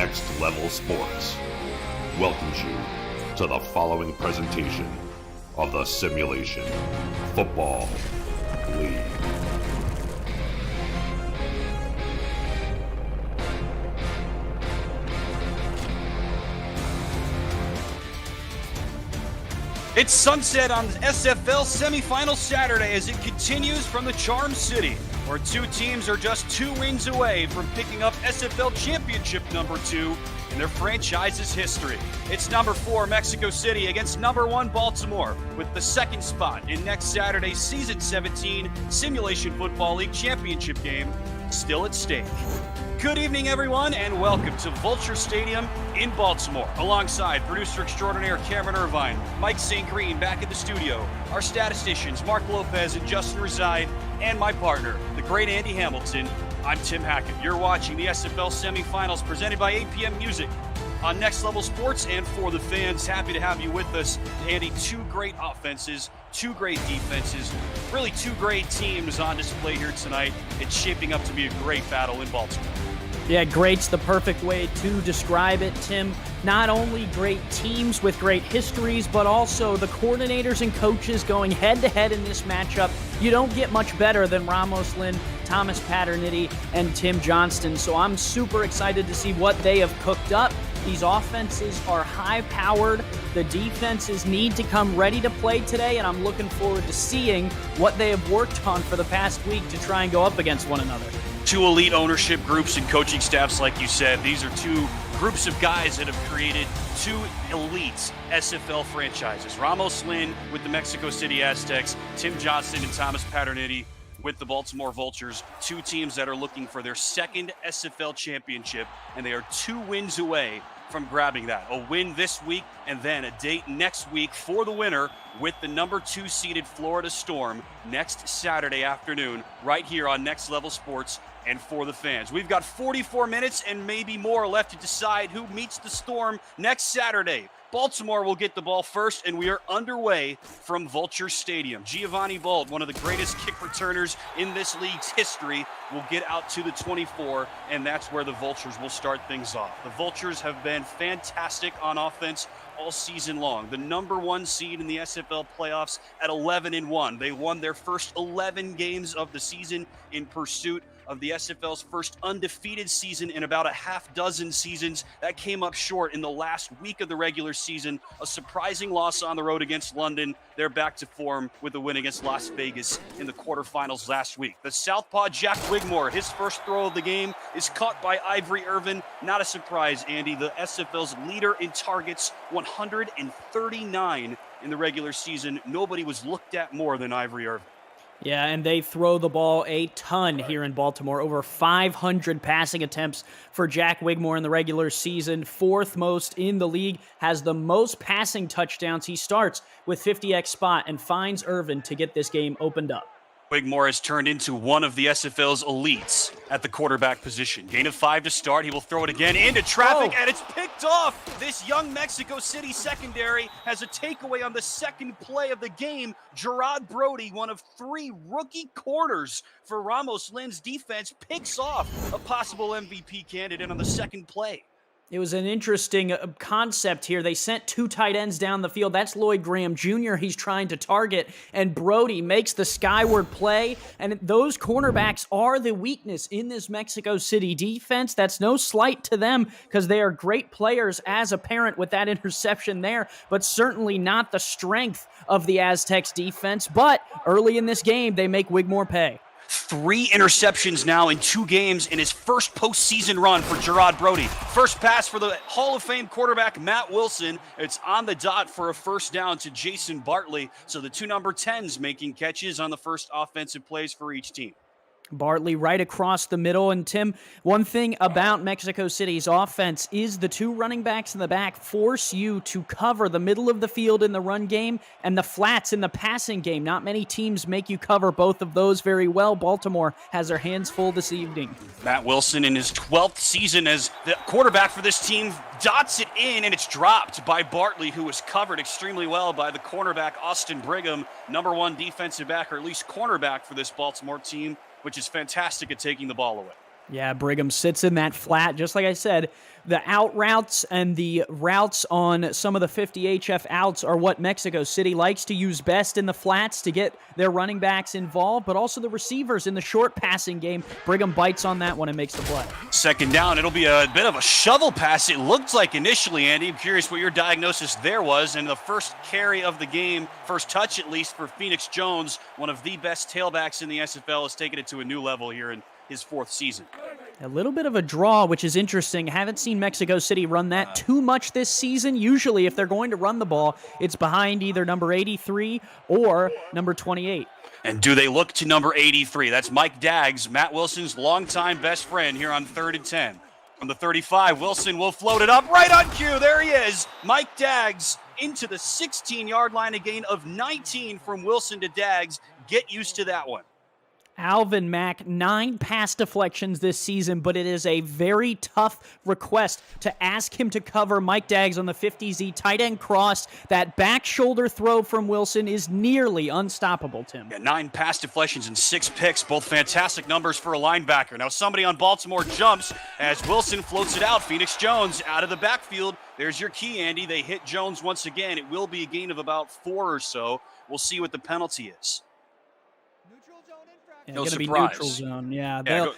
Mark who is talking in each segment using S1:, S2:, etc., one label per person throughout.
S1: Next Level Sports welcomes you to the following presentation of the Simulation Football League.
S2: It's sunset on SFL Semifinal Saturday as it continues from the Charm City, where two teams are just 2 wins away from picking up SFL Championship number 2 in their franchise's history. It's number 4 Mexico City against number 1 Baltimore, with the second spot in next Saturday's Season 17 Simulation Football League Championship game still at stake. Good evening, everyone, and welcome to Vultures Stadium in Baltimore. Alongside producer extraordinaire Cameron Irvine, Mike St. Green back in the studio, our statisticians Mark Lopez and Justin Reside, and my partner, the great Andy Hamilton. I'm Tim Hackett. You're watching the SFL semifinals presented by APM Music on Next Level Sports and for the fans. Happy to have you with us. Andy, 2 great offenses, 2 great defenses, really 2 great teams on display here tonight. It's shaping up to be a great battle in Baltimore.
S3: Yeah, great's the perfect way to describe it, Tim. Not only great teams with great histories, but also the coordinators and coaches going head-to-head in this matchup. You don't get much better than Ramos Lynn, Thomas Paternity, and Tim Johnston. So I'm super excited to see what they have cooked up. These offenses are high-powered. The defenses need to come ready to play today, and I'm looking forward to seeing what they have worked on for the past week to try and go up against one another.
S2: 2 elite ownership groups and coaching staffs, like you said. These are 2 groups of guys that have created 2 elite SFL franchises. Ramos Lynn with the Mexico City Aztecs, Tim Johnston and Thomas Paternity with the Baltimore Vultures. 2 teams that are looking for their second SFL championship, and they are 2 wins away from grabbing that. A win this week and then a date next week for the winner with the number 2 seeded Florida Storm next Saturday afternoon right here on Next Level Sports and for the fans. We've got 44 minutes and maybe more left to decide who meets the Storm next Saturday. Baltimore will get the ball first, and we are underway from Vultures Stadium. Giovanni Bolt, one of the greatest kick returners in this league's history, will get out to the 24, and that's where the Vultures will start things off. The Vultures have been fantastic on offense all season long. The number 1 seed in the SFL playoffs at 11-1. They won their first 11 games of the season in pursuit of the SFL's first undefeated season in about a half dozen seasons. That came up short in the last week of the regular season. A surprising loss on the road against London. They're back to form with a win against Las Vegas in the quarterfinals last week. The Southpaw Jack Wigmore, his first throw of the game is caught by Ivory Irvin. Not a surprise, Andy. The SFL's leader in targets, 139 in the regular season. Nobody was looked at more than Ivory Irvin.
S3: Yeah, and they throw the ball a ton here in Baltimore. Over 500 passing attempts for Jack Wigmore in the regular season. 4th most in the league. Has the most passing touchdowns. He starts with 50x spot and finds Irvin to get this game opened up.
S2: Wigmore has turned into one of the SFL's elites at the quarterback position. Gain of 5 to start. He will throw it again into traffic, and it's picked off. This young Mexico City secondary has a takeaway on the second play of the game. Gerard Brody, one of 3 rookie corners for Ramos Lynn's defense, picks off a possible MVP candidate on the second play.
S3: It was an interesting concept here. They sent 2 tight ends down the field. That's Lloyd Graham Jr. he's trying to target, and Brody makes the skyward play, and those cornerbacks are the weakness in this Mexico City defense. That's no slight to them because they are great players, as apparent with that interception there, but certainly not the strength of the Aztecs defense. But early in this game, they make Wigmore pay.
S2: 3 interceptions now in 2 games in his first postseason run for Gerard Brody. First pass for the Hall of Fame quarterback Matt Wilson. It's on the dot for a first down to Jason Bartley. So the 2 number 10s making catches on the first offensive plays for each team.
S3: Bartley right across the middle. And Tim, one thing about Mexico City's offense is the 2 running backs in the back force you to cover the middle of the field in the run game and the flats in the passing game. Not many teams make you cover both of those very well. Baltimore has their hands full this evening.
S2: Matt Wilson in his 12th season as the quarterback for this team dots it in, and it's dropped by Bartley, who was covered extremely well by the cornerback Austin Brigham, number 1 defensive back, or at least cornerback for this Baltimore team, which is fantastic at taking the ball away.
S3: Yeah, Brigham sits in that flat. Just like I said, the out routes and the routes on some of the 50 HF outs are what Mexico City likes to use best in the flats to get their running backs involved, but also the receivers in the short passing game. Brigham bites on that one and makes the play.
S2: Second down, it'll be a bit of a shovel pass, it looked like initially, Andy. I'm curious what your diagnosis there was. And the first carry of the game, first touch at least, for Phoenix Jones, one of the best tailbacks in the SFL, has taken it to a new level here in his 4th season.
S3: A little bit of a draw, which is interesting. Haven't seen Mexico City run that too much this season. Usually, if they're going to run the ball, it's behind either number 83 or number 28.
S2: And do they look to number 83? That's Mike Daggs, Matt Wilson's longtime best friend here on 3rd and 10. From the 35, Wilson will float it up right on cue. There he is. Mike Daggs into the 16-yard line, a gain of 19 from Wilson to Daggs. Get used to that one.
S3: Alvin Mack, 9 pass deflections this season, but it is a very tough request to ask him to cover Mike Daggs on the 50Z tight end cross. That back shoulder throw from Wilson is nearly unstoppable, Tim.
S2: Yeah, 9 pass deflections and 6 picks, both fantastic numbers for a linebacker. Now somebody on Baltimore jumps as Wilson floats it out. Phoenix Jones out of the backfield. There's your key, Andy. They hit Jones once again. It will be a gain of about 4 or so. We'll see what the penalty is.
S3: Yeah,
S2: no
S3: gonna
S2: surprise.
S3: be neutral zone. Yeah,
S2: Yeah,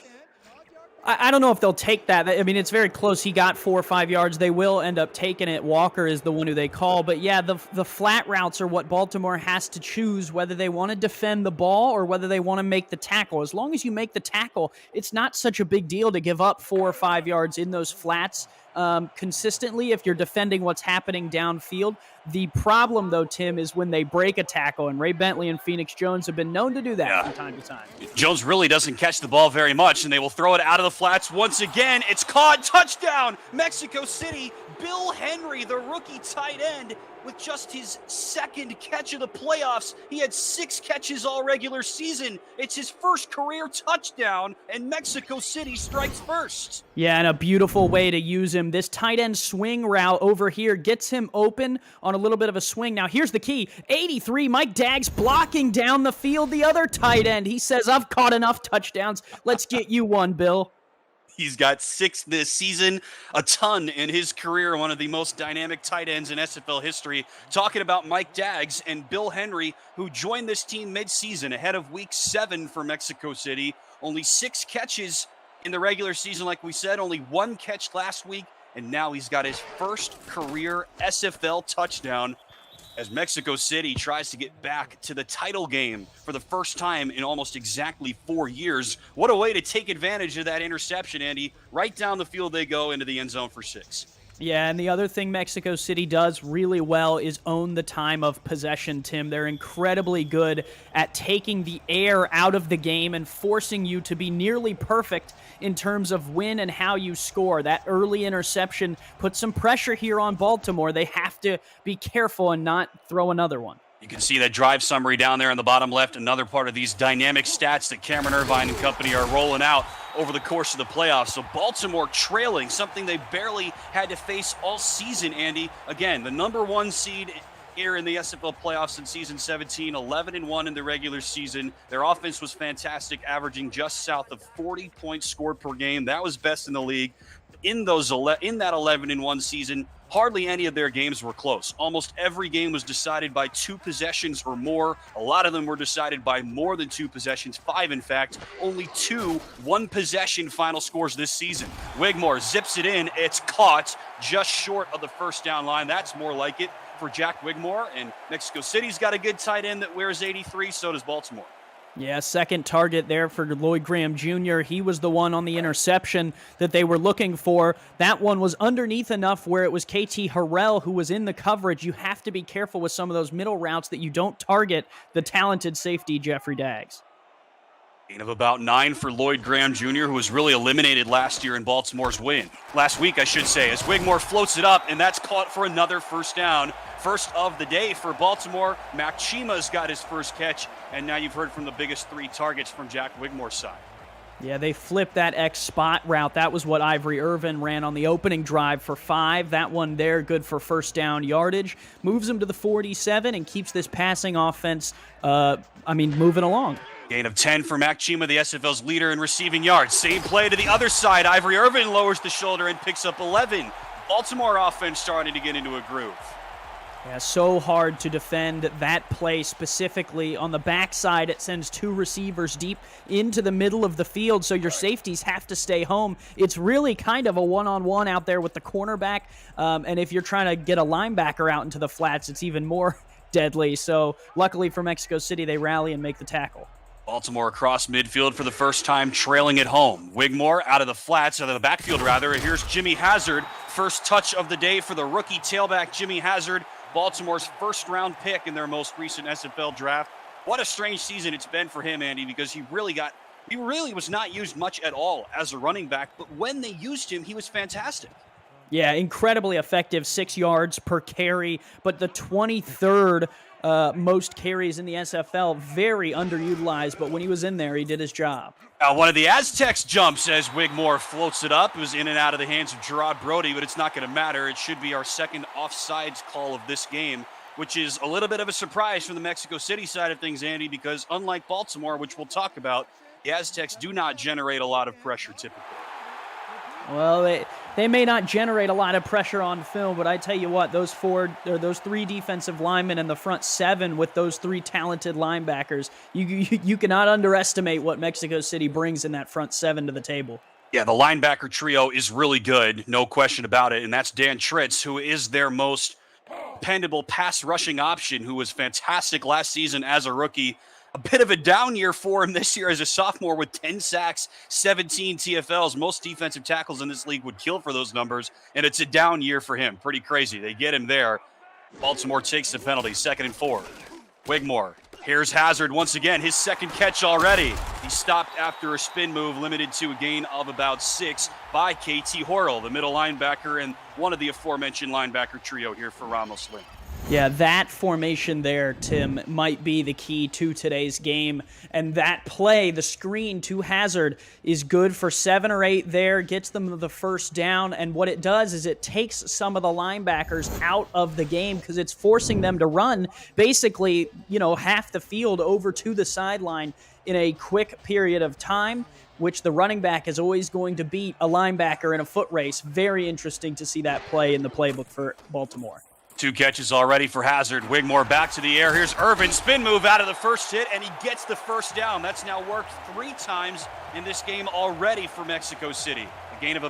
S3: I don't know if they'll take that. I mean, it's very close. He got 4 or 5 yards. They will end up taking it. Walker is the one who they call. But yeah, the flat routes are what Baltimore has to choose, whether they want to defend the ball or whether they want to make the tackle. As long as you make the tackle, it's not such a big deal to give up 4 or 5 yards in those flats consistently if you're defending what's happening downfield. The problem, though, Tim, is when they break a tackle, and Ray Bentley and Phoenix Jones have been known to do that from time to time.
S2: Jones really doesn't catch the ball very much, and they will throw it out of the flats once again. It's caught. Touchdown, Mexico City. Bill Henry, the rookie tight end, with just his 2nd catch of the playoffs. He had 6 catches all regular season. It's his first career touchdown, and Mexico City strikes first.
S3: Yeah, and a beautiful way to use him. This tight end swing route over here gets him open on a little bit of a swing. Now, here's the key. 83, Mike Daggs blocking down the field, the other tight end. He says, I've caught enough touchdowns. Let's get you one, Bill.
S2: He's got 6 this season, a ton in his career, one of the most dynamic tight ends in SFL history. Talking about Mike Daggs and Bill Henry, who joined this team mid-season ahead of week 7 for Mexico City. Only 6 catches in the regular season, like we said, only 1 catch last week, and now he's got his first career SFL touchdown as Mexico City tries to get back to the title game for the first time in almost exactly 4 years. What a way to take advantage of that interception, Andy. Right down the field they go into the end zone for 6.
S3: Yeah, and the other thing Mexico City does really well is own the time of possession, Tim. They're incredibly good at taking the air out of the game and forcing you to be nearly perfect in terms of when and how you score. That early interception puts some pressure here on Baltimore. They have to be careful and not throw another one.
S2: You can see that drive summary down there in the bottom left, another part of these dynamic stats that Cameron Irvine and company are rolling out over the course of the playoffs. So Baltimore trailing, something they barely had to face all season, Andy. Again, the number 1 seed here in the SFL playoffs in season 17, 11-1 in the regular season. Their offense was fantastic, averaging just south of 40 points scored per game. That was best in the league. In that 11-1 season, hardly any of their games were close. Almost every game was decided by 2 possessions or more. A lot of them were decided by more than 2 possessions, 5 in fact. Only 2 one-possession final scores this season. Wigmore zips it in. It's caught just short of the first down line. That's more like it for Jack Wigmore. And Mexico City's got a good tight end that wears 83. So does Baltimore.
S3: Yeah, second target there for Lloyd Graham Jr. He was the one on the interception that they were looking for. That one was underneath enough where it was KT Harrell who was in the coverage. You have to be careful with some of those middle routes that you don't target the talented safety Jeffrey Daggs.
S2: Gain of about 9 for Lloyd Graham Jr., who was really eliminated last year in Baltimore's win. Last week, I should say, as Wigmore floats it up, and that's caught for another first down. First of the day for Baltimore. Mac Chima's got his first catch, and now you've heard from the biggest 3 targets from Jack Wigmore's side.
S3: Yeah, they flipped that X spot route. That was what Ivory Irvin ran on the opening drive for 5. That one there, good for first down yardage. Moves them to the 47 and keeps this passing offense, moving along.
S2: Gain of 10 for Mac Chima, the SFL's leader in receiving yards. Same play to the other side. Ivory Irvin lowers the shoulder and picks up 11. Baltimore offense starting to get into a groove.
S3: Yeah, so hard to defend that play specifically. On the backside, it sends 2 receivers deep into the middle of the field, so your safeties have to stay home. It's really kind of a one-on-one out there with the cornerback, and if you're trying to get a linebacker out into the flats, it's even more deadly. So luckily for Mexico City, they rally and make the tackle.
S2: Baltimore across midfield for the first time, trailing at home. Wigmore out of the flats, out of the backfield rather. Here's Jimmy Hazard. First touch of the day for the rookie tailback, Jimmy Hazard. Baltimore's first-round pick in their most recent SFL draft. What a strange season it's been for him, Andy, because he really was not used much at all as a running back, but when they used him, he was fantastic.
S3: Yeah, incredibly effective, 6 yards per carry, but the 23rd most carries in the SFL, very underutilized, but when he was in there, he did his job.
S2: One of the Aztecs jumps as Wigmore floats it up. It was in and out of the hands of Gerard Brody, but it's not going to matter. It should be our second offsides call of this game, which is a little bit of a surprise from the Mexico City side of things, Andy, because unlike Baltimore, which we'll talk about, the Aztecs do not generate a lot of pressure typically.
S3: Well, they may not generate a lot of pressure on film, but I tell you what, those 3 defensive linemen in the front 7 with those 3 talented linebackers, you cannot underestimate what Mexico City brings in that front 7 to the table.
S2: Yeah, the linebacker trio is really good, no question about it, and that's Dan Tritz, who is their most dependable pass rushing option, who was fantastic last season as a rookie. A bit of a down year for him this year as a sophomore with 10 sacks, 17 TFLs. Most defensive tackles in this league would kill for those numbers, and it's a down year for him. Pretty crazy. They get him there. Baltimore takes the penalty, 2nd and 4. Wigmore. Here's Hazard once again, his second catch already. He stopped after a spin move, limited to a gain of about 6 by KT Horrell, the middle linebacker and one of the aforementioned linebacker trio here for Ramos Lynn.
S3: Yeah, that formation there, Tim, might be the key to today's game. And that play, the screen to Hazard, is good for 7 or 8 there, gets them the first down. And what it does is it takes some of the linebackers out of the game because it's forcing them to run basically, half the field over to the sideline in a quick period of time, which the running back is always going to beat a linebacker in a foot race. Very interesting to see that play in the playbook for Baltimore.
S2: 2 catches already for Hazard. Wigmore back to the air. Here's Irvin. Spin move out of the first hit, and he gets the first down. That's now worked 3 times in this game already for Mexico City. A gain of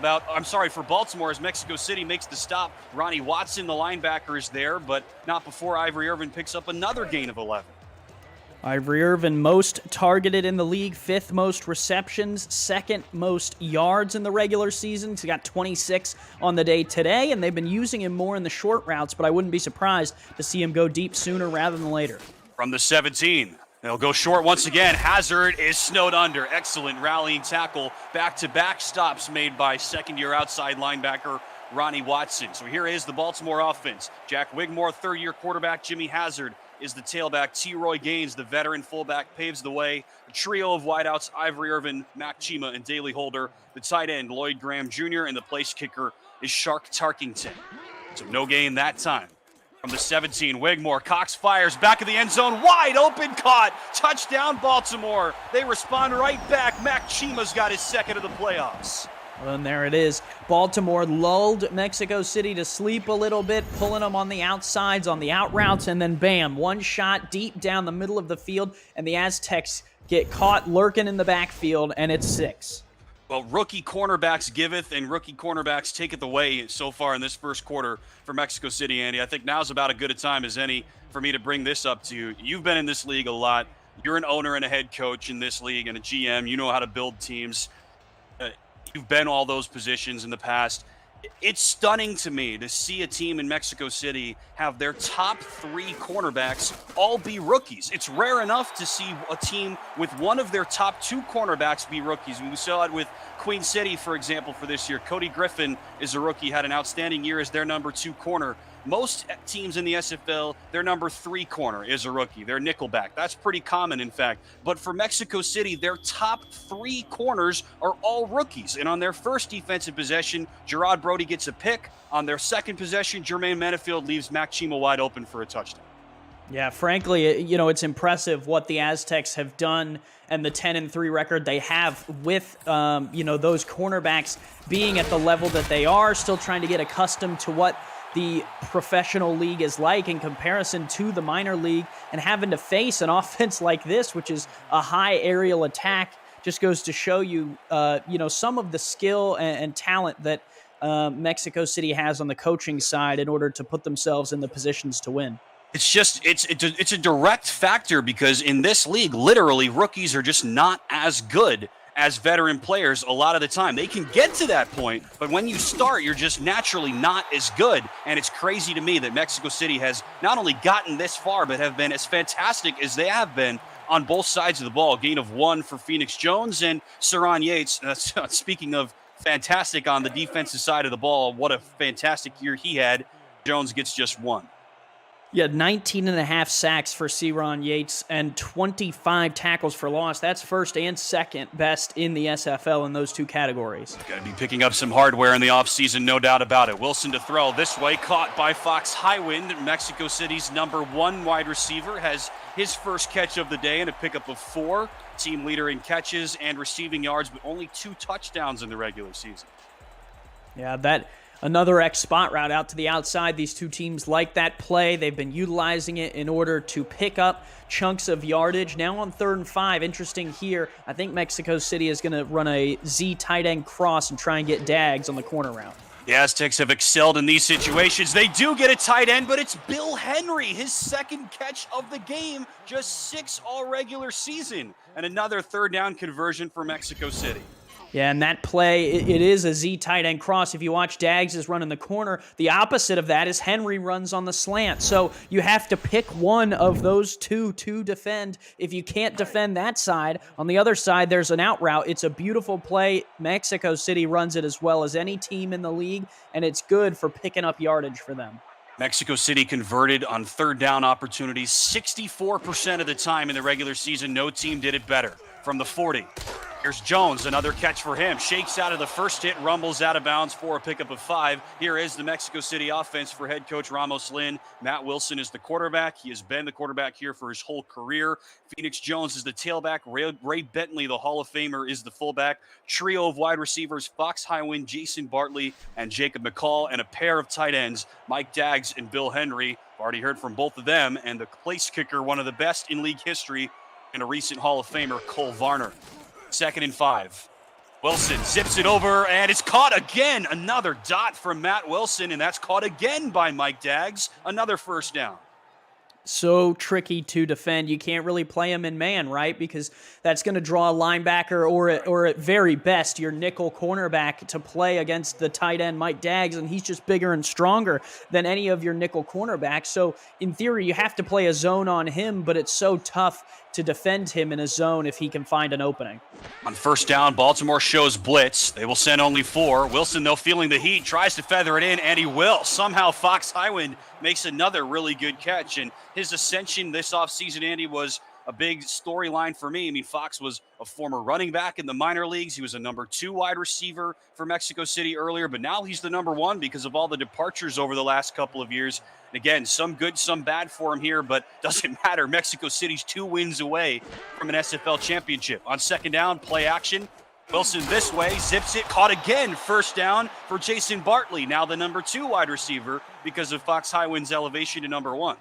S2: for Baltimore as Mexico City makes the stop. Ronnie Watson, the linebacker, is there, but not before Ivory Irvin picks up another gain of 11.
S3: Ivory Irvin, most targeted in the league, 5th most receptions, 2nd most yards in the regular season. He's got 26 on the day today, and they've been using him more in the short routes, but I wouldn't be surprised to see him go deep sooner rather than later.
S2: From the 17, they'll go short once again. Hazard is snowed under. Excellent rallying tackle. Back-to-back stops made by second-year outside linebacker Ronnie Watson. So here is the Baltimore offense. Jack Wigmore, 3rd-year quarterback. Jimmy Hazard is the tailback. T. Roy Gaines, the veteran fullback, paves the way. A trio of wideouts, Ivory Irvin, Mac Chima, and Daley Holder. The tight end, Lloyd Graham Jr., and the place kicker is Shark Tarkington. So no gain that time. From the 17, Wigmore, Cox fires, back of the end zone, wide open, caught. Touchdown, Baltimore. They respond right back. Mac Chima's got his 2nd of the playoffs.
S3: Well, and there it is. Baltimore lulled Mexico City to sleep a little bit, pulling them on the outsides, on the out routes, and then bam, one shot deep down the middle of the field, and the Aztecs get caught lurking in the backfield, and it's 6.
S2: Well, rookie cornerbacks giveth and rookie cornerbacks taketh away so far in this first quarter for Mexico City, Andy. I think now's about as good a time as any for me to bring this up to you. You've been in this league a lot. You're an owner and a head coach in this league and a GM. You know how to build teams. You've been all those positions in the past. It's stunning to me to see a team in Mexico City have their top 3 cornerbacks all be rookies. It's rare enough to see a team with one of their top 2 cornerbacks be rookies. We saw it with Queen City, for example, for this year. Cody Griffin is a rookie, had an outstanding year as their number 2 corner. Most teams in the SFL, their number 3 corner is a rookie. They're nickelback. That's pretty common, in fact. But for Mexico City, their top 3 corners are all rookies. And on their first defensive possession, Gerard Brody gets a pick. On their second possession, Jermaine Menafield leaves Mac Chima wide open for a touchdown.
S3: Yeah, frankly, it's impressive what the Aztecs have done and the 10-3 record they have with, those cornerbacks being at the level that they are, still trying to get accustomed to what the professional league is like in comparison to the minor league, and having to face an offense like this, which is a high aerial attack, just goes to show you, some of the skill and talent that Mexico City has on the coaching side in order to put themselves in the positions to win.
S2: It's a direct factor because in this league, literally, rookies are just not as good as veteran players a lot of the time. They can get to that point, but when you start, you're just naturally not as good. And it's crazy to me that Mexico City has not only gotten this far, but have been as fantastic as they have been on both sides of the ball. Gain of 1 for Phoenix Jones and Saran Yates. Speaking of fantastic on the defensive side of the ball, what a fantastic year he had. Jones gets just 1.
S3: Yeah, 19.5 sacks for Saran Yates and 25 tackles for loss. That's first and second best in the SFL in those two categories.
S2: Got to be picking up some hardware in the offseason, no doubt about it. Wilson to throw this way, caught by Fox Highwind. Mexico City's number 1 wide receiver has his first catch of the day and a pickup of 4. Team leader in catches and receiving yards, but only 2 touchdowns in the regular season.
S3: Yeah, another X spot route out to the outside. These two teams like that play. They've been utilizing it in order to pick up chunks of yardage. Now on 3rd and 5, interesting here. I think Mexico City is going to run a Z tight end cross and try and get Dags on the corner route.
S2: The Aztecs have excelled in these situations. They do get a tight end, but it's Bill Henry, his second catch of the game, just 6 all regular season, and another 3rd down conversion for Mexico City.
S3: Yeah, and that play, it is a Z tight end cross. If you watch Dags is running the corner, the opposite of that is Henry runs on the slant. So you have to pick one of those two to defend. If you can't defend that side, on the other side, there's an out route. It's a beautiful play. Mexico City runs it as well as any team in the league, and it's good for picking up yardage for them.
S2: Mexico City converted on 3rd down opportunities 64% of the time in the regular season. No team did it better. From the 40. Here's Jones, another catch for him. Shakes out of the first hit, rumbles out of bounds for a pickup of 5. Here is the Mexico City offense for head coach Ramos Lin. Matt Wilson is the quarterback. He has been the quarterback here for his whole career. Phoenix Jones is the tailback. Ray Bentley, the Hall of Famer, is the fullback. Trio of wide receivers, Fox Highwind, Jason Bartley, and Jacob McCall, and a pair of tight ends, Mike Dags and Bill Henry. Already heard from both of them, and the place kicker, one of the best in league history, and a recent Hall of Famer, Cole Varner. 2nd and 5. Wilson zips it over, and it's caught again. Another dot from Matt Wilson, and that's caught again by Mike Dags. Another 1st down.
S3: So tricky to defend. You can't really play him in man, right? Because that's going to draw a linebacker or at very best, your nickel cornerback to play against the tight end Mike Dags, and he's just bigger and stronger than any of your nickel cornerbacks. So in theory, you have to play a zone on him, but it's so tough to defend him in a zone if he can find an opening.
S2: On 1st down, Baltimore shows blitz. They will send only 4. Wilson, though, feeling the heat, tries to feather it in, and he will. Somehow Fox Highwind makes another really good catch, and his ascension this offseason, Andy, was a big storyline for me. I mean, Fox was a former running back in the minor leagues. He was a number 2 wide receiver for Mexico City earlier, but now he's the number 1 because of all the departures over the last couple of years. And again, some good, some bad for him here, but doesn't matter. Mexico City's 2 wins away from an SFL championship. On 2nd down, play action. Wilson this way, zips it, caught again. 1st down for Jason Bartley, now the number 2 wide receiver because of Fox Highwind's elevation to number 1.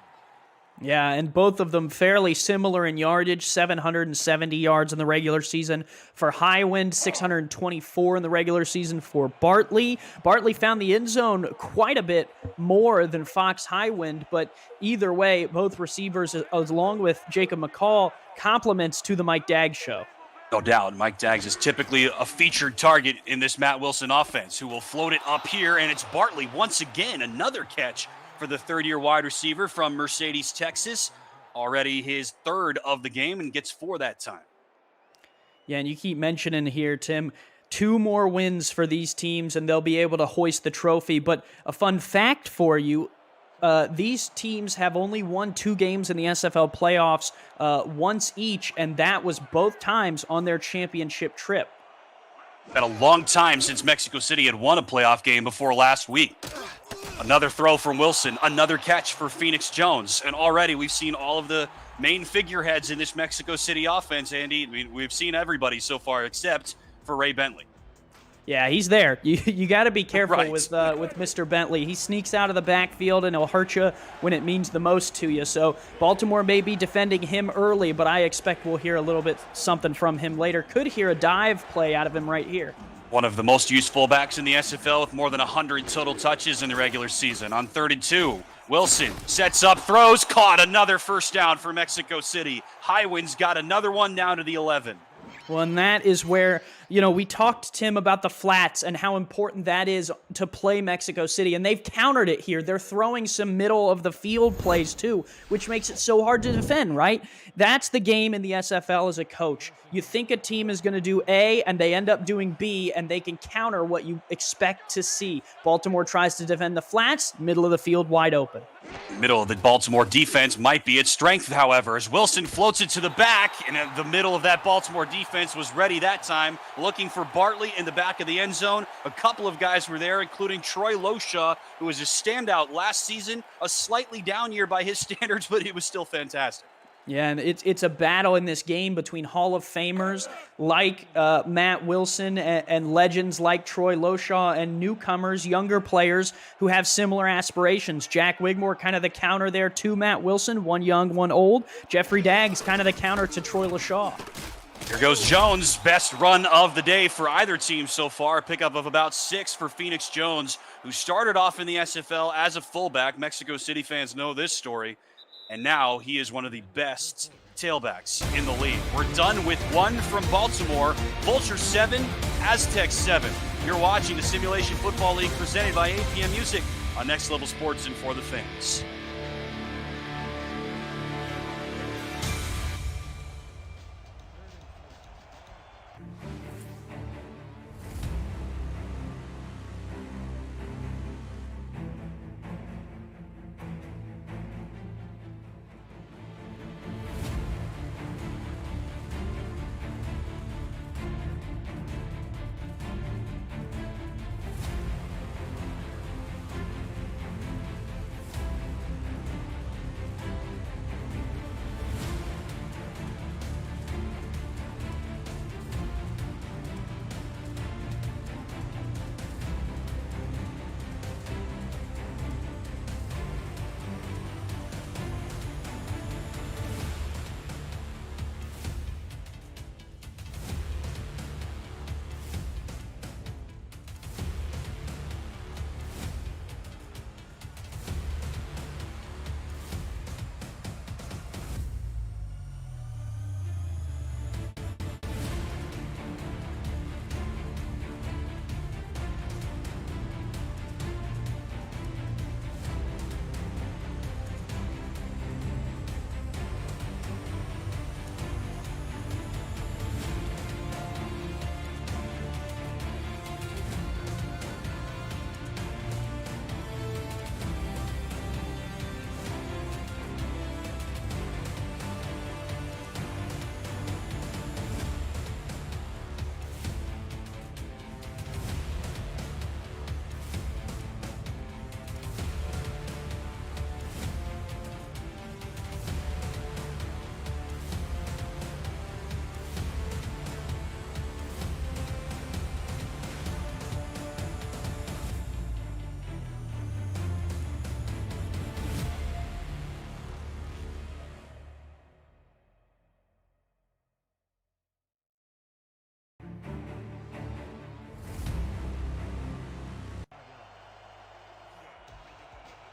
S3: Yeah, and both of them fairly similar in yardage, 770 yards in the regular season for Highwind, 624 in the regular season for Bartley. Bartley found the end zone quite a bit more than Fox Highwind, but either way, both receivers, along with Jacob McCall, compliments to the Mike Dags show.
S2: No doubt, Mike Dags is typically a featured target in this Matt Wilson offense, who will float it up here, and it's Bartley once again, another catch for the 3rd-year wide receiver from Mercedes, Texas. Already his 3rd of the game and gets 4 that time.
S3: Yeah, and you keep mentioning here, Tim, 2 more wins for these teams and they'll be able to hoist the trophy. But a fun fact for you, these teams have only won 2 games in the SFL playoffs once each, and that was both times on their championship trip.
S2: Been a long time since Mexico City had won a playoff game before last week. Another throw from Wilson, another catch for Phoenix Jones. And already we've seen all of the main figureheads in this Mexico City offense, Andy. I mean, we've seen everybody so far except for Ray Bentley.
S3: Yeah, he's there. You got to be careful
S2: Right.
S3: with Mr. Bentley. He sneaks out of the backfield, and he'll hurt you when it means the most to you. So Baltimore may be defending him early, but I expect we'll hear a little bit something from him later. Could hear a dive play out of him right here.
S2: One of the most used fullbacks in the SFL with more than 100 total touches in the regular season. On 3rd and 2, Wilson sets up, throws, caught. Another first down for Mexico City. Highwind's got another one down to the 11.
S3: Well, and that is where, we talked, Tim, about the flats and how important that is to play Mexico City, and they've countered it here. They're throwing some middle-of-the-field plays, too, which makes it so hard to defend, right? That's the game in the SFL as a coach. You think a team is going to do A, and they end up doing B, and they can counter what you expect to see. Baltimore tries to defend the flats, middle of the field wide open.
S2: Middle of the Baltimore defense might be its strength, however, as Wilson floats it to the back, and the middle of that Baltimore defense was ready that time, looking for Bartley in the back of the end zone. A couple of guys were there, including Troy Loshaw, who was a standout last season, a slightly down year by his standards, but he was still fantastic.
S3: Yeah, and it's a battle in this game between Hall of Famers like Matt Wilson and legends like Troy Loshaw and newcomers, younger players who have similar aspirations. Jack Wigmore kind of the counter there to Matt Wilson, one young, one old. Jeffrey Daggs kind of the counter to Troy Loshaw.
S2: Here goes Jones, best run of the day for either team so far. A pickup of about 6 for Phoenix Jones, who started off in the SFL as a fullback. Mexico City fans know this story. And now he is one of the best tailbacks in the league. We're done with one from Baltimore. Vultures 7, Aztecs 7. You're watching the Simulation Football League presented by APM Music on Next Level Sports and for the fans.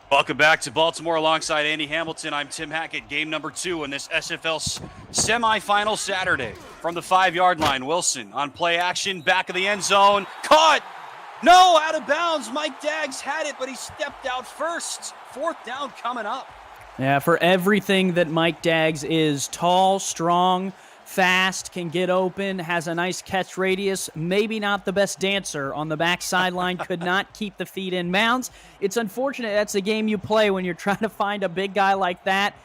S2: Welcome back to Baltimore alongside Andy Hamilton. I'm Tim Hackett. Game number 2 in this SFL semifinal Saturday. From the 5-yard line, Wilson on play action, back of the end zone. Caught! No, out of bounds. Mike Daggs had it, but he stepped out first. 4th down coming up.
S3: Yeah, for everything that Mike Daggs is, tall, strong, fast, can get open, has a nice catch radius, maybe not the best dancer on the back sideline, could not keep the feet in bounds. It's unfortunate that's the game you play when you're trying to find a big guy like that.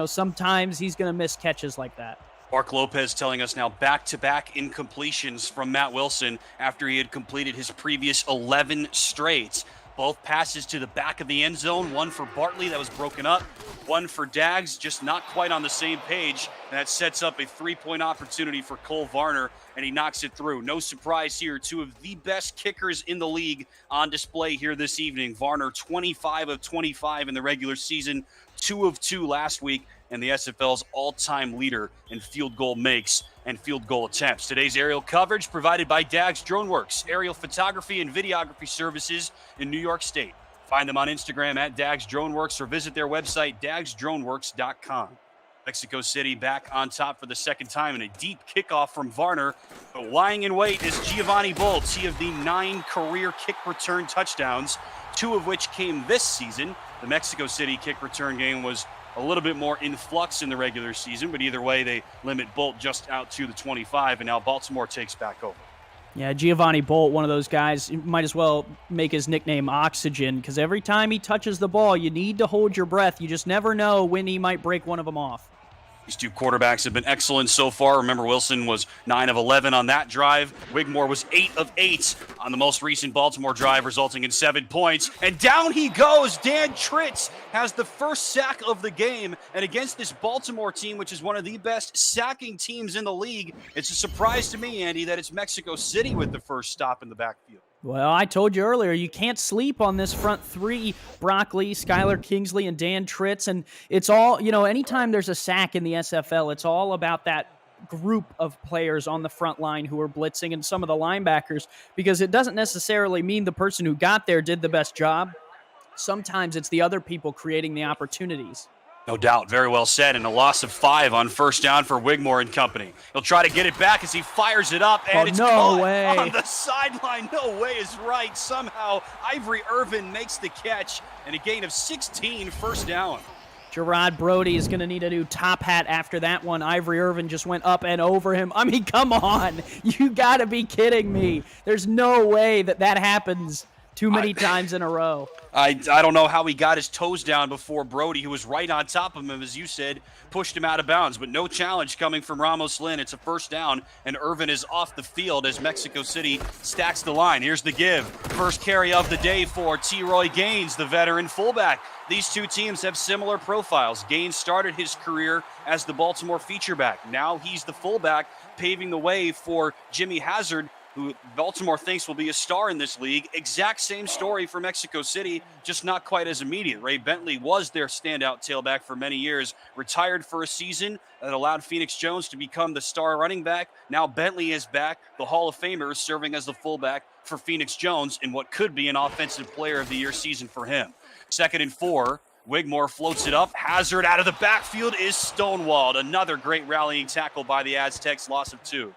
S3: Sometimes he's going to miss catches like that.
S2: Mark Lopez telling us now back-to-back incompletions from Matt Wilson after he had completed his previous 11 straight. Both passes to the back of the end zone, one for Bartley that was broken up, one for Dags, just not quite on the same page. And that sets up a 3-point opportunity for Cole Varner, and he knocks it through. No surprise here, two of the best kickers in the league on display here this evening. Varner, 25 of 25 in the regular season, 2 of 2 last week, and the SFL's all-time leader in field goal makes and field goal attempts. Today's aerial coverage provided by Dags DroneWorks, aerial photography and videography services in New York State. Find them on Instagram at Dags DroneWorks or visit their website, dagsdroneworks.com. Mexico City back on top for the second time in a deep kickoff from Varner. But lying in wait is Giovanni Bolts. He of the 9 career kick return touchdowns, 2 of which came this season. The Mexico City kick return game was a little bit more in flux in the regular season, but either way, they limit Bolt just out to the 25, and now Baltimore takes back over.
S3: Yeah, Giovanni Bolt, one of those guys, you might as well make his nickname Oxygen, because every time he touches the ball, you need to hold your breath. You just never know when he might break one of them off.
S2: These two quarterbacks have been excellent so far. Remember, Wilson was 9 of 11 on that drive. Wigmore was 8 of 8 on the most recent Baltimore drive, resulting in 7 points. And down he goes. Dan Tritz has the first sack of the game. And against this Baltimore team, which is one of the best sacking teams in the league, it's a surprise to me, Andy, that it's Mexico City with the first stop in the backfield.
S3: Well, I told you earlier, you can't sleep on this front three, Brock Lee, Skylar Kingsley, and Dan Tritz. And it's all, anytime there's a sack in the SFL, it's all about that group of players on the front line who are blitzing and some of the linebackers, because it doesn't necessarily mean the person who got there did the best job. Sometimes it's the other people creating the opportunities.
S2: No doubt. Very well said. And a loss of 5 on first down for Wigmore and company. He'll try to get it back as he fires it up, and it's caught on the sideline. No way is right. Somehow, Ivory Irvin makes the catch, and a gain of 16, first down.
S3: Gerard Brody is going to need a new top hat after that one. Ivory Irvin just went up and over him. I mean, come on. You got to be kidding me. There's no way that happens too many times in a row.
S2: I don't know how he got his toes down before Brody, who was right on top of him, as you said, pushed him out of bounds. But no challenge coming from Ramos Lynn. It's a first down, and Irvin is off the field as Mexico City stacks the line. Here's the give. First carry of the day for T-Roy Gaines, the veteran fullback. These two teams have similar profiles. Gaines started his career as the Baltimore featureback. Now he's the fullback, paving the way for Jimmy Hazard, who Baltimore thinks will be a star in this league. Exact same story for Mexico City, just not quite as immediate. Ray Bentley was their standout tailback for many years, retired for a season that allowed Phoenix Jones to become the star running back. Now Bentley is back, the Hall of Famer, serving as the fullback for Phoenix Jones in what could be an Offensive Player of the Year season for him. 2nd and 4. Wigmore floats it up. Hazard out of the backfield is stonewalled. Another great rallying tackle by the Aztecs, loss of 2.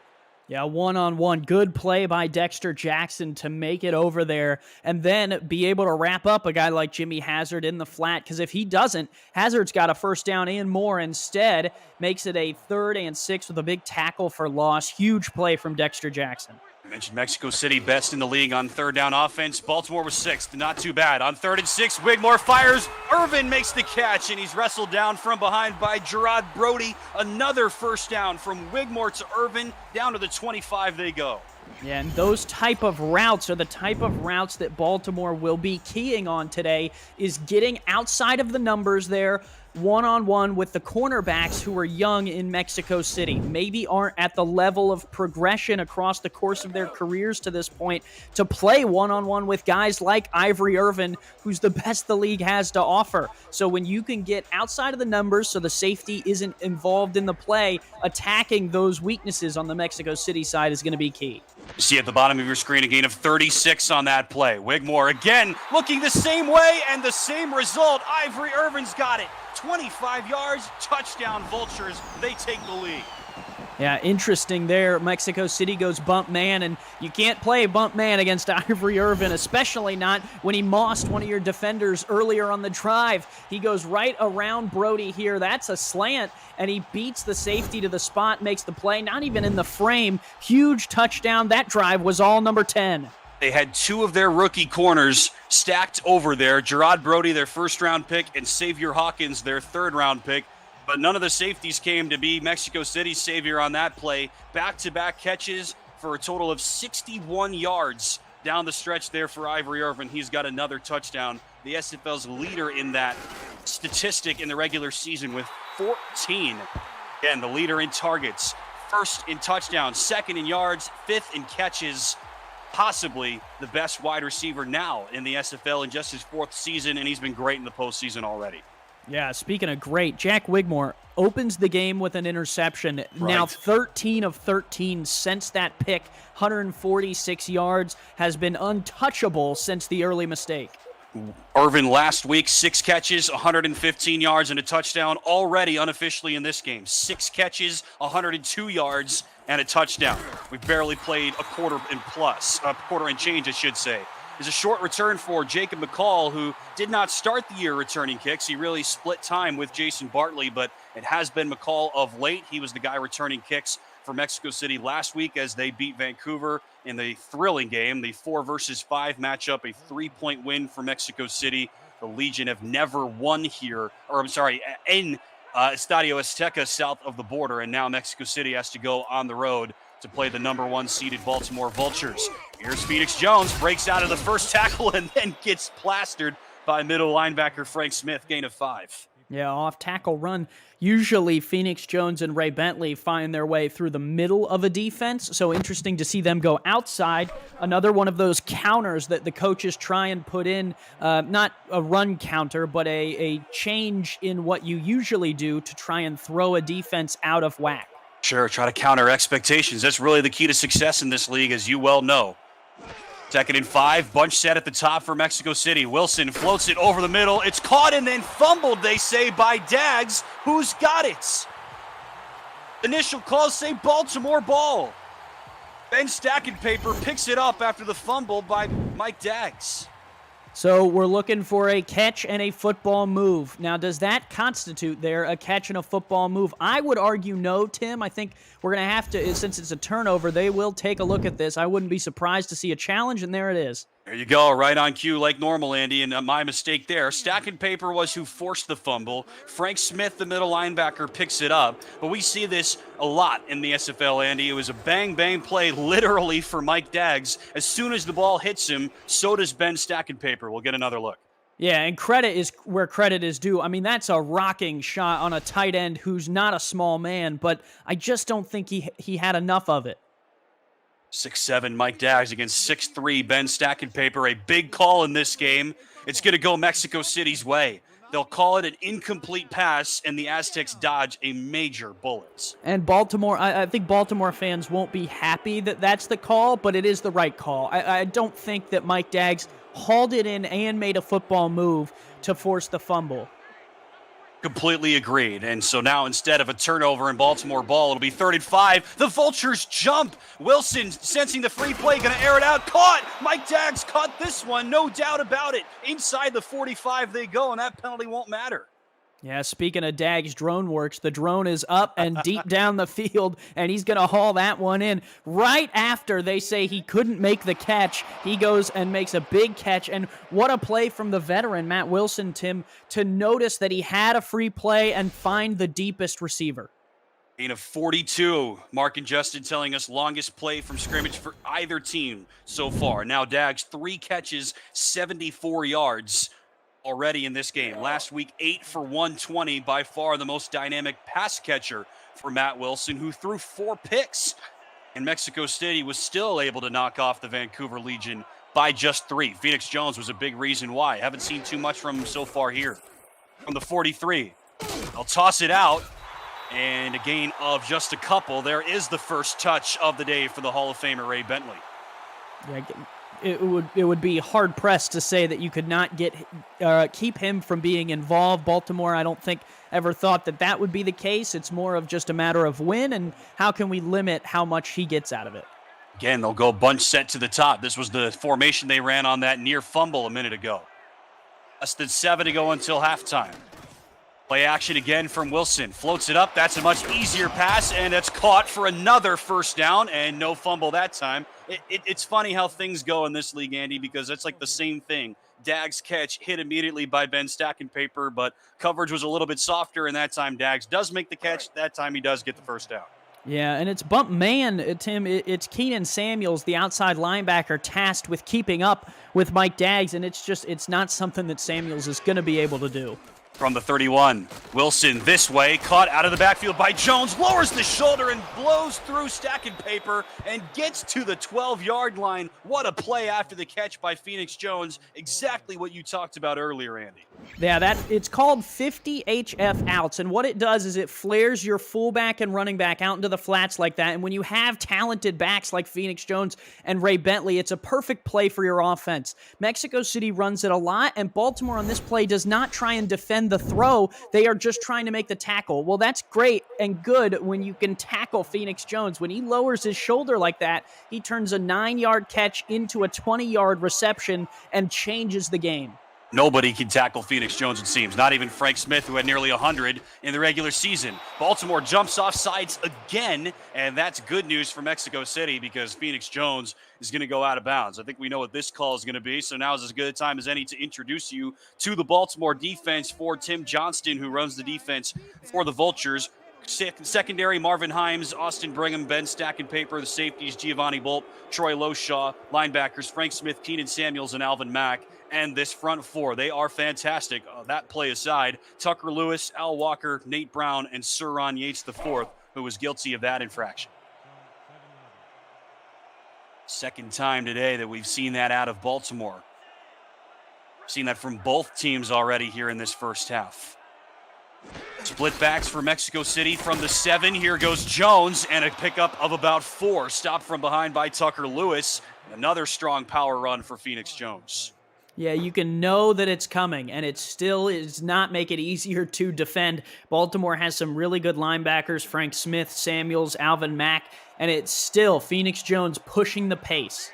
S3: Yeah, one-on-one. Good play by Dexter Jackson to make it over there and then be able to wrap up a guy like Jimmy Hazard in the flat, because if he doesn't, Hazard's got a first down and more. Instead, makes it a 3rd and 6 with a big tackle for loss. Huge play from Dexter Jackson.
S2: I mentioned Mexico City best in the league on 3rd down offense. Baltimore was 6th, not too bad. On 3rd and 6, Wigmore fires. Irvin makes the catch, and he's wrestled down from behind by Gerard Brody. Another first down from Wigmore to Irvin. Down to the 25 they go.
S3: Yeah, and those type of routes are the type of routes that Baltimore will be keying on today, is getting outside of the numbers there, one-on-one with the cornerbacks who are young in Mexico City, maybe aren't at the level of progression across the course of their careers to this point to play one-on-one with guys like Ivory Irvin, who's the best the league has to offer. So when you can get outside of the numbers so the safety isn't involved in the play, attacking those weaknesses on the Mexico City side is going to be key.
S2: You see at the bottom of your screen a gain of 36 on that play. Wigmore again looking the same way and the same result. Ivory Irvin's got it. 25 yards, touchdown Vultures. They take the lead.
S3: Yeah, interesting there. Mexico City goes bump man, and you can't play bump man against Ivory Irvin, especially not when he mossed one of your defenders earlier on the drive. He goes right around Brody here. That's a slant, and he beats the safety to the spot, makes the play, not even in the frame. Huge touchdown. That drive was all number 10.
S2: They had 2 of their rookie corners stacked over there. Gerard Brody, their first-round pick, and Xavier Hawkins, their third-round pick. But none of the safeties came to be Mexico City's savior on that play. Back-to-back catches for a total of 61 yards down the stretch there for Ivory Irvin. He's got another touchdown. The SFL's leader in that statistic in the regular season with 14. Again, the leader in targets, first in touchdowns, second in yards, fifth in catches. Possibly the best wide receiver now in the SFL in just his 4th season, and he's been great in the postseason already.
S3: Yeah, speaking of great, Jack Wigmore opens the game with an interception.
S2: Right.
S3: Now 13 of 13 since that pick, 146 yards, has been untouchable since the early mistake.
S2: Irvin last week, 6 catches, 115 yards, and a touchdown already unofficially in this game. 6 catches, 102 yards, and a touchdown. We've barely played a quarter and change, I should say. Is a short return for Jacob McCall, who did not start the year returning kicks. He really split time with Jason Bartley, but it has been McCall of late. He was the guy returning kicks for Mexico City last week as they beat Vancouver in the thrilling game, the 4 versus 5 matchup, a 3-point win for Mexico City. The Legion have never won here, in Estadio Azteca south of the border, and now Mexico City has to go on the road to play the number 1 seeded Baltimore Vultures. Here's Phoenix Jones, breaks out of the first tackle and then gets plastered by middle linebacker Frank Smith, gain of 5.
S3: Yeah, off tackle run. Usually Phoenix Jones and Ray Bentley find their way through the middle of a defense, so interesting to see them go outside. Another one of those counters that the coaches try and put in, not a run counter, but a change in what you usually do to try and throw a defense out of whack.
S2: Sure, try to counter expectations. That's really the key to success in this league, as you well know. 2nd and 5, bunch set at the top for Mexico City. Wilson floats it over the middle. It's caught and then fumbled, they say, by Dags. Who's got it? Initial calls say Baltimore ball. Ben Stackenpaper picks it up after the fumble by Mike Dags.
S3: So we're looking for a catch and a football move. Now, does that constitute there a catch and a football move? I would argue no, Tim. I think we're going to have to, since it's a turnover, they will take a look at this. I wouldn't be surprised to see a challenge, and there it is.
S2: There you go, right on cue like normal, Andy, and my mistake there. Stackenpaper was who forced the fumble. Frank Smith, the middle linebacker, picks it up. But we see this a lot in the SFL, Andy. It was a bang-bang play literally for Mike Dags. As soon as the ball hits him, so does Ben Stackenpaper. We'll get another look.
S3: Yeah, and credit is where credit is due. I mean, that's a rocking shot on a tight end who's not a small man, but I just don't think he had enough of it.
S2: 6'7", Mike Dags against 6'3", Ben Stackenpaper. A big call in this game. It's going to go Mexico City's way. They'll call it an incomplete pass, and the Aztecs dodge a major bullet.
S3: And Baltimore, I think Baltimore fans won't be happy that that's the call, but it is the right call. I don't think that Mike Dags hauled it in and made a football move to force the fumble.
S2: Completely agreed. And so now instead of a turnover in Baltimore ball, it'll be 3rd and 5. The Vultures jump. Wilson sensing the free play, going to air it out. Caught. Mike Dags caught this one. No doubt about it. Inside the 45 they go, and that penalty won't matter.
S3: Yeah, speaking of Dags Drone Works, the drone is up and deep down the field, and he's going to haul that one in. Right after they say he couldn't make the catch, he goes and makes a big catch. And what a play from the veteran, Matt Wilson, Tim, to notice that he had a free play and find the deepest receiver.
S2: Gain of 42. Mark and Justin telling us longest play from scrimmage for either team so far. Now Dags, 3 catches, 74 yards. Already in this game. Last week, 8 for 120, by far the most dynamic pass catcher for Matt Wilson, who threw 4 picks. And Mexico City was still able to knock off the Vancouver Legion by just 3. Phoenix Jones was a big reason why. Haven't seen too much from him so far here. From the 43, they'll toss it out, and a gain of just a couple. There is the first touch of the day for the Hall of Famer Ray Bentley.
S3: Yeah, it would be hard pressed to say that you could not keep him from being involved. Baltimore, I don't think ever thought that would be the case. It's more of just a matter of when and how can we limit how much he gets out of it.
S2: Again, they'll go bunch set to the top. This was the formation they ran on that near fumble a minute ago. Less than 7 to go until halftime. Play action again from Wilson. Floats it up. That's a much easier pass, and it's caught for another first down, and no fumble that time. It's funny how things go in this league, Andy, because it's like the same thing. Dags catch hit immediately by Ben Stackenpaper, but coverage was a little bit softer, and that time Dags does make the catch. That time he does get the first down.
S3: Yeah, and it's bump man, Tim. It's Keenan Samuels, the outside linebacker, tasked with keeping up with Mike Daggs, and it's not something that Samuels is going to be able to do.
S2: From the 31, Wilson this way, caught out of the backfield by Jones, lowers the shoulder and blows through stacking paper and gets to the 12-yard line. What a play after the catch by Phoenix Jones. Exactly what you talked about earlier, Andy.
S3: Yeah, it's called 50 HF outs, and what it does is it flares your fullback and running back out into the flats like that, and when you have talented backs like Phoenix Jones and Ray Bentley, it's a perfect play for your offense. Mexico City runs it a lot, and Baltimore on this play does not try and defend the throw. They are just trying to make the tackle. Well, that's great and good when you can tackle Phoenix Jones. When he lowers his shoulder like that, he turns a 9-yard catch into a 20-yard reception and changes the game.
S2: Nobody can tackle Phoenix Jones, it seems. Not even Frank Smith, who had nearly 100 in the regular season. Baltimore jumps off sides again, and that's good news for Mexico City because Phoenix Jones is going to go out of bounds. I think we know what this call is going to be, so now is as good a time as any to introduce you to the Baltimore defense for Tim Johnston, who runs the defense for the Vultures. Secondary, Marvin Himes, Austin Brigham, Ben Stacking Paper. The safeties, Giovanni Bolt, Troy Loshaw. Linebackers, Frank Smith, Keenan Samuels, and Alvin Mack. And this front four, they are fantastic. That play aside, Tucker Lewis, Al Walker, Nate Brown, and Suron Yates IV, who was guilty of that infraction. Second time today that we've seen that out of Baltimore. Seen that from both teams already here in this first half. Split backs for Mexico City from the 7. Here goes Jones, and a pickup of about 4. Stopped from behind by Tucker Lewis. Another strong power run for Phoenix Jones.
S3: Yeah, you can know that it's coming, and it still does not make it easier to defend. Baltimore has some really good linebackers, Frank Smith, Samuels, Alvin Mack, and it's still Phoenix Jones pushing the pace.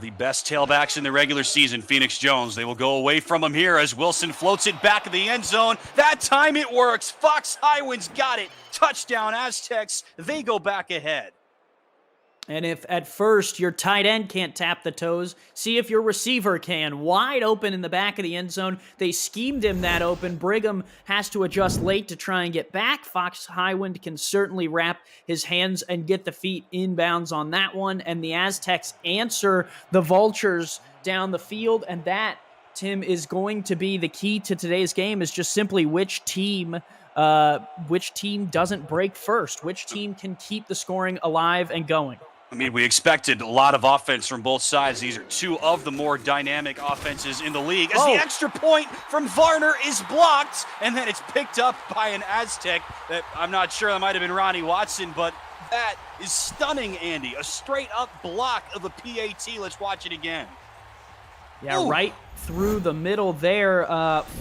S2: The best tailbacks in the regular season, Phoenix Jones. They will go away from him here as Wilson floats it back of the end zone. That time it works. Fox Highwind's got it. Touchdown, Aztecs. They go back ahead.
S3: And if at first your tight end can't tap the toes, see if your receiver can. Wide open in the back of the end zone. They schemed him that open. Brigham has to adjust late to try and get back. Fox Highwind can certainly wrap his hands and get the feet inbounds on that one. And the Aztecs answer the Vultures down the field. And that, Tim, is going to be the key to today's game, is just simply which team doesn't break first, which team can keep the scoring alive and going.
S2: I mean, we expected a lot of offense from both sides. These are two of the more dynamic offenses in the league. As the extra point from Varner is blocked, and then it's picked up by an Aztec that I'm not sure, that might have been Ronnie Watson, but that is stunning, Andy. A straight-up block of a PAT. Let's watch it again.
S3: Yeah, ooh, right through the middle there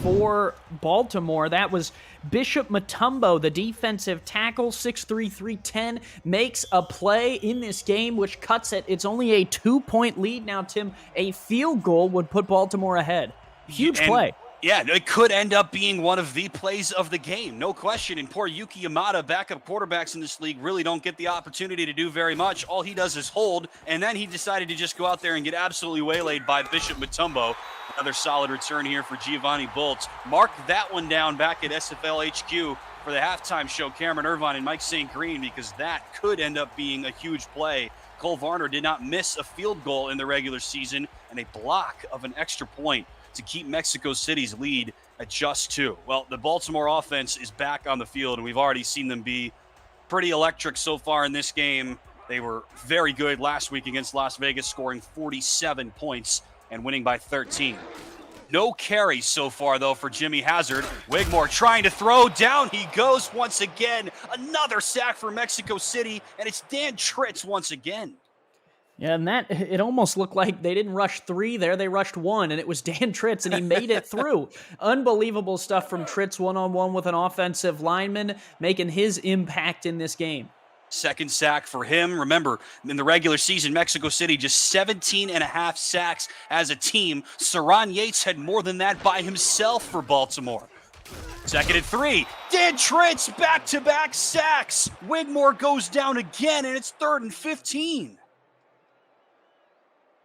S3: for Baltimore. That was Bishop Mutombo, the defensive tackle, 6'3", 310, makes a play in this game, which cuts it. It's only a 2-point lead now, Tim. A field goal would put Baltimore ahead. Huge play.
S2: Yeah, it could end up being one of the plays of the game, no question. And poor Yuki Yamada, backup quarterbacks in this league, really don't get the opportunity to do very much. All he does is hold, and then he decided to just go out there and get absolutely waylaid by Bishop Mutombo. Another solid return here for Giovanni Bolt. Mark that one down back at SFL HQ for the halftime show, Cameron Irvine and Mike St. Green, because that could end up being a huge play. Cole Varner did not miss a field goal in the regular season, and a block of an extra point to keep Mexico City's lead at just 2. Well, the Baltimore offense is back on the field, and we've already seen them be pretty electric so far in this game. They were very good last week against Las Vegas, scoring 47 points and winning by 13. No carries so far, though, for Jimmy Hazard. Wigmore trying to throw. Down he goes once again. Another sack for Mexico City, and it's Dan Tritz once again.
S3: Yeah, and that, it almost looked like they didn't rush 3 there, they rushed 1, and it was Dan Tritz, and he made it through. Unbelievable stuff from Tritz one-on-one with an offensive lineman, making his impact in this game.
S2: Second sack for him. Remember, in the regular season, Mexico City just 17.5 sacks as a team. Suron Yates had more than that by himself for Baltimore. Second and 3. Dan Tritz, back-to-back sacks. Wigmore goes down again, and it's 3rd and 15.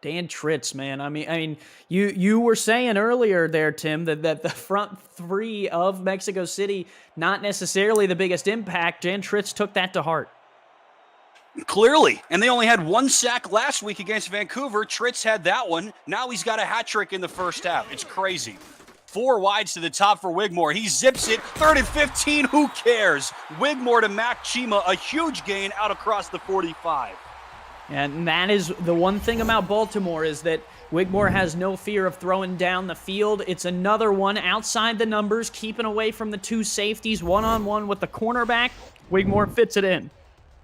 S3: Dan Tritz, man. I mean, you were saying earlier there, Tim, that the front three of Mexico City, not necessarily the biggest impact. Dan Tritz took that to heart.
S2: Clearly. And they only had one sack last week against Vancouver. Tritz had that one. Now he's got a hat trick in the first half. It's crazy. 4 wides to the top for Wigmore. He zips it. 3rd and 15. Who cares? Wigmore to Mac Chima. A huge gain out across the 45.
S3: And that is the one thing about Baltimore, is that Wigmore has no fear of throwing down the field. It's another one outside the numbers, keeping away from the 2 safeties, one-on-one with the cornerback. Wigmore fits it in.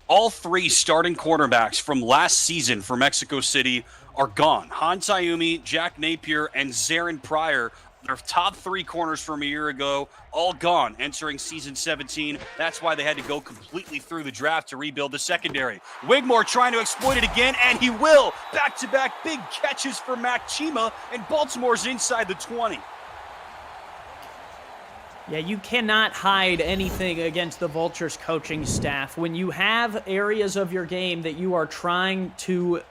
S2: All 3 starting cornerbacks from last season for Mexico City are gone. Hans Ayumi, Jack Napier, and Zarin Pryor, their top 3 corners from a year ago, all gone entering season 17. That's why they had to go completely through the draft to rebuild the secondary. Wigmore trying to exploit it again, and he will. Back-to-back big catches for Mac Chima, and Baltimore's inside the 20.
S3: Yeah, you cannot hide anything against the Vultures coaching staff. When you have areas of your game that you are trying to,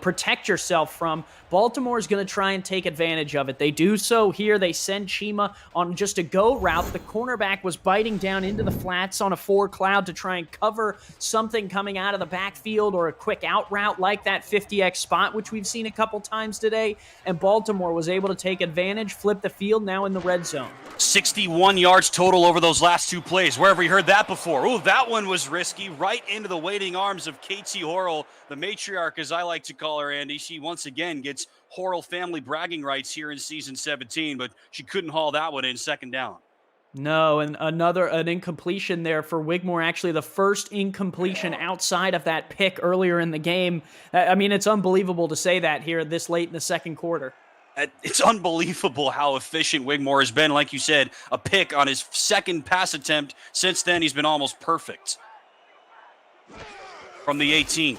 S3: protect yourself from, Baltimore is going to try and take advantage of it. They do so here. They send Chima on just a go route. The cornerback was biting down into the flats on a 4 cloud to try and cover something coming out of the backfield, or a quick out route like that 50X spot, which we've seen a couple times today. And Baltimore was able to take advantage, flip the field, now in the red zone.
S2: 61 yards total over those last 2 plays. Where have we heard that before? Ooh, that one was risky. Right into the waiting arms of Katie Horrell, the matriarch, as I like to call her, Andy. She once again gets Horrell family bragging rights here in season 17, but she couldn't haul that one in, 2nd down.
S3: No, and an incompletion there for Wigmore. Actually, the first incompletion outside of that pick earlier in the game. I mean, it's unbelievable to say that here this late in the second quarter.
S2: It's unbelievable how efficient Wigmore has been. Like you said, a pick on his 2nd pass attempt. Since then, he's been almost perfect. From the 18.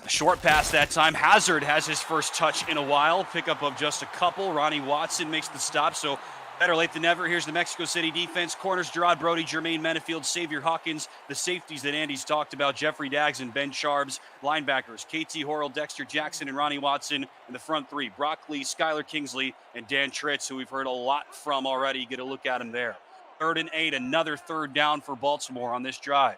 S2: A short pass that time. Hazard has his first touch in a while. Pickup of just a couple. Ronnie Watson makes the stop, so better late than never. Here's the Mexico City defense. Corners, Gerard Brody, Jermaine Menefield, Xavier Hawkins. The safeties that Andy's talked about, Jeffrey Daggs and Ben Charbs. Linebackers, KT Horrell, Dexter Jackson, and Ronnie Watson. In the front 3, Brock Lee, Skylar Kingsley, and Dan Tritz, who we've heard a lot from already. Get a look at him there. 3rd and 8, another 3rd down for Baltimore on this drive.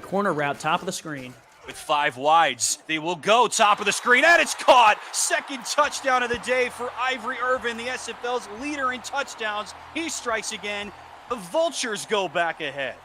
S3: Corner route, top of the screen.
S2: With 5 wides, they will go top of the screen, and it's caught. 2nd touchdown of the day for Ivory Irvin, the SFL's leader in touchdowns. He strikes again. The Vultures go back ahead.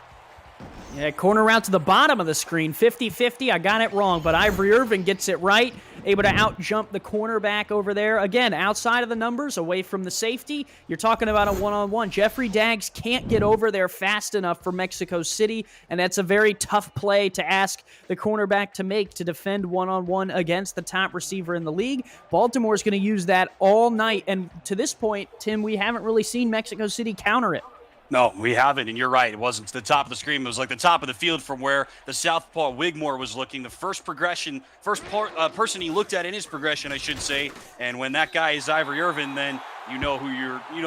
S3: Yeah, corner route to the bottom of the screen, 50-50. I got it wrong, but Ivory Irvin gets it right, able to out-jump the cornerback over there. Again, outside of the numbers, away from the safety, you're talking about a one-on-one. Jeffrey Daggs can't get over there fast enough for Mexico City, and that's a very tough play to ask the cornerback to make to defend one-on-one against the top receiver in the league. Baltimore's going to use that all night, and to this point, Tim, we haven't really seen Mexico City counter it.
S2: No, we haven't, and you're right. It wasn't the top of the screen. It was like the top of the field from where the southpaw Wigmore was looking. The first person he looked at in his progression, I should say. And when that guy is Ivory Irvin, then you know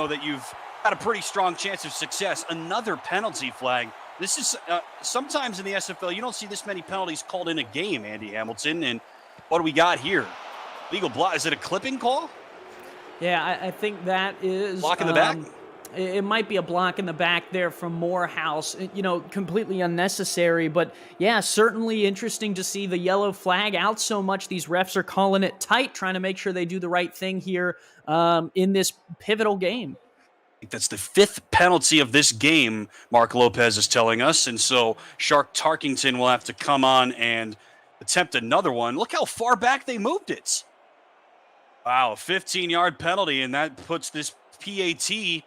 S2: that you've got a pretty strong chance of success. Another penalty flag. This is sometimes in the SFL you don't see this many penalties called in a game, Andy Hamilton. And what do we got here? Legal block. Is it a clipping call?
S3: Yeah, I think that is
S2: block in the back.
S3: It might be a block in the back there from Morehouse, completely unnecessary. But, yeah, certainly interesting to see the yellow flag out so much. These refs are calling it tight, trying to make sure they do the right thing here in this pivotal game.
S2: I think that's the 5th penalty of this game, Mark Lopez is telling us. And so Shark Tarkington will have to come on and attempt another one. Look how far back they moved it. Wow, a 15-yard penalty, and that puts this PAT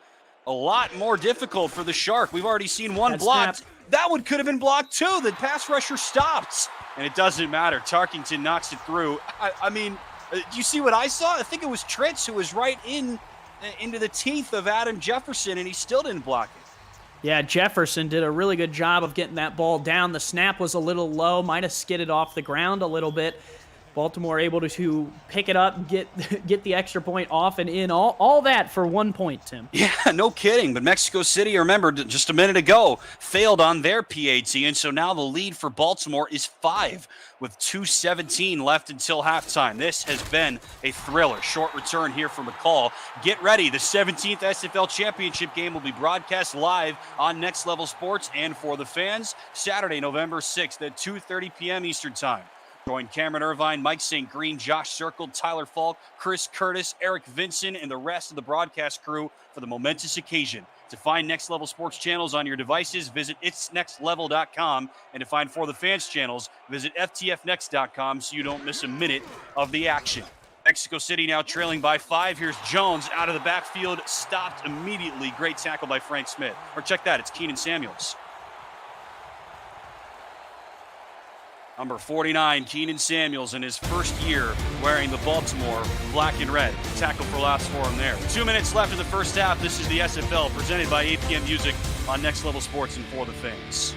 S2: a lot more difficult for the Shark. We've already seen one blocked. That one could have been blocked too. The pass rusher stops, and it doesn't matter. Tarkington knocks it through. I mean, do you see what I saw? I think it was Tritz who was right into the teeth of Adam Jefferson, and he still didn't block it.
S3: Yeah, Jefferson did a really good job of getting that ball down. The snap was a little low, might have skidded off the ground a little bit. Baltimore able to pick it up, get the extra point off and in, all that for 1 point, Tim.
S2: Yeah, no kidding. But Mexico City, remember, just a minute ago, failed on their PAT, and so now the lead for Baltimore is 5 with 2:17 left until halftime. This has been a thriller. Short return here for McCall. Get ready. The 17th SFL Championship game will be broadcast live on Next Level Sports and for the fans Saturday, November 6th at 2:30 p.m. Eastern Time. Join Cameron Irvine, Mike St. Green, Josh Circle, Tyler Falk, Chris Curtis, Eric Vinson, and the rest of the broadcast crew for the momentous occasion. To find Next Level Sports channels on your devices, visit itsnextlevel.com. And to find For the Fans channels, visit ftfnext.com so you don't miss a minute of the action. Mexico City now trailing by 5. Here's Jones out of the backfield, stopped immediately. Great tackle by Frank Smith. Or check that, it's Keenan Samuels. Number 49, Keenan Samuels, in his first year wearing the Baltimore black and red. Tackle for loss for him there. 2 minutes left in the first half. This is the SFL presented by APM Music on Next Level Sports and For the Fans.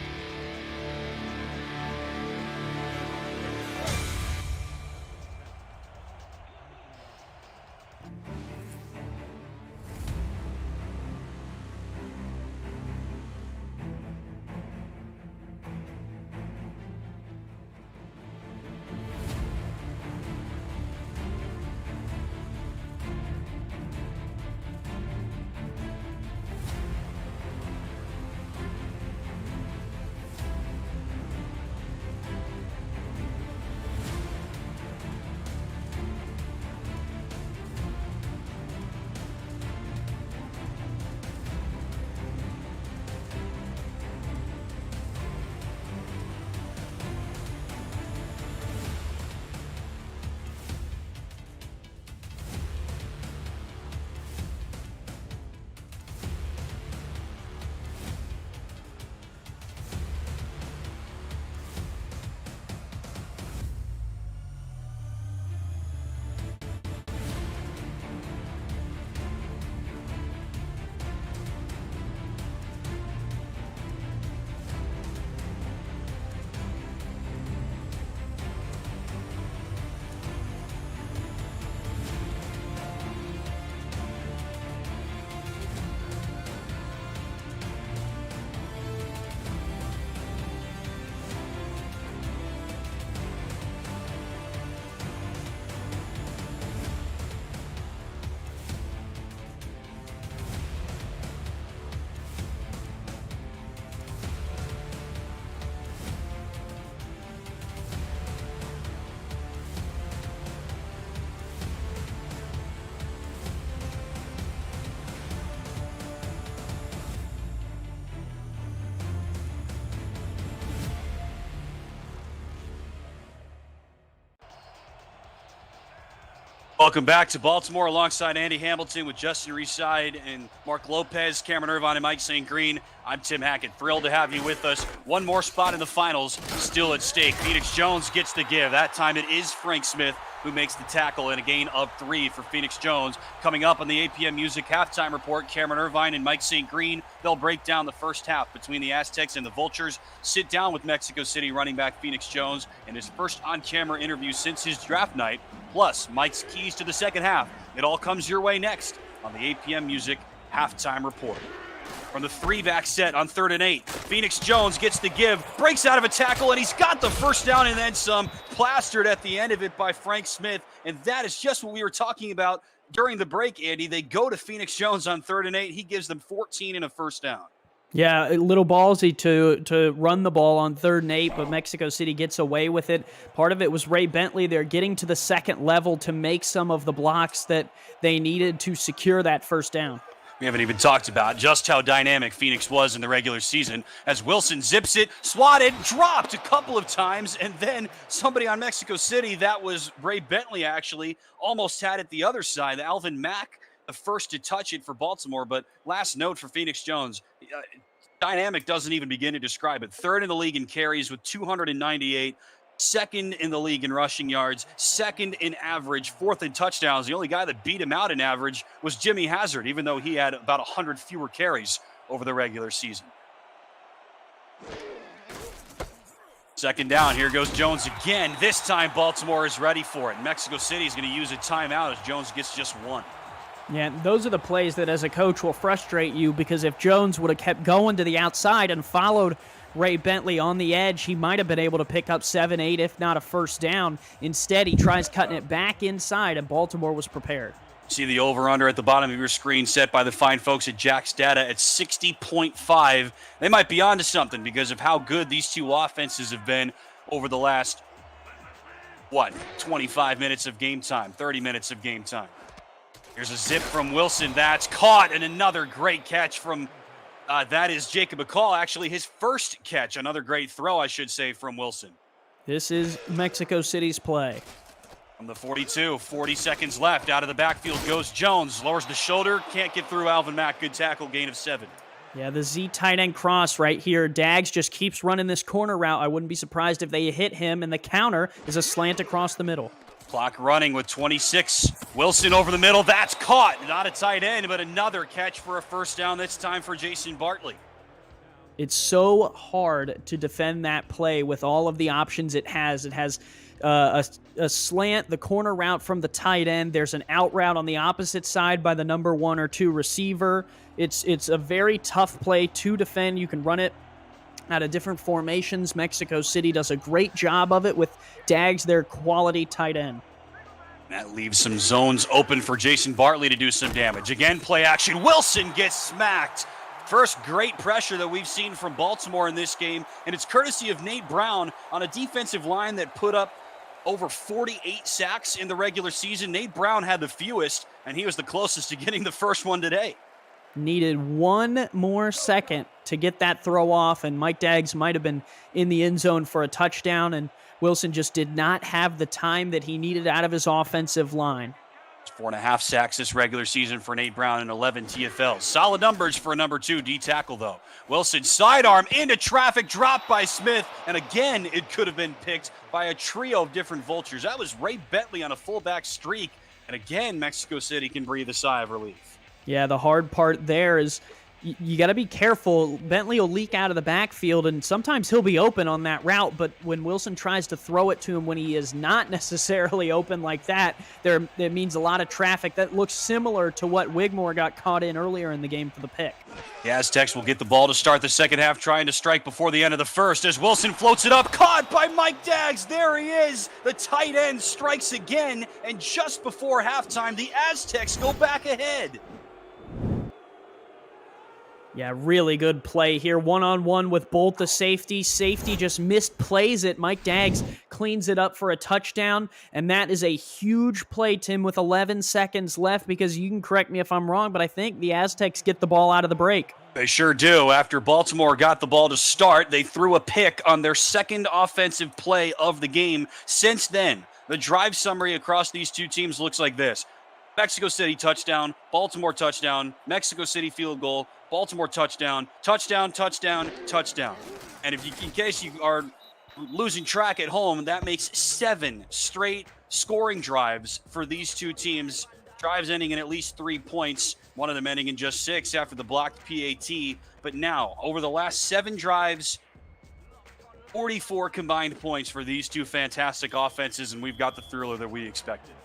S2: Welcome back to Baltimore alongside Andy Hamilton with Justin Reeside and Mark Lopez, Cameron Irvine, and Mike St. Green. I'm Tim Hackett. Thrilled to have you with us. One more spot in the finals still at stake. Phoenix Jones gets the give. That time it is Frank Smith who makes the tackle and a gain of 3 for Phoenix Jones. Coming up on the APM Music Halftime Report, Cameron Irvine and Mike St. Green, they'll break down the first half between the Aztecs and the Vultures, sit down with Mexico City running back Phoenix Jones in his first on-camera interview since his draft night, plus Mike's keys to the second half. It all comes your way next on the APM Music Halftime Report. From the 3-back set on 3rd and 8, Phoenix Jones gets the give, breaks out of a tackle, and he's got the first down and then some, plastered at the end of it by Frank Smith. And that is just what we were talking about during the break, Andy. They go to Phoenix Jones on 3rd and 8. He gives them 14 and a first down.
S3: Yeah, a little ballsy to run the ball on 3rd and 8, but Mexico City gets away with it. Part of it was Ray Bentley. They're getting to the second level to make some of the blocks that they needed to secure that first down.
S2: We haven't even talked about just how dynamic Phoenix was in the regular season as Wilson zips it, swatted, dropped a couple of times, and then somebody on Mexico City, that was Ray Bentley actually, almost had it the other side. Alvin Mack, the first to touch it for Baltimore, but last note for Phoenix Jones, dynamic doesn't even begin to describe it. 3rd in the league in carries with 298, 2nd in the league in rushing yards, 2nd in average, 4th in touchdowns. The only guy that beat him out in average was Jimmy Hazard, even though he had about 100 fewer carries over the regular season. Second down, here goes Jones again. This time Baltimore is ready for it. Mexico City is going to use a timeout as Jones gets just one.
S3: Yeah, those are the plays that as a coach will frustrate you, because if Jones would have kept going to the outside and followed Ray Bentley on the edge, he might have been able to pick up 7, 8, if not a first down. Instead, he tries cutting it back inside, and Baltimore was prepared.
S2: See the over-under at the bottom of your screen set by the fine folks at Jack's Data at 60.5. They might be onto something because of how good these two offenses have been over the last, 25 minutes of game time, 30 minutes of game time. Here's a zip from Wilson. That's caught, and another great catch from, that is Jacob McCall. Actually, his first catch. Another great throw, I should say, from Wilson.
S3: This is Mexico City's play.
S2: From the 42, 40 seconds left. Out of the backfield goes Jones. Lowers the shoulder. Can't get through Alvin Mack. Good tackle, gain of 7.
S3: Yeah, the Z tight end cross right here. Dags just keeps running this corner route. I wouldn't be surprised if they hit him, and the counter is a slant across the middle.
S2: Clock running with 26. Wilson over the middle. That's caught. Not a tight end, but another catch for a first down. This time for Jason Bartley.
S3: It's so hard to defend that play with all of the options it has. It has a slant, the corner route from the tight end. There's an out route on the opposite side by the number 1 or 2 receiver. It's a very tough play to defend. You can run it out of different formations. Mexico City does a great job of it with Dags, their quality tight end.
S2: That leaves some zones open for Jason Bartley to do some damage. Again, play action. Wilson gets smacked. First great pressure that we've seen from Baltimore in this game, and it's courtesy of Nate Brown on a defensive line that put up over 48 sacks in the regular season. Nate Brown had the fewest, and he was the closest to getting the first one today.
S3: Needed one more second to get that throw off, and Mike Dags might have been in the end zone for a touchdown, and Wilson just did not have the time that he needed out of his offensive line.
S2: 4.5 sacks this regular season for Nate Brown and 11 TFLs. Solid numbers for a number 2 D tackle, though. Wilson sidearm into traffic, dropped by Smith, and again, it could have been picked by a trio of different Vultures. That was Ray Bentley on a fullback streak, and again, Mexico City can breathe a sigh of relief.
S3: Yeah, the hard part there is you got to be careful. Bentley will leak out of the backfield, and sometimes he'll be open on that route, but when Wilson tries to throw it to him when he is not necessarily open like that, that means a lot of traffic. That looks similar to what Wigmore got caught in earlier in the game for the pick.
S2: The Aztecs will get the ball to start the second half, trying to strike before the end of the first as Wilson floats it up. Caught by Mike Dags. There he is. The tight end strikes again, and just before halftime, the Aztecs go back ahead.
S3: Yeah, really good play here. One-on-one with Bolt, the safety. Safety just misplays it. Mike Dags cleans it up for a touchdown, and that is a huge play, Tim, with 11 seconds left, because you can correct me if I'm wrong, but I think the Aztecs get the ball out of the break.
S2: They sure do. After Baltimore got the ball to start, they threw a pick on their second offensive play of the game. Since then, the drive summary across these two teams looks like this. Mexico City touchdown, Baltimore touchdown, Mexico City field goal, Baltimore touchdown, touchdown, touchdown, touchdown. And if you, in case you are losing track at home, that makes 7 straight scoring drives for these two teams. Drives ending in at least 3 points, one of them ending in just 6 after the blocked PAT. But now, over the last 7 drives, 44 combined points for these two fantastic offenses, and we've got the thriller that we expected.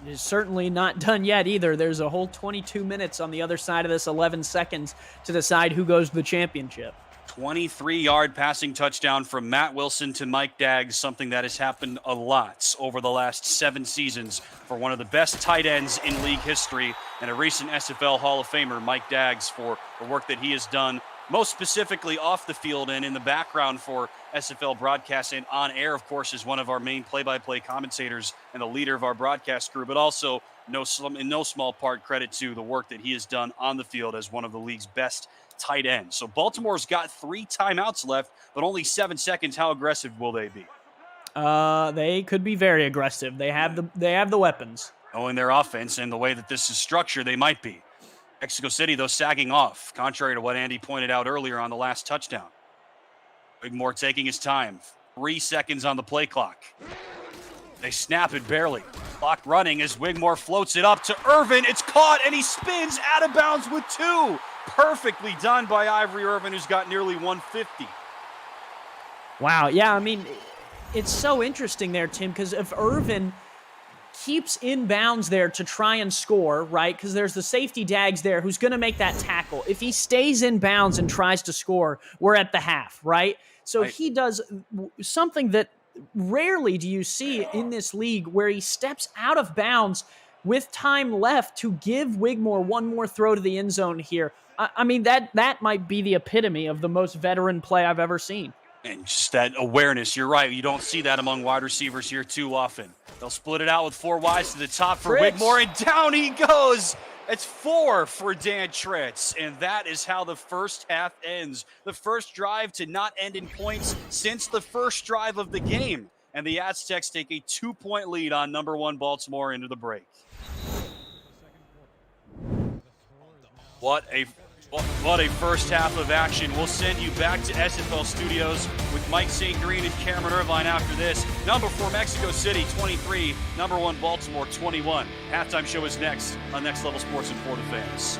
S3: It's certainly not done yet either. There's a whole 22 minutes on the other side of this, 11 seconds to decide who goes to the championship.
S2: 23-yard passing touchdown from Matt Wilson to Mike Dags, something that has happened a lot over the last 7 seasons for one of the best tight ends in league history and a recent SFL Hall of Famer, Mike Dags, for the work that he has done, most specifically off the field and in the background for SFL broadcast and on air, of course, is one of our main play-by-play commentators and the leader of our broadcast crew, but also in no small part credit to the work that he has done on the field as one of the league's best tight ends. So Baltimore's got 3 timeouts left, but only 7 seconds. How aggressive will they be?
S3: They could be very aggressive. They have the weapons.
S2: Knowing their offense and the way that this is structured, they might be. Mexico City, though, sagging off, contrary to what Andy pointed out earlier on the last touchdown. Wigmore taking his time. 3 seconds on the play clock. They snap it barely. Clock running as Wigmore floats it up to Irvin. It's caught, and he spins out of bounds with 2. Perfectly done by Ivory Irvin, who's got nearly 150.
S3: Wow. Yeah, I mean, it's so interesting there, Tim, because if Irvin keeps in bounds there to try and score, right? Because there's the safety Dags there who's going to make that tackle. If he stays in bounds and tries to score, we're at the half, right? So he does something that rarely do you see in this league where he steps out of bounds with time left to give Wigmore one more throw to the end zone here. I mean, that might be the epitome of the most veteran play I've ever seen.
S2: And just that awareness, you're right. You don't see that among wide receivers here too often. They'll split it out with 4 wides to the top for Wigmore, and down he goes. It's 4 for Dan Tritz, and that is how the first half ends. The first drive to not end in points since the first drive of the game. And the Aztecs take a 2-point lead on number 1 Baltimore into the break. What a first half of action. We'll send you back to SFL Studios with Mike St. Green and Cameron Irvine after this. Number 4 Mexico City 23, number 1 Baltimore 21. Halftime show is next on Next Level Sports and For the Fans.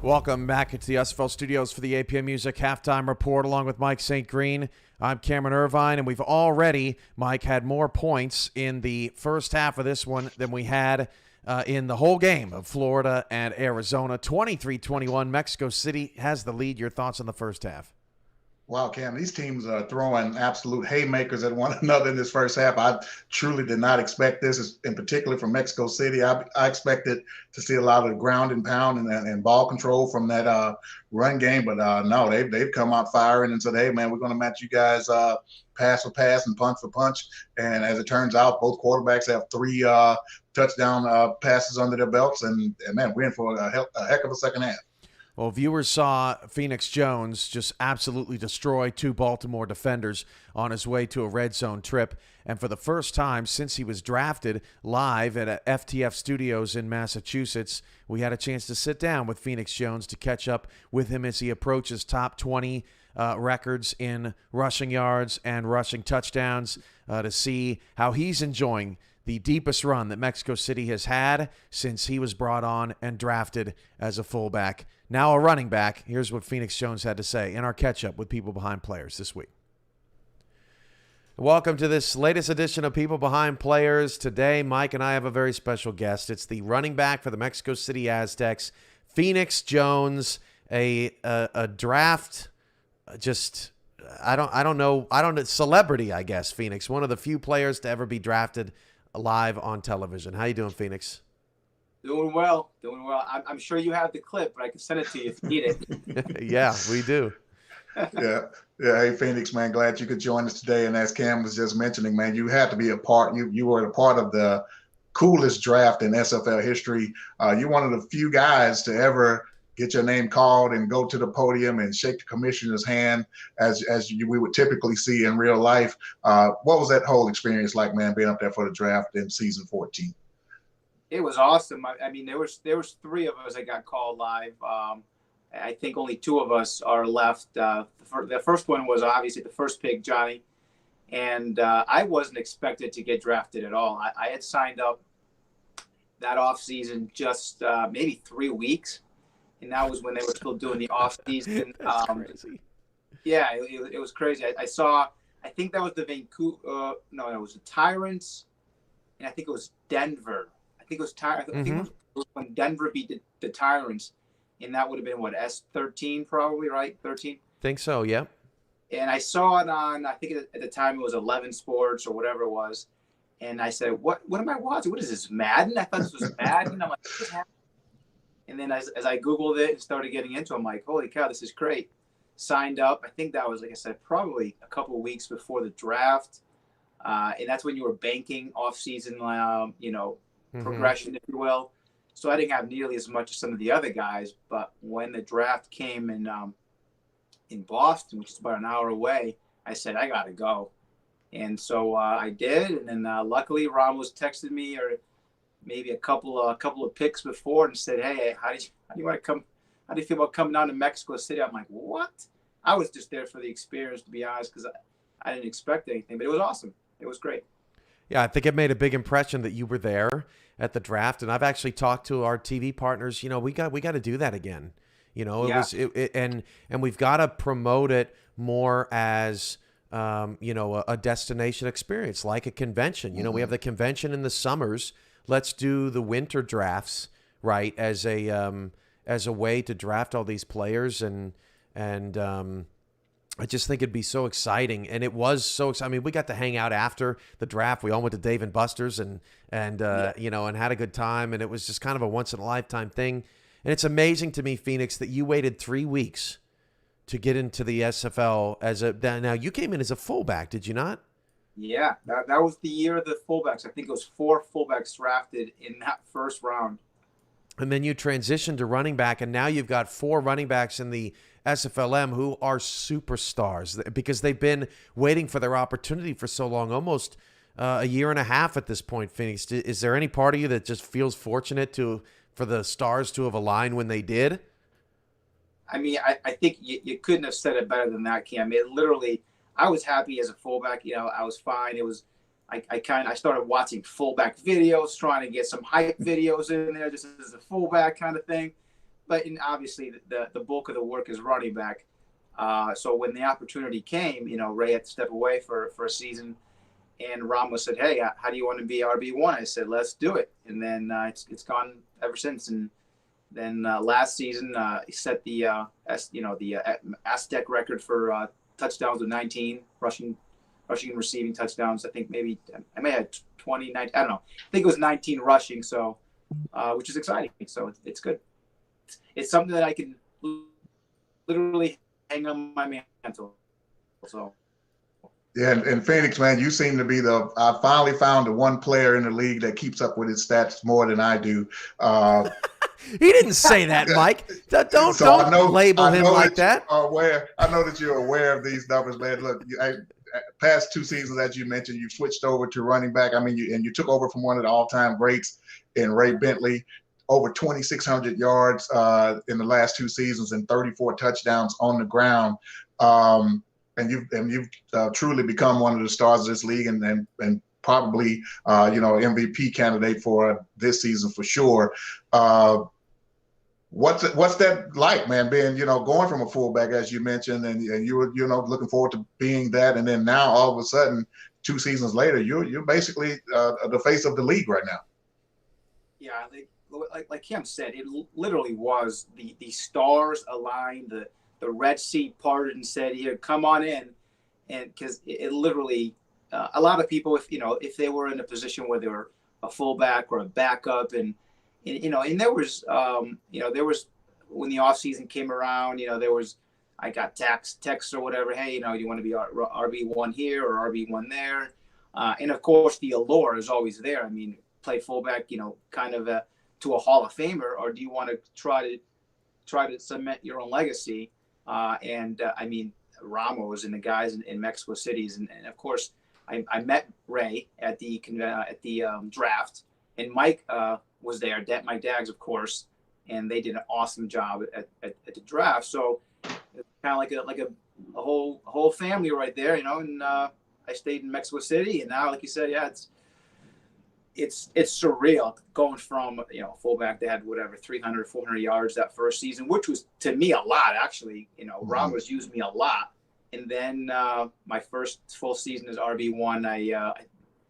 S4: Welcome back into the SFL Studios for the APM Music Halftime Report, along with Mike St. Green. I'm Cameron Irvine, and we've already, Mike, had more points in the first half of this one than we had in the whole game of Florida and Arizona. 23-21, Mexico City has the lead. Your thoughts on the first half?
S5: Wow, Cam, these teams are throwing absolute haymakers at one another in this first half. I truly did not expect this, in particular from Mexico City. I expected to see a lot of ground and pound and ball control from that run game, but no, they've come out firing and said, hey, man, we're going to match you guys pass for pass and punch for punch. And as it turns out, both quarterbacks have 3 touchdown passes under their belts, and man, we're in for a heck of a second half.
S4: Well, viewers saw Phoenix Jones just absolutely destroy 2 Baltimore defenders on his way to a red zone trip. And for the first time since he was drafted live at FTF Studios in Massachusetts, we had a chance to sit down with Phoenix Jones to catch up with him as he approaches top 20 records in rushing yards and rushing touchdowns to see how he's enjoying the deepest run that Mexico City has had since he was brought on and drafted as a fullback. Now a running back. Here's what Phoenix Jones had to say in our catch-up with People Behind Players this week. Welcome to this latest edition of People Behind Players. Today, Mike and I have a very special guest. It's the running back for the Mexico City Aztecs, Phoenix Jones, a draft, celebrity, I guess, Phoenix. One of the few players to ever be drafted live on television. How you doing, Phoenix?
S6: Doing well, doing well. I'm sure you have the clip, but I can send it to you if you need it.
S4: Yeah, we do.
S5: Yeah. Yeah. Hey, Phoenix, man, glad you could join us today. And as Cam was just mentioning, man, you had to be a part. You were a part of the coolest draft in SFL history. You're one of the few guys to ever get your name called and go to the podium and shake the commissioner's hand we would typically see in real life. What was that whole experience like, man, being up there for the draft in season 14?
S6: It was awesome. I mean, there was 3 of us that got called live. I think only 2 of us are left. The first one was obviously the first pick, Johnny, and I wasn't expected to get drafted at all. I had signed up that off season just maybe 3 weeks, and that was when they were still doing the off season.
S4: That's crazy.
S6: Yeah, it was crazy. I saw. I think that was the Vancouver. No, it was the Tyrants, and I think it was Denver. I think it was I think it was when Denver beat the Tyrants, and that would have been what, S13 probably, right? 13.
S4: Think so, yeah.
S6: And I saw it on, I think at the time it was 11 Sports or whatever it was, and I said, "What am I watching? What is this, Madden?" I thought this was Madden. I'm like, "What's happening?" And then as I Googled it and started getting into it, I'm like, "Holy cow, this is great!" Signed up. I think that was, like I said, probably a couple of weeks before the draft, and that's when you were banking off-season, progression, if you will. So I didn't have nearly as much as some of the other guys. But when the draft came in Boston, which is about an hour away, I said, I got to go. And so I did. And then luckily Ramos texted me, or maybe a couple of picks before, and said, "Hey, how do you want to come? How do you feel about coming down to Mexico City?" I'm like, "What?" I was just there for the experience, to be honest, because I didn't expect anything. But it was awesome. It was great.
S4: Yeah, I think it made a big impression that you were there at the draft, and I've actually talked to our TV partners. We got to do that again. And we've got to promote it more as a destination experience, like a convention. We have the convention in the summers. Let's do the winter drafts, right, as a way to draft all these players, and I just think it'd be so exciting, and it was so exciting. I mean, we got to hang out after the draft. We all went to Dave and Buster's and had a good time, and it was just kind of a once in a lifetime thing. And it's amazing to me, Phoenix, that you waited 3 weeks to get into the SFL now you came in as a fullback, did you not?
S6: Yeah, that was the year of the fullbacks. I think it was 4 fullbacks drafted in that first round.
S4: And then you transitioned to running back, and now you've got 4 running backs in the SFLM who are superstars because they've been waiting for their opportunity for so long, almost a year and a half at this point, Phoenix. Is there any part of you that just feels fortunate for the stars to have aligned when they did?
S6: I mean, I think you couldn't have said it better than that, Cam. It literally, I was happy as a fullback. I was fine. It was, I started watching fullback videos, trying to get some hype videos in there just as a fullback kind of thing. But obviously the bulk of the work is running back. So when the opportunity came, Ray had to step away for a season, and Ramos said, "Hey, how do you want to be RB1?" I said, "Let's do it." And then it's gone ever since. And then last season he set the Aztec record for touchdowns with 19 rushing and receiving touchdowns. I think maybe I may have 29. I don't know. I think it was 19 rushing. So, which is exciting. So it's good. It's something that I can literally hang on my mantle. So.
S5: Yeah, and Phoenix, man, you seem to be I finally found the one player in the league that keeps up with his stats more than I do.
S4: He didn't say that, Mike. Don't label him like that.
S5: I know that you're aware of these numbers, man. Look, past 2 seasons, as you mentioned, you switched over to running back. I mean, you took over from one of the all-time greats in Ray Bentley. Over 2,600 yards in the last 2 seasons and 34 touchdowns on the ground. And you've truly become one of the stars of this league, and probably MVP candidate for this season for sure. What's that like, man? Being going from a fullback, as you mentioned, and you were looking forward to being that, and then now all of a sudden 2 seasons later, you're basically the face of the league right now.
S6: Yeah, like Cam said, it literally was the stars aligned, the Red Sea parted and said, "Here, come on in," and because it literally, a lot of people, if they were in a position where they were a fullback or a backup, and there was, there was, when the off season came around, I got texts or whatever. Hey, do you want to be RB1 here or RB1 there? And of course, the allure is always there. I mean, play fullback, kind of to a Hall of Famer, or do you want to try to cement your own legacy? I mean, Ramos and the guys in Mexico City, and of course, I met Ray at the draft, and Mike was there. Mike Daggs, of course, and they did an awesome job at the draft. So it's kind of like a whole family right there, And I stayed in Mexico City, and now, like you said, yeah, it's surreal going from fullback that had 300, 400 yards that first season, which was to me a lot actually. Ramos used me a lot. And then my first full season as RB1, I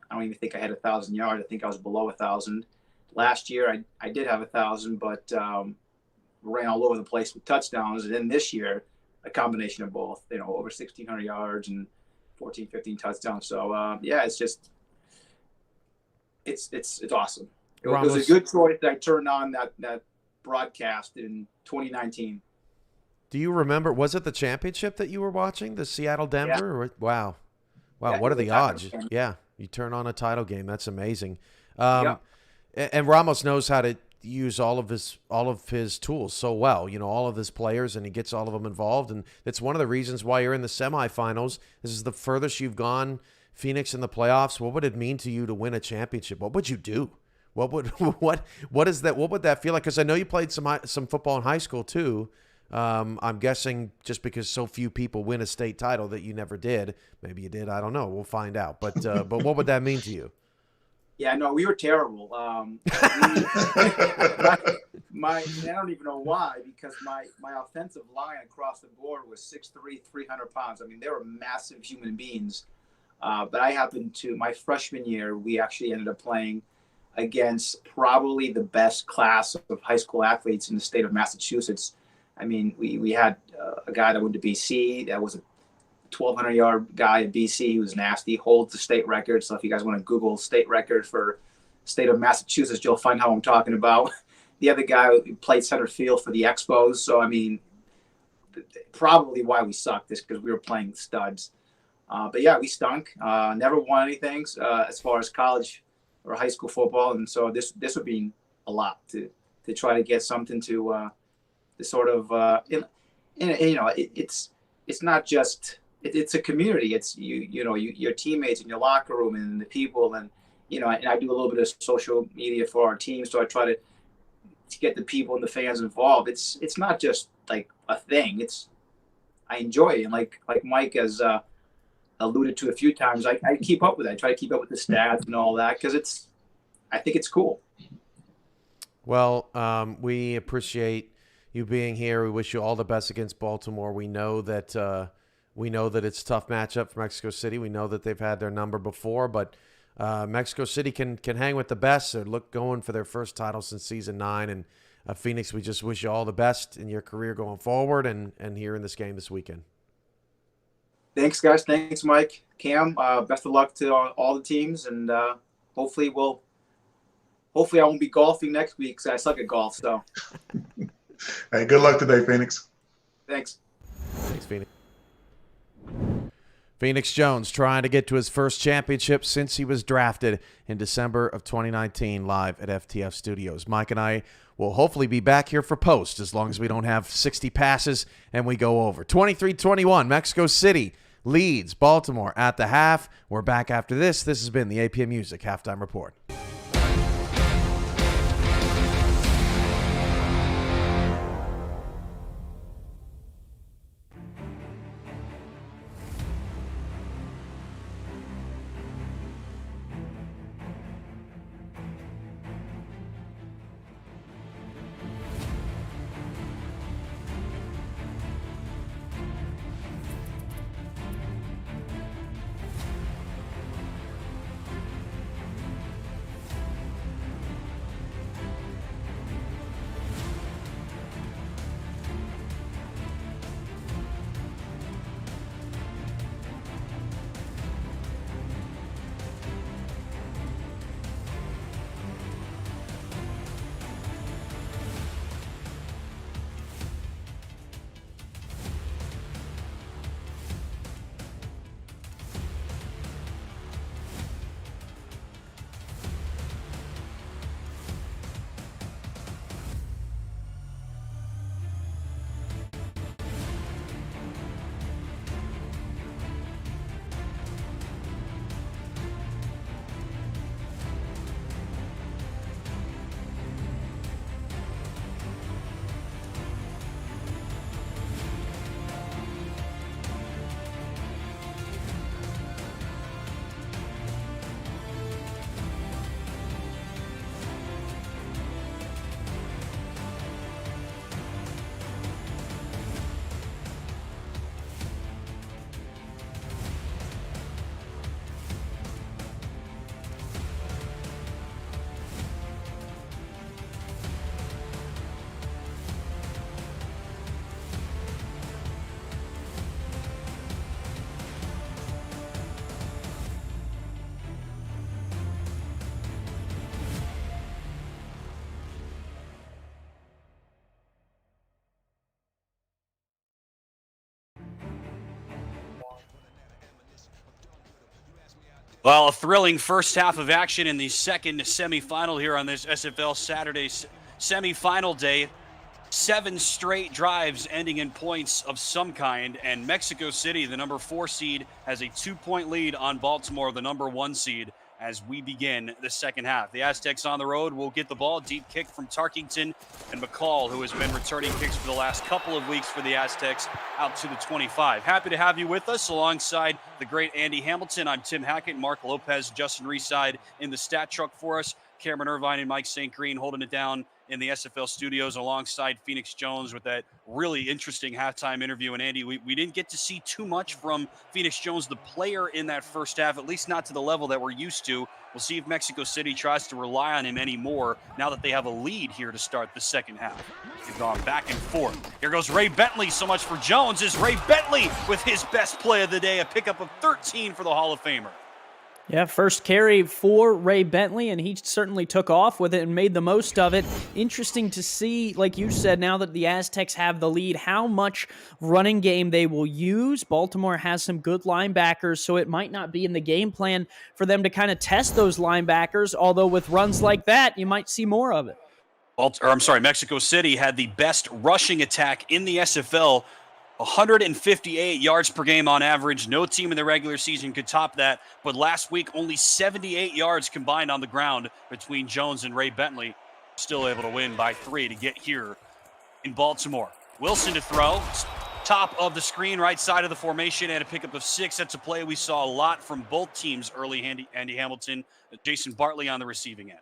S6: don't even think I had 1,000 yards. I think I was below 1,000. Last year I did have 1,000, but ran all over the place with touchdowns. And then this year, a combination of both, over 1,600 yards and 14, 15 touchdowns. So yeah, it's just it's awesome. It was a good choice that I turned on that broadcast in 2019.
S4: Do you remember, was it the championship that you were watching, the Seattle-Denver?
S6: Yeah.
S4: Wow,
S6: Yeah,
S4: what are the odds? Yeah, you turn on a title game. That's amazing. And Ramos knows how to use all of his tools so well, all of his players, and he gets all of them involved. And it's one of the reasons why you're in the semifinals. This is the furthest you've gone, Phoenix, in the playoffs. What would it mean to you to win a championship? What would you do? What would that feel like? Because I know you played some football in high school too. I'm guessing just because so few people win a state title that you never did. Maybe you did. I don't know. We'll find out. But what would that mean to you?
S6: Yeah, no, we were terrible. I don't even know why, because my offensive line across the board was 6'3", 300 pounds. I mean, they were massive human beings. But I happened to, my freshman year, we actually ended up playing against probably the best class of high school athletes in the state of Massachusetts. I mean, we had a guy that went to BC that was a 1,200-yard guy at BC. He was nasty, holds the state record. So if you guys want to Google state record for state of Massachusetts, you'll find how I'm talking about. The other guy played center field for the Expos. So, I mean, probably why we sucked is because we were playing studs. But, yeah, we stunk. Never won anything as far as college or high school football. And so this would be a lot to try to get something to sort of it's not just it's a community. It's your teammates in your locker room and the people, and and I do a little bit of social media for our team, so I try to get the people and the fans involved. It's not just like a thing. I enjoy it, and like Mike has alluded to a few times, I keep up with it. I try to keep up with the stats and all that because I think it's cool.
S4: Well, we appreciate you being here. We wish you all the best against Baltimore. We know that it's a tough matchup for Mexico City. We know that they've had their number before, but Mexico City can hang with the best. They're going for their first title since season 9. And Phoenix, we just wish you all the best in your career going forward and here in this game this weekend.
S6: Thanks, guys. Thanks, Mike, Cam. Best of luck to all the teams, and hopefully I won't be golfing next week because I suck at golf. So.
S5: Hey, good luck today, Phoenix.
S6: Thanks.
S4: Thanks, Phoenix. Phoenix Jones trying to get to his first championship since he was drafted in December of 2019 live at FTF Studios. Mike and I will hopefully be back here for post as long as we don't have 60 passes and we go over. 23-21, Mexico City leads Baltimore at the half. We're back after this. This has been the APM Music Halftime Report.
S2: Well, a thrilling first half of action in the second semifinal here on this SFL Saturday semifinal day. 7 straight drives ending in points of some kind, and Mexico City, the number 4 seed, has a 2-point lead on Baltimore, the number 1 seed, as we begin the second half. The Aztecs on the road will get the ball. Deep kick from Tarkington, and McCall, who has been returning kicks for the last couple of weeks for the Aztecs, out to the 25. Happy to have you with us alongside the great Andy Hamilton. I'm Tim Hackett, Mark Lopez, Justin Reeside in the stat truck for us. Cameron Irvine and Mike St. Green holding it down in the SFL studios alongside Phoenix Jones with that really interesting halftime interview. And Andy, we didn't get to see too much from Phoenix Jones, the player, in that first half, at least not to the level that we're used to. We'll see if Mexico City tries to rely on him anymore now that they have a lead here to start the second half. They've gone back and forth. Here goes Ray Bentley. So much for Jones is Ray Bentley with his best play of the day, a pickup of 13 for the Hall of Famer.
S3: Yeah, first carry for Ray Bentley, and he certainly took off with it and made the most of it. Interesting to see, like you said, now that the Aztecs have the lead, how much running game they will use. Baltimore has some good linebackers, so it might not be in the game plan for them to kind of test those linebackers, although with runs like that, you might see more of it.
S2: Mexico City had the best rushing attack in the SFL, 158 yards per game on average. No team in the regular season could top that. But last week, only 78 yards combined on the ground between Jones and Ray Bentley. Still able to win by 3 to get here in Baltimore. Wilson to throw. Top of the screen, right side of the formation, and a pickup of 6. That's a play we saw a lot from both teams early. Andy Hamilton, Jason Bartley on the receiving end.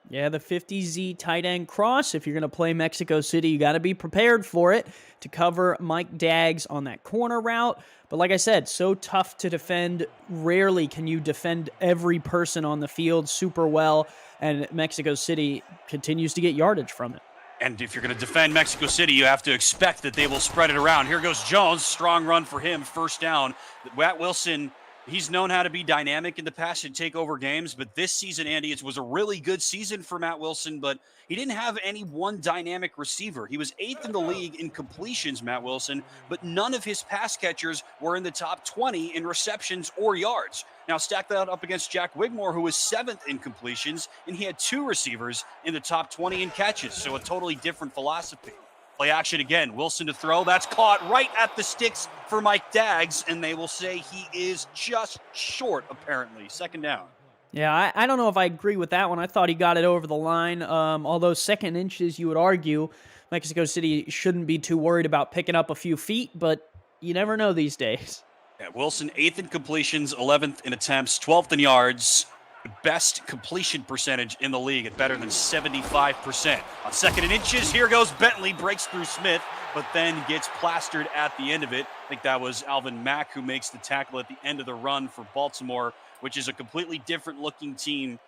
S3: Yeah, the 50Z tight end cross. If you're going to play Mexico City, you got to be prepared for it to cover Mike Daggs on that corner route. But like I said, so tough to defend. Rarely can you defend every person on the field super well, and Mexico City continues to get yardage from it.
S2: And if you're going to defend Mexico City, you have to expect that they will spread it around. Here goes Jones. Strong run for him. First down. Matt Wilson, he's known how to be dynamic in the past and take over games, but this season, Andy, it was a really good season for Matt Wilson, but he didn't have any one dynamic receiver. He was 8th in the league in completions, Matt Wilson, but none of his pass catchers were in the top 20 in receptions or yards. Now stack that up against Jack Wigmore, who was 7th in completions, and he had 2 receivers in the top 20 in catches, so a totally different philosophy. Play action again. Wilson to throw. That's caught right at the sticks for Mike Daggs, and they will say he is just short, apparently. Second down.
S3: Yeah, I don't know if I agree with that one. I thought he got it over the line. Although second inches, you would argue Mexico City shouldn't be too worried about picking up a few feet, but you never know these days.
S2: Yeah, Wilson, 8th in completions, 11th in attempts, 12th in yards. The best completion percentage in the league at better than 75%. On second and inches, here goes Bentley, breaks through Smith, but then gets plastered at the end of it. I think that was Alvin Mack who makes the tackle at the end of the run for Baltimore, which is a completely different looking team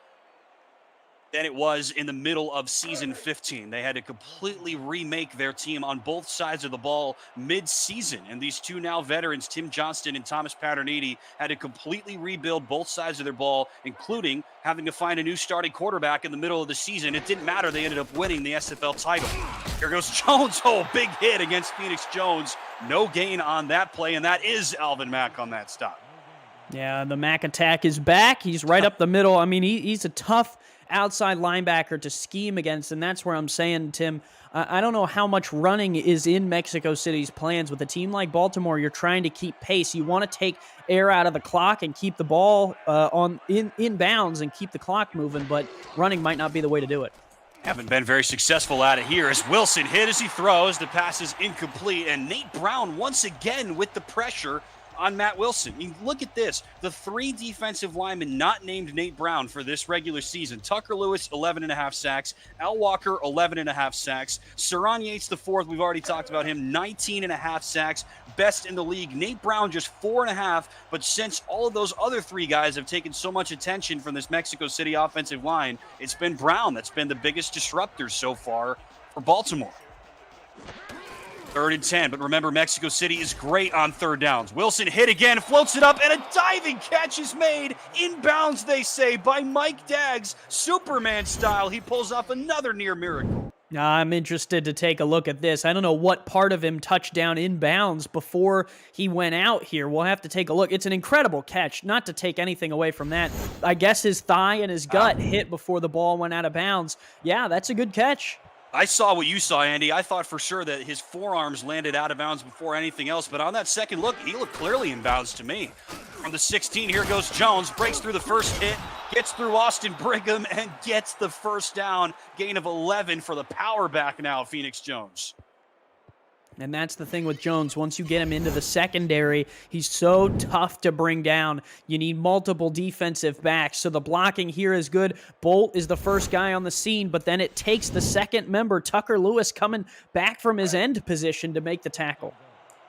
S2: than it was in the middle of season 15. They had to completely remake their team on both sides of the ball mid-season. And these two now veterans, Tim Johnston and Thomas Paterniti, had to completely rebuild both sides of their ball, including having to find a new starting quarterback in the middle of the season. It didn't matter. They ended up winning the SFL title. Here goes Jones. Oh, big hit against Phoenix Jones. No gain on that play, and that is Alvin Mack on that stop.
S3: Yeah, the Mack attack is back. He's right up the middle. I mean, he's a tough outside linebacker to scheme against, and that's where I'm saying, Tim, I don't know how much running is in Mexico City's plans. With a team like Baltimore, you're trying to keep pace. You want to take air out of the clock and keep the ball in bounds and keep the clock moving, but running might not be the way to do it.
S2: Haven't been very successful at it here as Wilson hit as he throws. The pass is incomplete, and Nate Brown once again with the pressure on Matt Wilson. You look at this. The 3 defensive linemen not named Nate Brown for this regular season. Tucker Lewis, 11.5 sacks. Al Walker, 11.5 sacks. Saron Yates, the 4th, we've already talked about him, 19.5 sacks. Best in the league. Nate Brown, just 4.5. But since all of those other 3 guys have taken so much attention from this Mexico City offensive line, it's been Brown that's been the biggest disruptor so far for Baltimore. 3rd and 10, but remember, Mexico City is great on third downs. Wilson hit again, floats it up, and a diving catch is made. Inbounds, they say, by Mike Daggs. Superman style, he pulls off another near miracle.
S3: I'm interested to take a look at this. I don't know what part of him touched down inbounds before he went out here. We'll have to take a look. It's an incredible catch, not to take anything away from that. I guess his thigh and his gut hit before the ball went out of bounds. Yeah, that's a good catch.
S2: I saw what you saw, Andy. I thought for sure that his forearms landed out of bounds before anything else, but on that second look, he looked clearly in bounds to me. From the 16, here goes Jones, breaks through the first hit, gets through Austin Brigham, and gets the first down. Gain of 11 for the power back now, Phoenix Jones.
S3: And that's the thing with Jones. Once you get him into the secondary, he's so tough to bring down. You need multiple defensive backs. So the blocking here is good. Bolt is the first guy on the scene, but then it takes the second member, Tucker Lewis, coming back from his end position to make the tackle.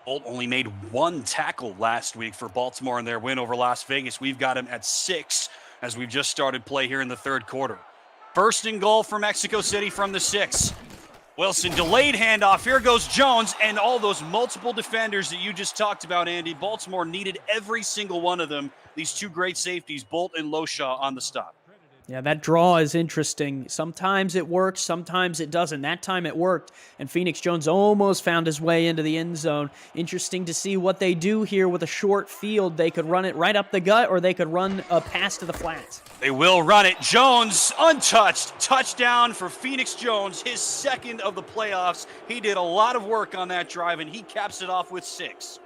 S2: Bolt only made 1 tackle last week for Baltimore in their win over Las Vegas. We've got him at 6 as we've just started play here in the third quarter. First and goal for Mexico City from the 6. Wilson, delayed handoff. Here goes Jones, and all those multiple defenders that you just talked about, Andy. Baltimore needed every single one of them. These 2 great safeties, Bolt and Loshaw, on the stop.
S3: Yeah, that draw is interesting. Sometimes it works, sometimes it doesn't. That time it worked, and Phoenix Jones almost found his way into the end zone. Interesting to see what they do here with a short field. They could run it right up the gut, or they could run a pass to the flats.
S2: They will run it. Jones, untouched. Touchdown for Phoenix Jones, his second of the playoffs. He did a lot of work on that drive, and he caps it off with 6.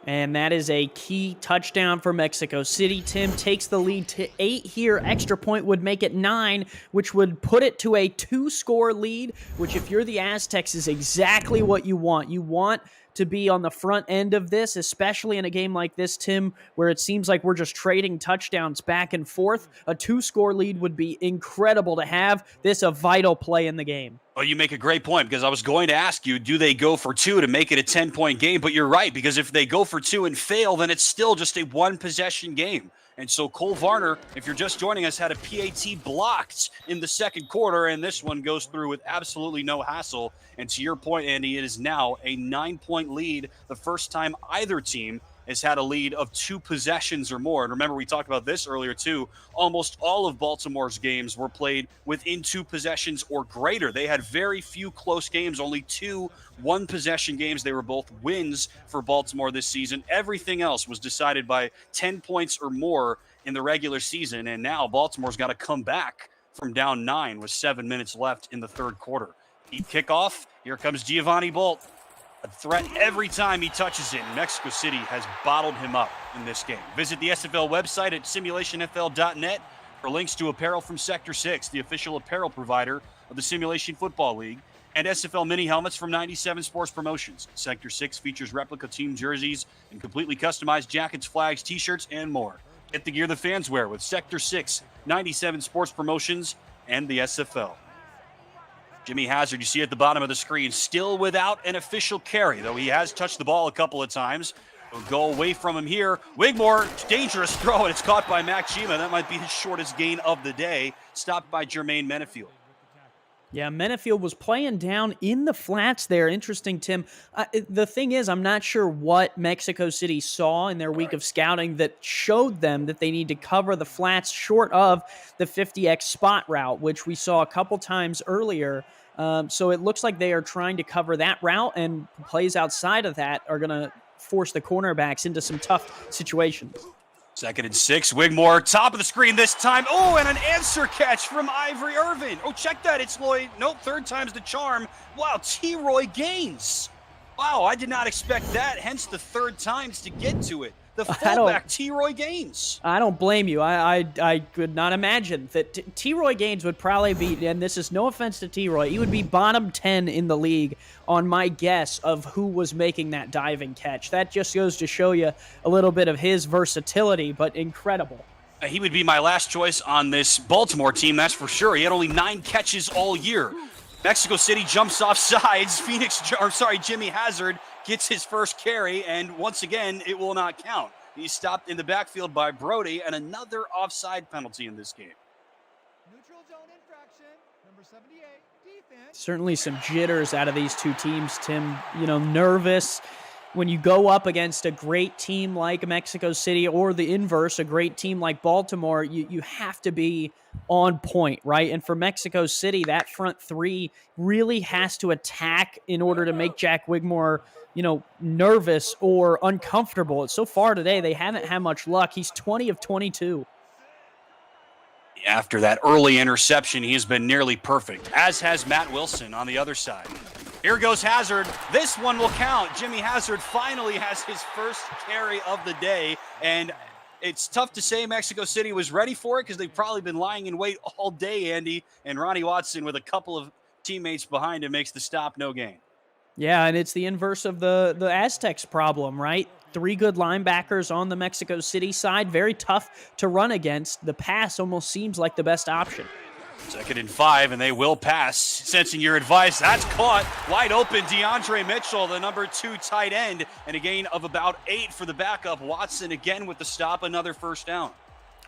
S3: And that is a key touchdown for Mexico City. Tim takes the lead to 8 here. Extra point would make it 9, which would put it to a 2-score lead, which if you're the Aztecs is exactly what you want. You want to be on the front end of this, especially in a game like this, Tim, where it seems like we're just trading touchdowns back and forth. A 2-score lead would be incredible to have. This a vital play in the game.
S2: Oh, you make a great point, because I was going to ask you, do they go for 2 to make it a 10-point game? But you're right, because if they go for 2 and fail, then it's still just a 1-possession game. And so Cole Varner, if you're just joining us, had a PAT blocked in the second quarter, and this one goes through with absolutely no hassle. And to your point, Andy, it is now a 9-point lead, the first time either team has had a lead of 2 possessions or more. And remember, we talked about this earlier too. Almost all of Baltimore's games were played within 2 possessions or greater. They had very few close games, only 2 one-possession games. They were both wins for Baltimore this season. Everything else was decided by 10 points or more in the regular season. And now Baltimore's got to come back from down 9 with 7 minutes left in the third quarter. Deep kickoff. Here comes Giovanni Bolt. A threat every time he touches it. Mexico City has bottled him up in this game. Visit the SFL website at simulationfl.net for links to apparel from Sector 6, the official apparel provider of the Simulation Football League, and SFL mini helmets from 97 Sports Promotions. Sector 6 features replica team jerseys and completely customized jackets, flags, t-shirts, and more. Get the gear the fans wear with Sector 6, 97 Sports Promotions, and the SFL. Jimmy Hazard, you see at the bottom of the screen, still without an official carry, though he has touched the ball a couple of times. He'll go away from him here. Wigmore, dangerous throw, and it's caught by Mac Chima. That might be his shortest gain of the day, stopped by Jermaine Menefield.
S3: Yeah, Menefield was playing down in the flats there. Interesting, Tim. The thing is, I'm not sure what Mexico City saw in their week of scouting that showed them that they need to cover the flats short of the 50X spot route, which we saw a couple times earlier. So it looks like they are trying to cover that route, and plays outside of that are going to force the cornerbacks into some tough situations.
S2: 2nd and 6, Wigmore, top of the screen this time. Oh, and an answer catch from Ivory Irvin. Oh, check that, it's Lloyd. Nope, 3rd time's the charm. Wow, T-Roy Gaines. Wow, I did not expect that, hence the 3rd times to get to it. The fullback, T-Roy Gaines.
S3: I don't blame you. I could not imagine that T-Roy Gaines would probably be, and this is no offense to T-Roy, he would be bottom 10 in the league on my guess of who was making that diving catch. That just goes to show you a little bit of his versatility, but incredible.
S2: He would be my last choice on this Baltimore team, that's for sure. He had only 9 catches all year. Mexico City jumps off sides. Jimmy Hazard gets his first carry, and once again, it will not count. He's stopped in the backfield by Brody, and another offside penalty in this game.
S7: Neutral zone infraction, number 78, defense.
S3: Certainly some jitters out of these two teams, Tim. You know, nervous. when you go up against a great team like Mexico City, or the inverse, a great team like Baltimore, you have to be on point, right? And for Mexico City, that front three really has to attack in order to make Jack Wigmore, nervous or uncomfortable. So far today, they haven't had much luck. He's 20 of 22.
S2: After that early interception, he has been nearly perfect, as has Matt Wilson on the other side. Here goes Hazard. This one will count. Jimmy Hazard finally has his first carry of the day, and it's tough to say Mexico City was ready for it because they've probably been lying in wait all day, Andy, and Ronnie Watson with a couple of teammates behind him makes the stop, no gain.
S3: Yeah, and it's the inverse of the Aztecs problem, right? 3 good linebackers on the Mexico City side. Very tough to run against. The pass almost seems like the best option.
S2: 2nd and 5, and they will pass. Sensing your advice, that's caught. Wide open, DeAndre Mitchell, the number 2 tight end, and a gain of about 8 for the backup. Watson again with the stop, another first down.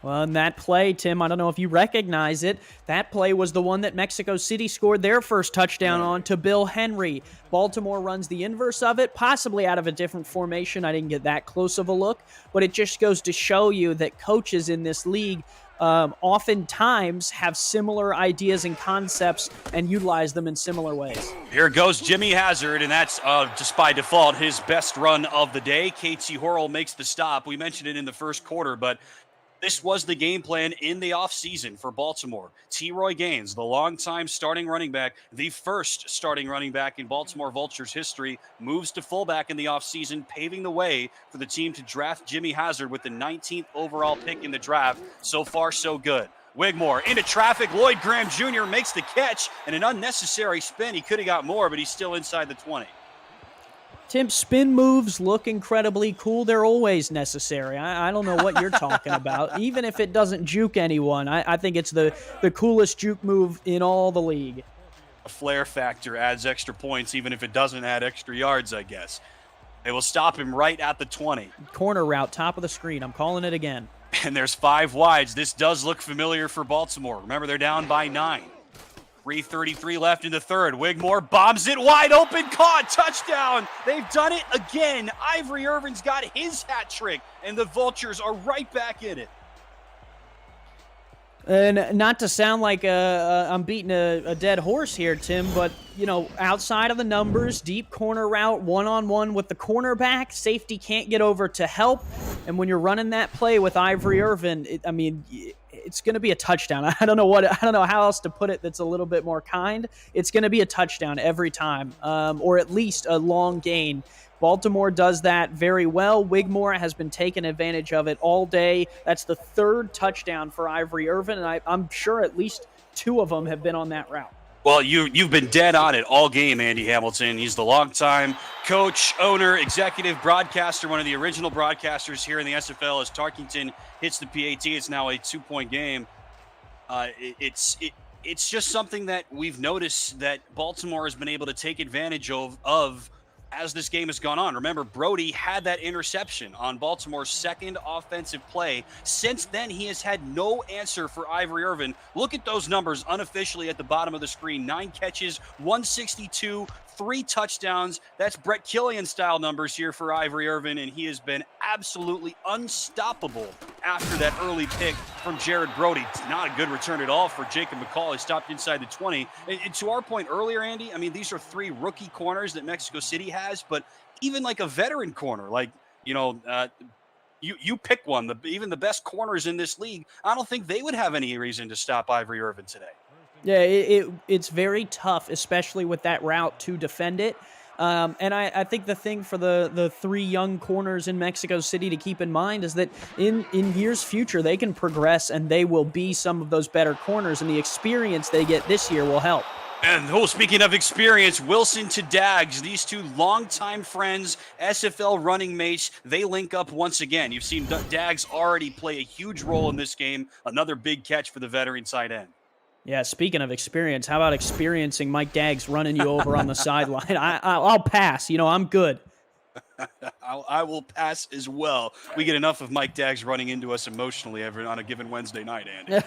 S3: Well, and that play, Tim, I don't know if you recognize it. That play was the one that Mexico City scored their first touchdown on to Bill Henry. Baltimore runs the inverse of it, possibly out of a different formation. I didn't get that close of a look, but it just goes to show you that coaches in this league oftentimes have similar ideas and concepts and utilize them in similar ways.
S2: Here goes Jimmy Hazard, and that's just by default his best run of the day. Casey Horrell makes the stop. We mentioned it in the first quarter, but this was the game plan in the offseason for Baltimore. T. Gaines, the longtime starting running back, the first starting running back in Baltimore Vultures history, moves to fullback in the offseason, paving the way for the team to draft Jimmy Hazard with the 19th overall pick in the draft. So far, so good. Wigmore into traffic. Lloyd Graham Jr. makes the catch, and an unnecessary spin. He could have got more, but he's still inside the 20.
S3: Tim, spin moves look incredibly cool. They're always necessary. I don't know what you're talking about. Even if it doesn't juke anyone, I think it's the coolest juke move in all the league.
S2: A flair factor adds extra points, even if it doesn't add extra yards, I guess. They will stop him right at the 20.
S3: Corner route, top of the screen. I'm calling it again.
S2: And there's 5 wides. This does look familiar for Baltimore. Remember, they're down by 9. 3:33 left in the third. Wigmore bombs it wide open, caught, touchdown. They've done it again. Ivory Irvin's got his hat trick, and the Vultures are right back in it.
S3: And not to sound like I'm beating a dead horse here, Tim, but, outside of the numbers, deep corner route, one-on-one with the cornerback, safety can't get over to help. And when you're running that play with Ivory Irvin, it's going to be a touchdown. I don't know how else to put it that's a little bit more kind. It's going to be a touchdown every time, or at least a long gain. Baltimore does that very well. Wigmore has been taking advantage of it all day. That's the 3rd touchdown for Ivory Irvin, and I'm sure at least 2 of them have been on that route.
S2: Well, you've been dead on it all game, Andy Hamilton. He's the longtime coach, owner, executive broadcaster, one of the original broadcasters here in the SFL. As Tarkington hits the PAT, it's now a 2-point game. It's just something that we've noticed that Baltimore has been able to take advantage of as this game has gone on. Remember, Brody had that interception on Baltimore's 2nd offensive play. Since then, he has had no answer for Ivory Irvin. Look at those numbers unofficially at the bottom of the screen. 9 catches, 162, 3 touchdowns. That's Brett Killian-style numbers here for Ivory Irvin, and he has been absolutely unstoppable after that early pick from Jared Brody. It's not a good return at all for Jacob McCall. He stopped inside the 20. And to our point earlier, Andy, these are 3 rookie corners that Mexico City has, but even like a veteran corner, you pick one, even the best corners in this league, I don't think they would have any reason to stop Ivory Irvin today.
S3: Yeah, it's very tough, especially with that route, to defend it. And I think the thing for the 3 young corners in Mexico City to keep in mind is that in years future, they can progress and they will be some of those better corners, and the experience they get this year will help.
S2: And speaking of experience, Wilson to Daggs, these 2 longtime friends, SFL running mates, they link up once again. You've seen Daggs already play a huge role in this game. Another big catch for the veteran side end.
S3: Yeah, speaking of experience, how about experiencing Mike Daggs running you over on the sideline? I'll pass. I'm good.
S2: I will pass as well. We get enough of Mike Daggs running into us emotionally on a given Wednesday night, Andy.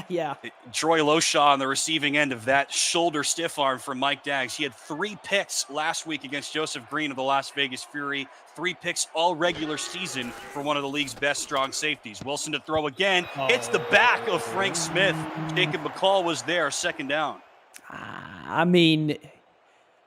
S3: Yeah.
S2: Troy Loshaw on the receiving end of that shoulder stiff arm from Mike Daggs. He had 3 picks last week against Joseph Green of the Las Vegas Fury. 3 picks all regular season for one of the league's best strong safeties. Wilson to throw again. Hits the back of Frank Smith. Jacob McCall was there, second down.
S3: I mean,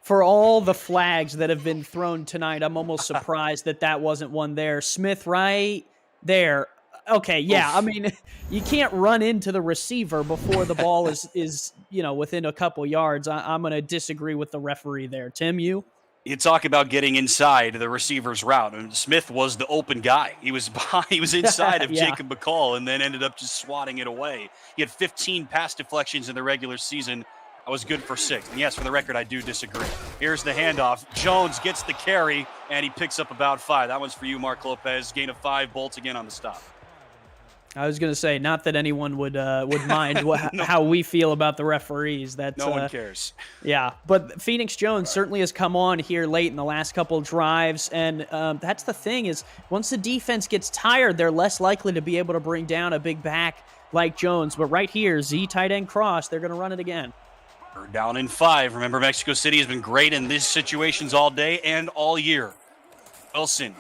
S3: for all the flags that have been thrown tonight, I'm almost surprised that wasn't one there. Smith right there. Okay, yeah.
S2: Oof.
S3: I mean, you can't run into the receiver before the ball is within a couple yards. I'm going to disagree with the referee there. Tim, you?
S2: You talk about getting inside the receiver's route, and Smith was the open guy. He was behind, he was inside of
S3: Yeah.
S2: Jacob McCall, and then ended up just swatting it away. He had 15 pass deflections in the regular season. I was good for 6. And yes, for the record, I do disagree. Here's the handoff. Jones gets the carry, and he picks up about 5. That one's for you, Mark Lopez. Gain of 5. Bolts again on the stop.
S3: I was going to say, not that anyone would mind how we feel about the referees. That
S2: No one cares.
S3: Yeah, but Phoenix Jones certainly has come on here late in the last couple of drives, and that's the thing is once the defense gets tired, they're less likely to be able to bring down a big back like Jones. But right here, Z tight end cross, they're going to run it again.
S2: We're down in 5. Remember, Mexico City has been great in these situations all day and all year. Wilson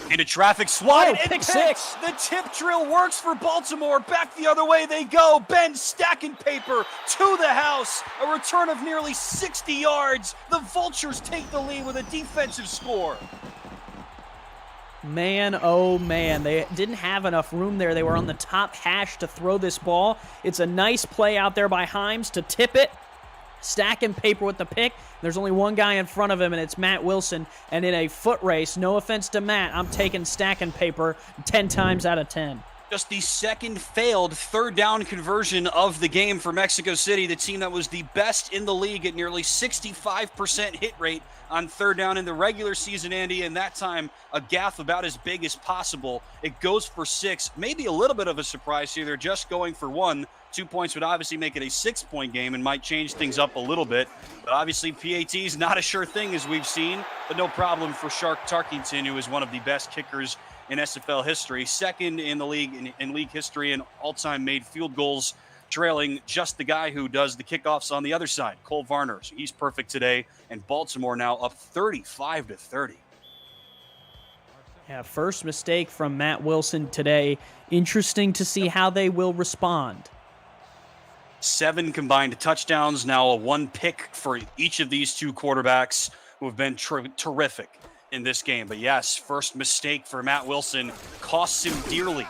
S2: into traffic, swatted, and
S3: pick
S2: picked.
S3: 6.
S2: The tip drill works for Baltimore. Back the other way they go. Ben stacking paper to the house. A return of nearly 60 yards. The Vultures take the lead with a defensive score.
S3: Man, oh man, they didn't have enough room there. They were on the top hash to throw this ball. It's a nice play out there by Himes to tip it. Stacking paper with the pick. There's only one guy in front of him, and it's Matt Wilson. And in a foot race, no offense to Matt, I'm taking stacking paper 10 times out of 10.
S2: Just the second failed third down conversion of the game for Mexico City, the team that was the best in the league at nearly 65% hit rate on third down in the regular season, Andy, and that time a gaff about as big as possible. It goes for 6, maybe a little bit of a surprise here. They're just going for 1. 2 points would obviously make it a 6-point game and might change things up a little bit. But obviously PAT is not a sure thing as we've seen, but no problem for Shark Tarkington, who is one of the best kickers in SFL history, second in the league in league history and all-time made field goals, trailing just the guy who does the kickoffs on the other side, Cole Varner. So he's perfect today, and Baltimore now up 35-30.
S3: Yeah, first mistake from Matt Wilson today. Interesting to see how they will respond.
S2: 7 combined touchdowns, now a 1 pick for each of these 2 quarterbacks who have been terrific in this game. But yes, first mistake for Matt Wilson costs him dearly.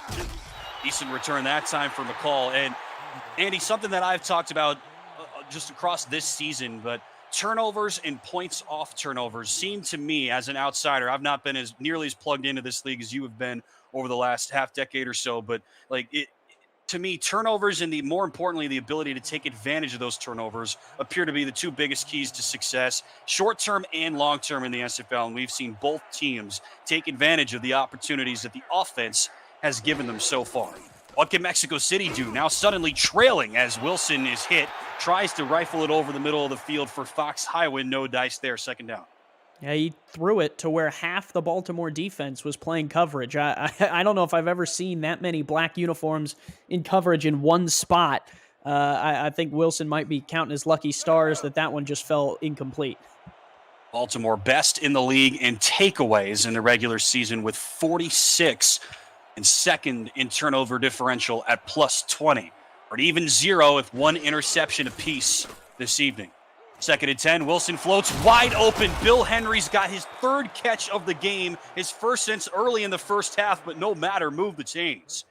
S2: Decent return that time for McCall. And Andy, something that I've talked about just across this season, but turnovers and points off turnovers seem to me, as an outsider, I've not been as nearly as plugged into this league as you have been over the last half decade or so, but like it, to me, turnovers and more importantly, the ability to take advantage of those turnovers appear to be the 2 biggest keys to success, short-term and long-term in the SFL. And we've seen both teams take advantage of the opportunities that the offense has given them so far. What can Mexico City do? Now suddenly trailing as Wilson is hit, tries to rifle it over the middle of the field for Fox Highwind. No dice there, second down.
S3: Yeah, he threw it to where half the Baltimore defense was playing coverage. I don't know if I've ever seen that many black uniforms in coverage in one spot. I think Wilson might be counting his lucky stars that one just fell incomplete.
S2: Baltimore best in the league in takeaways in the regular season with 46 and second in turnover differential at plus 20. Or an even 0 with 1 interception apiece this evening. Second and 10, Wilson floats wide open. Bill Henry's got his 3rd catch of the game, his first since early in the first half, but no matter, move the chains.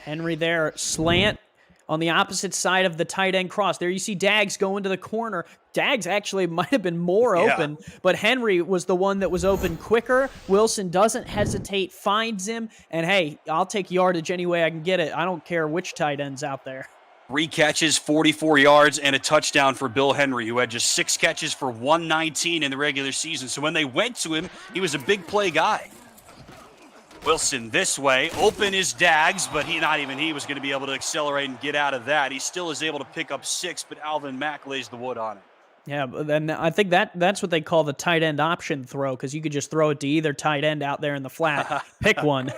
S3: Henry there, slant on the opposite side of the tight end cross. There you see Daggs go into the corner. Daggs actually might have been more open, but Henry was the one that was open quicker. Wilson doesn't hesitate, finds him, and hey, I'll take yardage any way I can get it. I don't care which tight end's out there.
S2: 3 catches, 44 yards, and a touchdown for Bill Henry, who had just 6 catches for 119 in the regular season. So when they went to him, he was a big play guy. Wilson this way, open is Daggs, but he was going to be able to accelerate and get out of that. He still is able to pick up 6, but Alvin Mack lays the wood on him.
S3: Yeah, but then I think that's what they call the tight end option throw, because you could just throw it to either tight end out there in the flat. Pick one.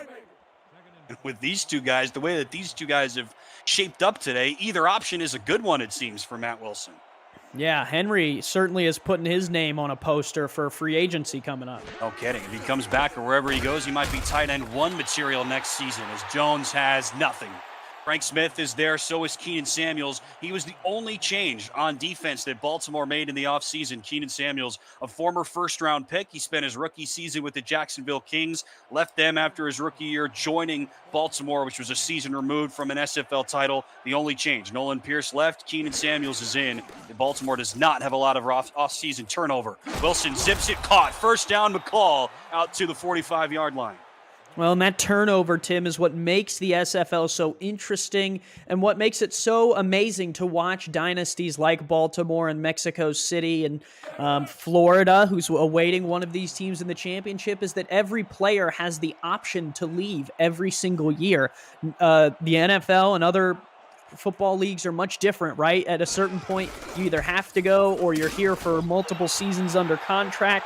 S2: With these two guys, the way that these two guys have shaped up today, either option is a good one, it seems, for Matt Wilson.
S3: Yeah, Henry certainly is putting his name on a poster for free agency coming up.
S2: No kidding. If he comes back or wherever he goes, he might be tight end one material next season, as Jones has nothing. Frank Smith is there, so is Keenan Samuels. He was the only change on defense that Baltimore made in the offseason. Keenan Samuels, a former first-round pick. He spent his rookie season with the Jacksonville Kings, left them after his rookie year, joining Baltimore, which was a season removed from an SFL title. The only change. Nolan Pierce left, Keenan Samuels is in. Baltimore does not have a lot of off-season turnover. Wilson zips it, caught. First down, McCall out to the 45-yard line.
S3: Well, and that turnover, Tim, is what makes the SFL so interesting and what makes it so amazing to watch dynasties like Baltimore and Mexico City and Florida, who's awaiting one of these teams in the championship, is that every player has the option to leave every single year. The NFL and other football leagues are much different, right? At a certain point, you either have to go or you're here for multiple seasons under contract.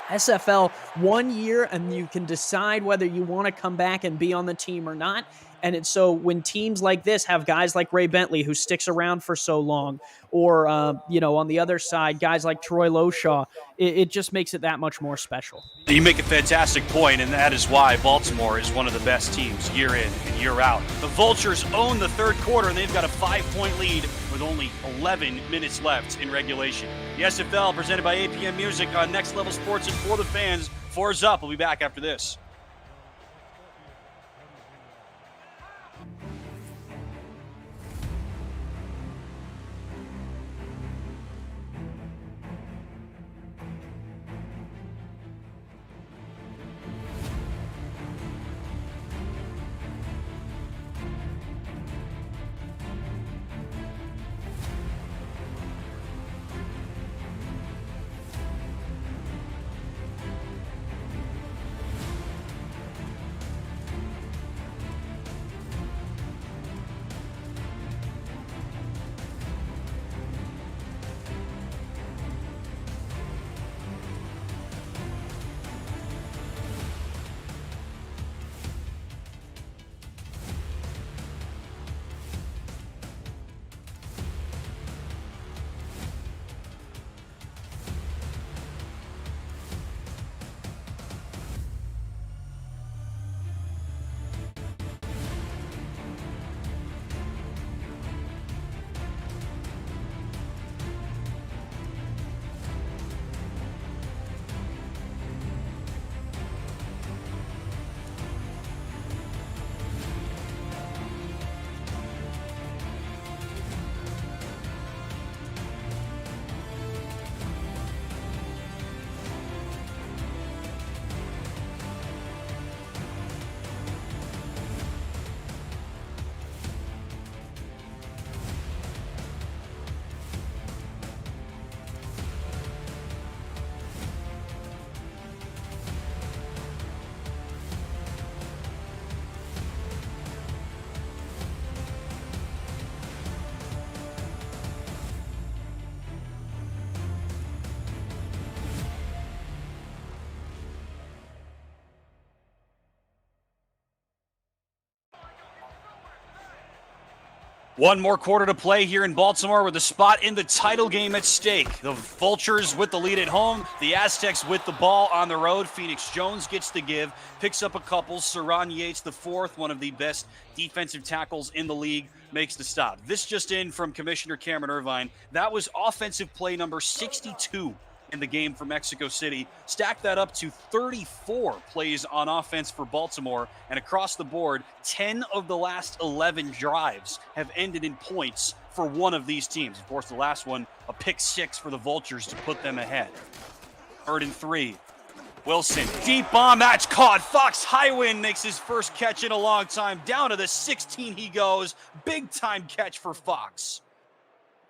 S3: SFL 1 year, and you can decide whether you want to come back and be on the team or not. And it's so when teams like this have guys like Ray Bentley, who sticks around for so long, or, on the other side, guys like Troy Loshaw, it just makes it that much more special.
S2: You make a fantastic point, and that is why Baltimore is one of the best teams year in and year out. The Vultures own the third quarter, and they've got a 5-point lead with only 11 minutes left in regulation. The SFL, presented by APM Music on Next Level Sports and for the fans. 4's up. We'll be back after this. One more quarter to play here in Baltimore with a spot in the title game at stake. The Vultures with the lead at home, the Aztecs with the ball on the road. Phoenix Jones gets the give, picks up a couple. Saran Yates, the fourth, one of the best defensive tackles in the league, makes the stop. This just in from Commissioner Cameron Irvine. That was offensive play number 62 in the game for Mexico City. Stack that up to 34 plays on offense for Baltimore, and across the board, 10 of the last 11 drives have ended in points for one of these teams. Of course, the last one, a pick six for the Vultures to put them ahead. 3rd and 3. Wilson, deep bomb, that's caught. Fox Highwind makes his first catch in a long time. Down to the 16 he goes. Big time catch for Fox.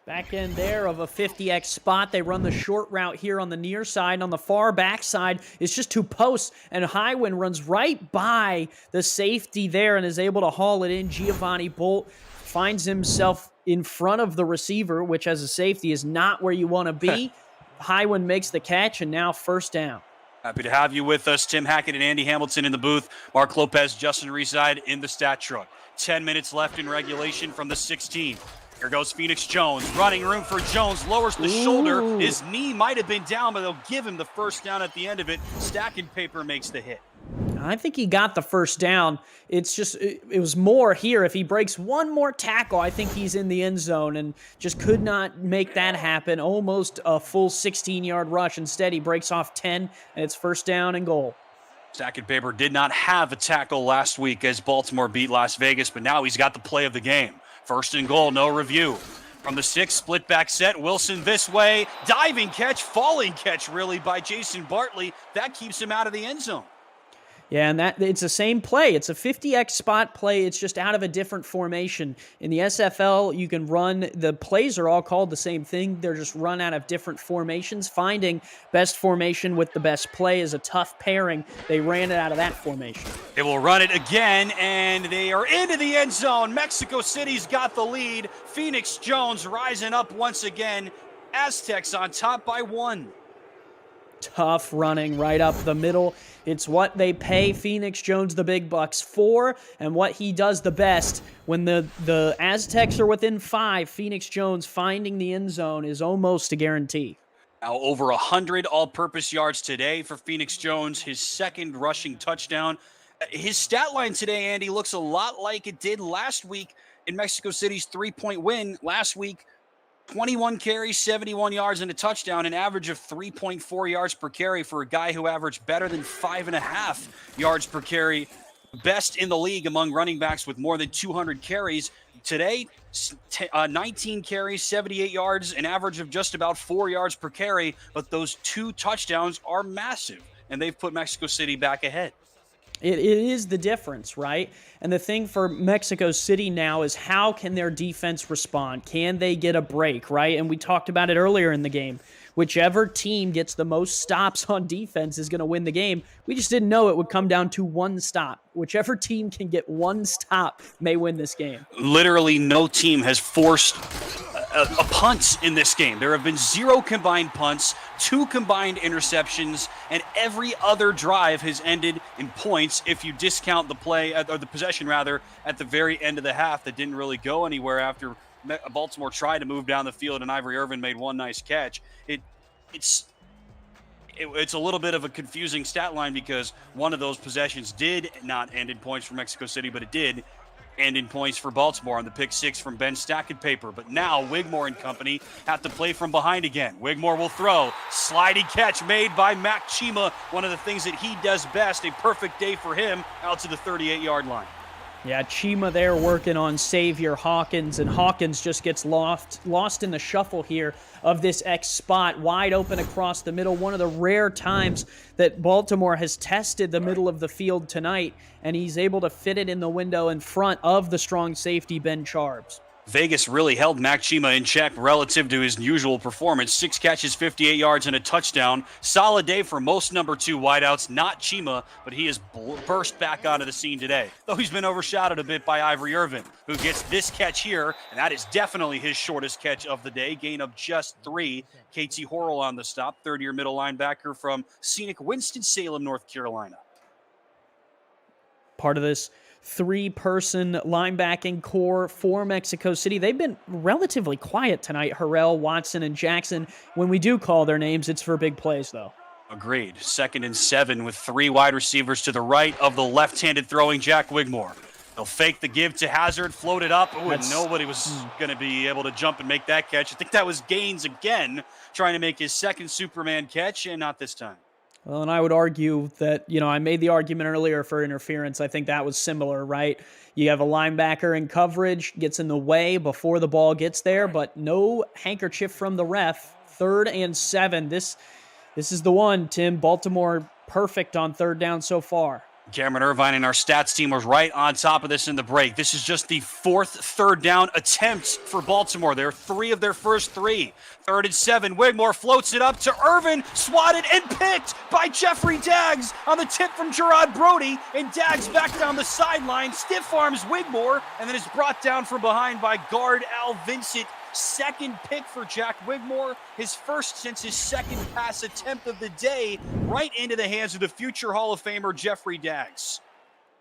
S3: Back end there of a 50X spot. They run the short route here on the near side. On the far back side, it's just 2 posts, and Highwind runs right by the safety there and is able to haul it in. Giovanni Bolt finds himself in front of the receiver, which as a safety is not where you want to be. Highwind makes the catch, and now first down.
S2: Happy to have you with us. Tim Hackett and Andy Hamilton in the booth. Mark Lopez, Justin Reside in the stat truck. 10 minutes left in regulation from the 16. Here goes Phoenix Jones. Running room for Jones. Lowers the shoulder. His knee might have been down, but they'll give him the first down at the end of it. Stacking Paper makes the hit.
S3: I think he got the first down. It's just, it was more here. If he breaks one more tackle, I think he's in the end zone, and just could not make that happen. Almost a full 16-yard rush. Instead, he breaks off 10, and it's first down and goal.
S2: Stacking Paper did not have a tackle last week as Baltimore beat Las Vegas, but now he's got the play of the game. First and goal, no review. From the 6, split back set, Wilson this way. Diving catch, falling catch really by Jason Bartley. That keeps him out of the end zone.
S3: Yeah, and it's the same play. It's a 50X spot play. It's just out of a different formation. In the SFL, you can run, the plays are all called the same thing. They're just run out of different formations. Finding best formation with the best play is a tough pairing. They ran it out of that formation.
S2: They will run it again, and they are into the end zone. Mexico City's got the lead. Phoenix Jones rising up once again. Aztecs on top by 1.
S3: Tough running right up the middle. It's what they pay Phoenix Jones the big bucks for, and what he does the best. When the Aztecs are within 5, Phoenix Jones finding the end zone is almost a guarantee.
S2: Now over 100 all-purpose yards today for Phoenix Jones, his second rushing touchdown. His stat line today, Andy, looks a lot like it did last week in Mexico City's 3-point win. Last week, 21 carries, 71 yards, and a touchdown, an average of 3.4 yards per carry for a guy who averaged better than 5.5 yards per carry. Best in the league among running backs with more than 200 carries. Today, 19 carries, 78 yards, an average of just about 4 yards per carry, but those 2 touchdowns are massive, and they've put Mexico City back ahead.
S3: It is the difference, right? And the thing for Mexico City now is how can their defense respond? Can they get a break, right? And we talked about it earlier in the game. Whichever team gets the most stops on defense is going to win the game. We just didn't know it would come down to 1 stop. Whichever team can get 1 stop may win this game.
S2: Literally no team has forced a punt in this game. There have been 0 combined punts, 2 combined interceptions, and every other drive has ended in points if you discount the play, or the possession rather, at the very end of the half that didn't really go anywhere after Baltimore tried to move down the field and Ivory Irvin made one nice catch. It's a little bit of a confusing stat line because one of those possessions did not end in points for Mexico City, but it did end in points for Baltimore on the pick 6 from Ben Stacking Paper. But now Wigmore and company have to play from behind again. Wigmore will throw. Sliding catch made by Mac Chima, one of the things that he does best. A perfect day for him out to the 38-yard line.
S3: Yeah, Chima there working on Xavier Hawkins, and Hawkins just gets lost in the shuffle here of this X spot, wide open across the middle. One of the rare times that Baltimore has tested the middle of the field tonight, and he's able to fit it in the window in front of the strong safety, Ben Charbs.
S2: Vegas really held Mac Chima in check relative to his usual performance. 6 catches, 58 yards, and a touchdown. Solid day for most number 2 wideouts, not Chima, but he has burst back onto the scene today. Though he's been overshadowed a bit by Ivory Irvin, who gets this catch here, and that is definitely his shortest catch of the day. Gain of just 3. KT Horrell on the stop, third-year middle linebacker from scenic Winston-Salem, North Carolina.
S3: Part of this 3-person linebacking core for Mexico City. They've been relatively quiet tonight, Harrell, Watson, and Jackson. When we do call their names, it's for big plays, though.
S2: Agreed. 2nd and 7 with 3 wide receivers to the right of the left-handed throwing Jack Wigmore. They'll fake the give to Hazard, float it up. Ooh, and nobody was going to be able to jump and make that catch. I think that was Gaines again, trying to make his second Superman catch, and not this time.
S3: Well, and I would argue that, I made the argument earlier for interference. I think that was similar, right? You have a linebacker in coverage, gets in the way before the ball gets there, but no handkerchief from the ref. 3rd and 7. This is the one, Tim. Baltimore perfect on 3rd down so far.
S2: Cameron Irvine and our stats team was right on top of this in the break. This is just the 4th third down attempt for Baltimore. They're 3 of their first 3. 3rd and 7. Wigmore floats it up to Irvin, swatted and picked by Jeffrey Daggs on the tip from Gerard Brody. And Daggs back down the sideline, stiff arms Wigmore, and then is brought down from behind by guard Al Vincent. 2nd pick for Jack Wigmore, his first since his 2nd pass attempt of the day, right into the hands of the future Hall of Famer Jeffrey Daggs.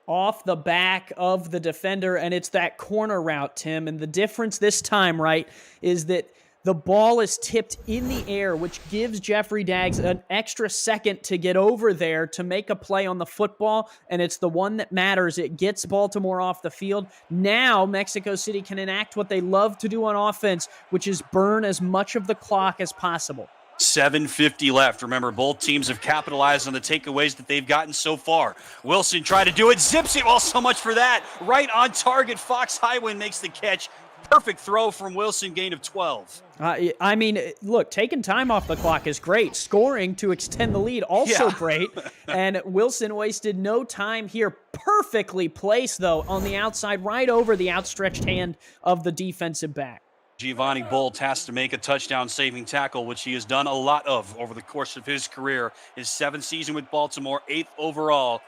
S3: Off the back of the defender, and it's that corner route, Tim. And the difference this time, right, is that the ball is tipped in the air, which gives Jeffrey Daggs an extra second to get over there to make a play on the football, and it's the one that matters. It gets Baltimore off the field. Now Mexico City can enact what they love to do on offense, which is burn as much of the clock as possible.
S2: 7:50 left. Remember, both teams have capitalized on the takeaways that they've gotten so far. Wilson tried to do it, zips it. Well, so much for that. Right on target. Fox Highwind makes the catch. Perfect throw from Wilson, gain of 12.
S3: I mean, look, taking time off the clock is great. Scoring to extend the lead, also great. And Wilson wasted no time here. Perfectly placed, though, on the outside, right over the outstretched hand of the defensive back.
S2: Giovanni Bolt has to make a touchdown-saving tackle, which he has done a lot of over the course of his career. His 7th season with Baltimore, 8th overall.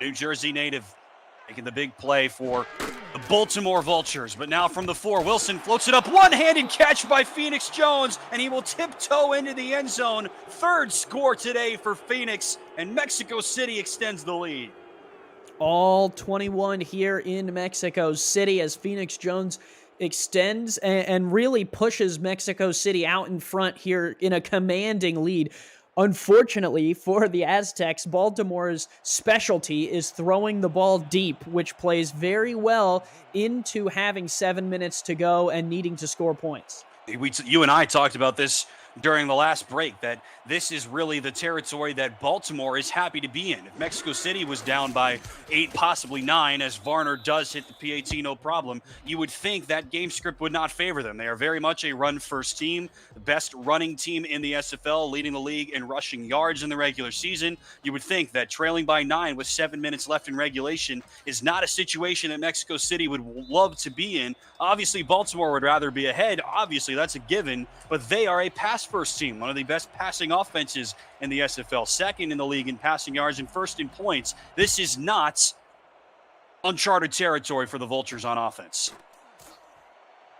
S2: New Jersey native making the big play for the Baltimore Vultures. But now from the 4, Wilson floats it up. One-handed catch by Phoenix Jones, and he will tiptoe into the end zone. 3rd score today for Phoenix, and Mexico City extends the lead.
S3: All 21 here in Mexico City as Phoenix Jones extends and really pushes Mexico City out in front here in a commanding lead. Unfortunately for the Aztecs, Baltimore's specialty is throwing the ball deep, which plays very well into having 7 minutes to go and needing to score points.
S2: You and I talked about this during the last break, that this is really the territory that Baltimore is happy to be in. If Mexico City was down by 8, possibly 9, as Varner does hit the PAT no problem, you would think that game script would not favor them. They are very much a run-first team, the best running team in the SFL, leading the league in rushing yards in the regular season. You would think that trailing by 9 with 7 minutes left in regulation is not a situation that Mexico City would love to be in. Obviously, Baltimore would rather be ahead. Obviously, that's a given, but they are a pass-first team, one of the best passing offenses in the SFL, 2nd in the league in passing yards and 1st in points. This is not uncharted territory for the Vultures on offense.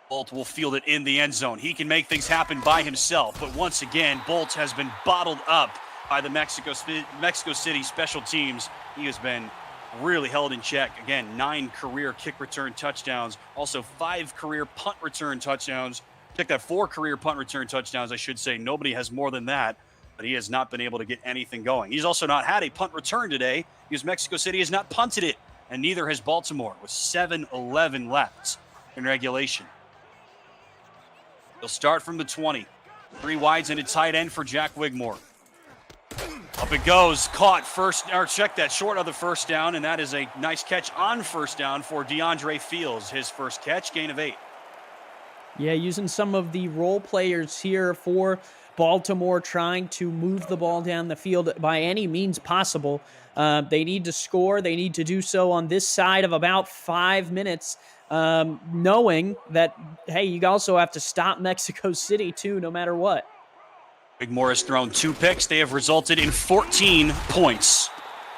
S2: Bolt will field it in the end zone. He can make things happen by himself, but once again, Bolt has been bottled up by the Mexico City special teams. He has been really held in check. Again, 9 career kick return touchdowns, also 5 career punt return touchdowns. Check that, 4 career punt return touchdowns, I should say. Nobody has more than that, but he has not been able to get anything going. He's also not had a punt return today because Mexico City has not punted it, and neither has Baltimore, with 7:11 left in regulation. He'll start from the 20. 3 wides and a tight end for Jack Wigmore. Up it goes, caught check that, short of the first down, and that is a nice catch on first down for DeAndre Fields. His first catch, gain of 8.
S3: Yeah, using some of the role players here for Baltimore, trying to move the ball down the field by any means possible. They need to score. They need to do so on this side of about 5 minutes, knowing that, hey, you also have to stop Mexico City too, no matter what.
S2: Wigmore has thrown 2 picks. They have resulted in 14 points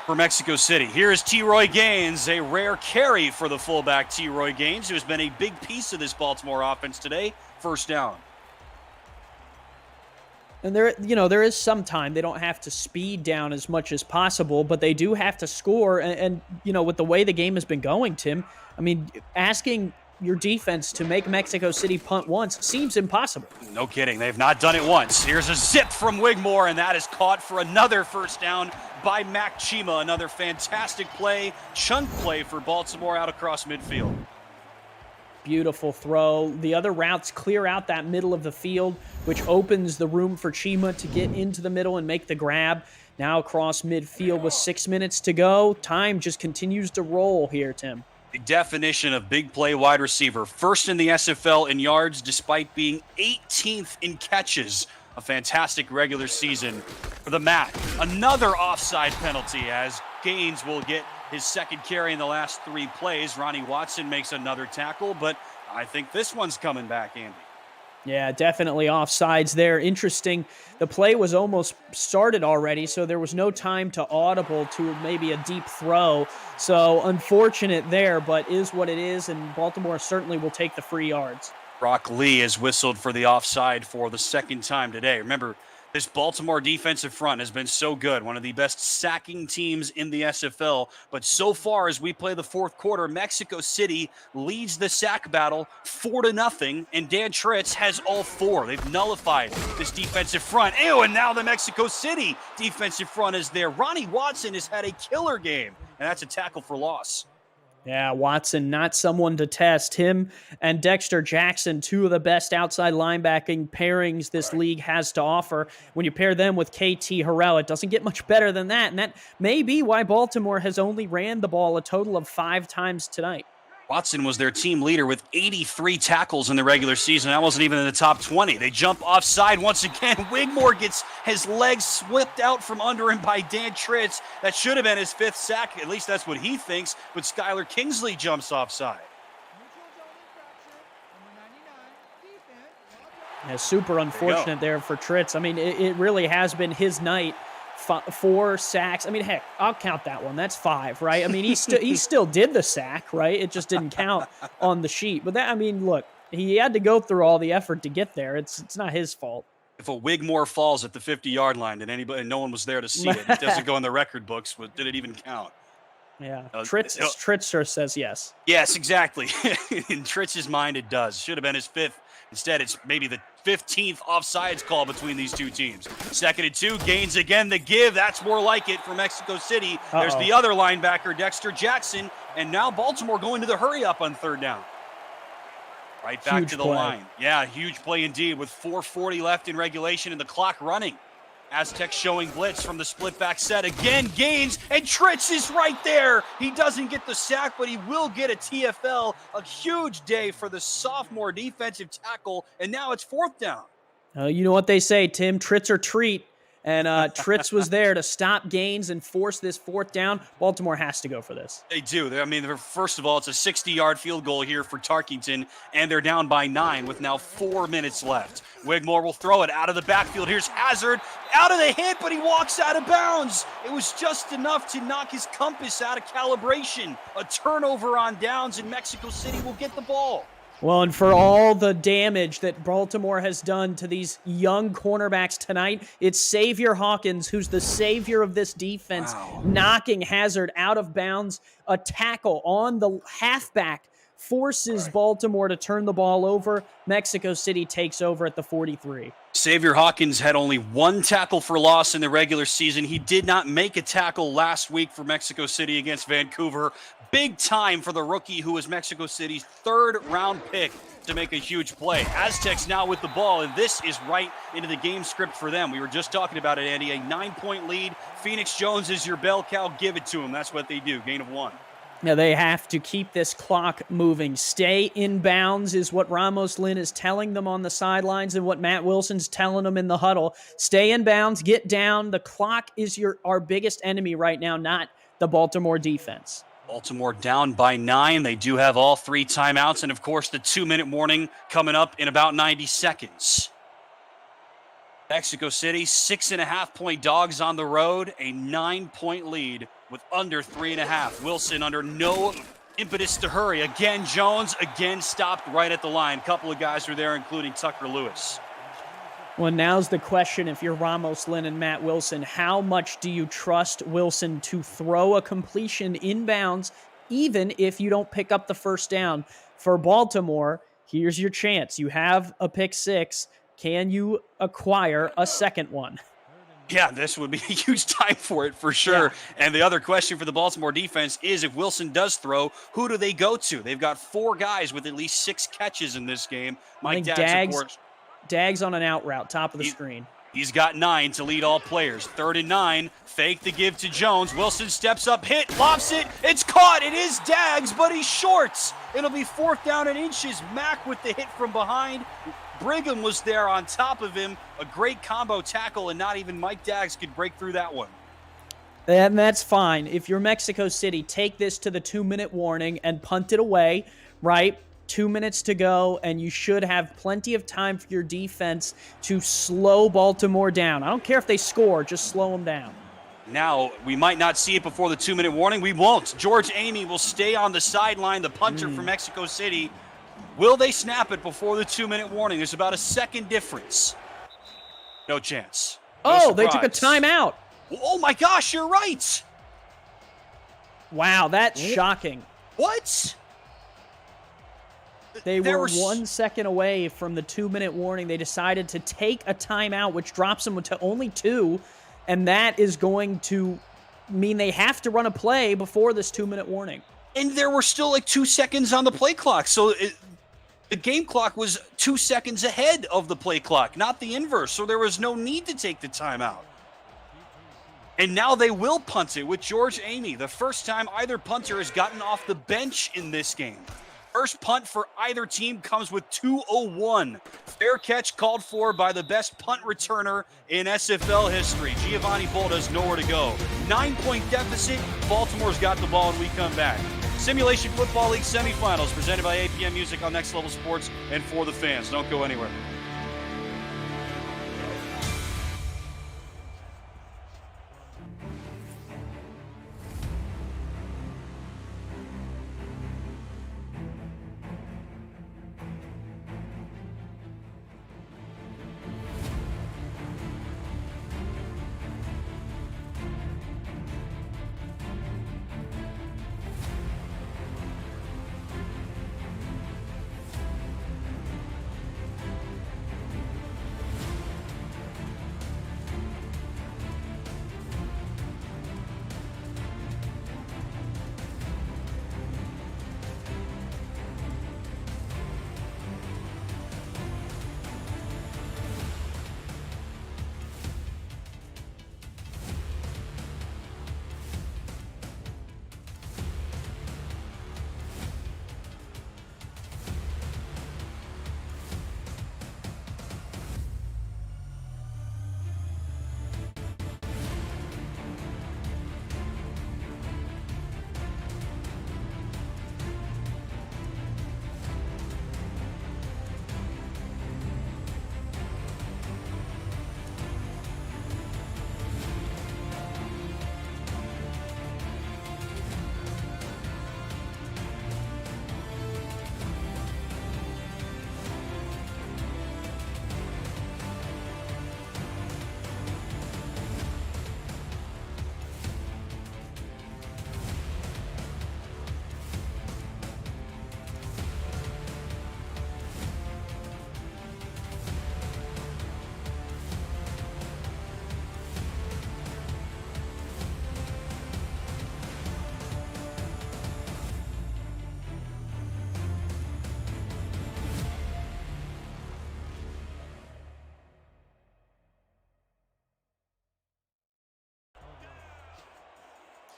S2: for Mexico City. Here is T-Roy Gaines, a rare carry for the fullback T-Roy Gaines, who has been a big piece of this Baltimore offense today. First down.
S3: And there is some time. They don't have to speed down as much as possible, but they do have to score. And with the way the game has been going, Tim, I mean, asking your defense to make Mexico City punt once seems impossible.
S2: No kidding. They've not done it once. Here's a zip from Wigmore, and that is caught for another first down by Mac Chima. Another fantastic play, chunk play for Baltimore out across midfield.
S3: Beautiful throw. The other routes clear out that middle of the field, which opens the room for Chima to get into the middle and make the grab. Now across midfield with 6 minutes to go. Time just continues to roll here, Tim.
S2: The definition of big play wide receiver. First in the SFL in yards, despite being 18th in catches. A fantastic regular season for the Mac. Another offside penalty as Gaines will get his second carry in the last 3 plays. Ronnie Watson makes another tackle, but I think this one's coming back, Andy.
S3: Yeah, definitely offsides there. Interesting. The play was almost started already, so there was no time to audible to maybe a deep throw. So unfortunate there, but is what it is, and Baltimore certainly will take the free yards.
S2: Brock Lee has whistled for the offside for the second time today. Remember, this Baltimore defensive front has been so good, one of the best sacking teams in the SFL. But so far, as we play the fourth quarter, Mexico City leads the sack battle 4-0, and Dan Tritz has all 4. They've nullified this defensive front. Ew, and now the Mexico City defensive front is there. Ronnie Watson has had a killer game, and that's a tackle for loss.
S3: Yeah, Watson, not someone to test. Him and Dexter Jackson, 2 of the best outside linebacking pairings this league has to offer. When you pair them with KT Harrell, it doesn't get much better than that. And that may be why Baltimore has only ran the ball a total of 5 times tonight.
S2: Watson was their team leader with 83 tackles in the regular season. That wasn't even in the top 20. They jump offside once again. Wigmore gets his legs swept out from under him by Dan Tritz. That should have been his 5th sack. At least that's what he thinks. But Skylar Kingsley jumps offside.
S3: Yeah, super unfortunate there for Tritz. I mean, it really has been his night. 4 sacks. I mean, heck, I'll count that one. That's 5, right? I mean, he still did the sack, right? It just didn't count on the sheet. But that, I mean, look, he had to go through all the effort to get there. It's not his fault.
S2: If a Wigmore falls at the 50-yard line and no one was there to see it, it doesn't go in the record books. Did it even count?
S3: Yeah, Tritz says yes.
S2: Yes, exactly. In Tritz's mind, it does. Should have been his 5th. Instead, it's maybe the 15th offsides call between these 2 teams. 2nd and 2, Gaines again, the give. That's more like it for Mexico City. There's the other linebacker, Dexter Jackson, and now Baltimore going to the hurry up on 3rd down. Right back
S3: Huge
S2: to the
S3: play.
S2: line. Yeah, huge play indeed with 4:40 left in regulation and the clock running. Aztecs showing blitz from the split back set. Again, Gaines, and Tritz is right there. He doesn't get the sack, but he will get a TFL. A huge day for the sophomore defensive tackle, and now it's 4th down.
S3: You know what they say, Tim, Tritz or treat. And Tritz was there to stop Gaines and force this 4th down. Baltimore has to go for this.
S2: They do. I mean, first of all, it's a 60-yard field goal here for Tarkington, and they're down by 9 with now 4 minutes left. Wigmore will throw it out of the backfield. Here's Hazard out of the hit, but he walks out of bounds. It was just enough to knock his compass out of calibration. A turnover on downs, and Mexico City will get the ball.
S3: Well, and for all the damage that Baltimore has done to these young cornerbacks tonight, it's Xavier Hawkins, who's the savior of this defense, knocking Hazard out of bounds. A tackle on the halfback forces Baltimore to turn the ball over. Mexico City takes over at the 43.
S2: Xavier Hawkins had only 1 tackle for loss in the regular season. He did not make a tackle last week for Mexico City against Vancouver. Big time for the rookie who was Mexico City's 3rd round pick to make a huge play. Aztecs now with the ball, and this is right into the game script for them. We were just talking about it, Andy. A 9-point lead. Phoenix Jones is your bell cow. Give it to him. That's what they do. Gain of 1.
S3: Now they have to keep this clock moving. Stay in bounds is what Ramos Lynn is telling them on the sidelines and what Matt Wilson's telling them in the huddle. Stay in bounds, get down. The clock is our biggest enemy right now, not the Baltimore defense.
S2: Baltimore down by 9. They do have all 3 timeouts, and of course the 2-minute warning coming up in about 90 seconds. Mexico City, 6.5-point dogs on the road, a 9-point lead with under 3.5. Wilson under no impetus to hurry. Again, Jones, again stopped right at the line. A couple of guys were there, including Tucker Lewis.
S3: Well, now's the question, if you're Ramos Lynn and Matt Wilson, how much do you trust Wilson to throw a completion inbounds, even if you don't pick up the 1st down? For Baltimore, here's your chance. You have a pick 6. Can you acquire a 2nd one?
S2: Yeah, this would be a huge time for it, for sure. Yeah. And the other question for the Baltimore defense is, if Wilson does throw, who do they go to? They've got 4 guys with at least 6 catches in this game. Mike
S3: Daggs on an out route, top of the screen.
S2: He's got 9 to lead all players. 3rd and 9, fake the give to Jones. Wilson steps up, hit, lofts it. It's caught. It is Daggs, but he's shorts. It'll be 4th down and inches. Mack with the hit from behind. Brigham was there on top of him. A great combo tackle, and not even Mike Daggs could break through that one.
S3: And that's fine. If you're Mexico City, take this to the 2-minute warning and punt it away, right? 2 minutes to go, and you should have plenty of time for your defense to slow Baltimore down. I don't care if they score, just slow them down.
S2: Now, we might not see it before the 2-minute warning. We won't. George Amy will stay on the sideline, the punter from Mexico City. Will they snap it before the 2-minute warning? There's about a second difference. No chance. No
S3: They took a
S2: surprise.
S3: timeout.
S2: Oh my gosh, you're right.
S3: Wow, that's shocking.
S2: What?
S3: They
S2: There
S3: were
S2: was-
S3: 1 second away from the 2-minute warning. They decided to take a timeout, which drops them to only 2, and that is going to mean they have to run a play before this 2-minute warning.
S2: And there were still like 2 seconds on the play clock. So the game clock was 2 seconds ahead of the play clock, not the inverse. So there was no need to take the timeout. And now they will punt it with George Amy, the first time either punter has gotten off the bench in this game. First punt for either team comes with 2:01. Fair catch called for by the best punt returner in SFL history. Giovanni Bolt has nowhere to go. 9-point deficit. Baltimore's got the ball and we come back. Simulation Football League semifinals presented by APM Music on Next Level Sports and for the fans. Don't go anywhere.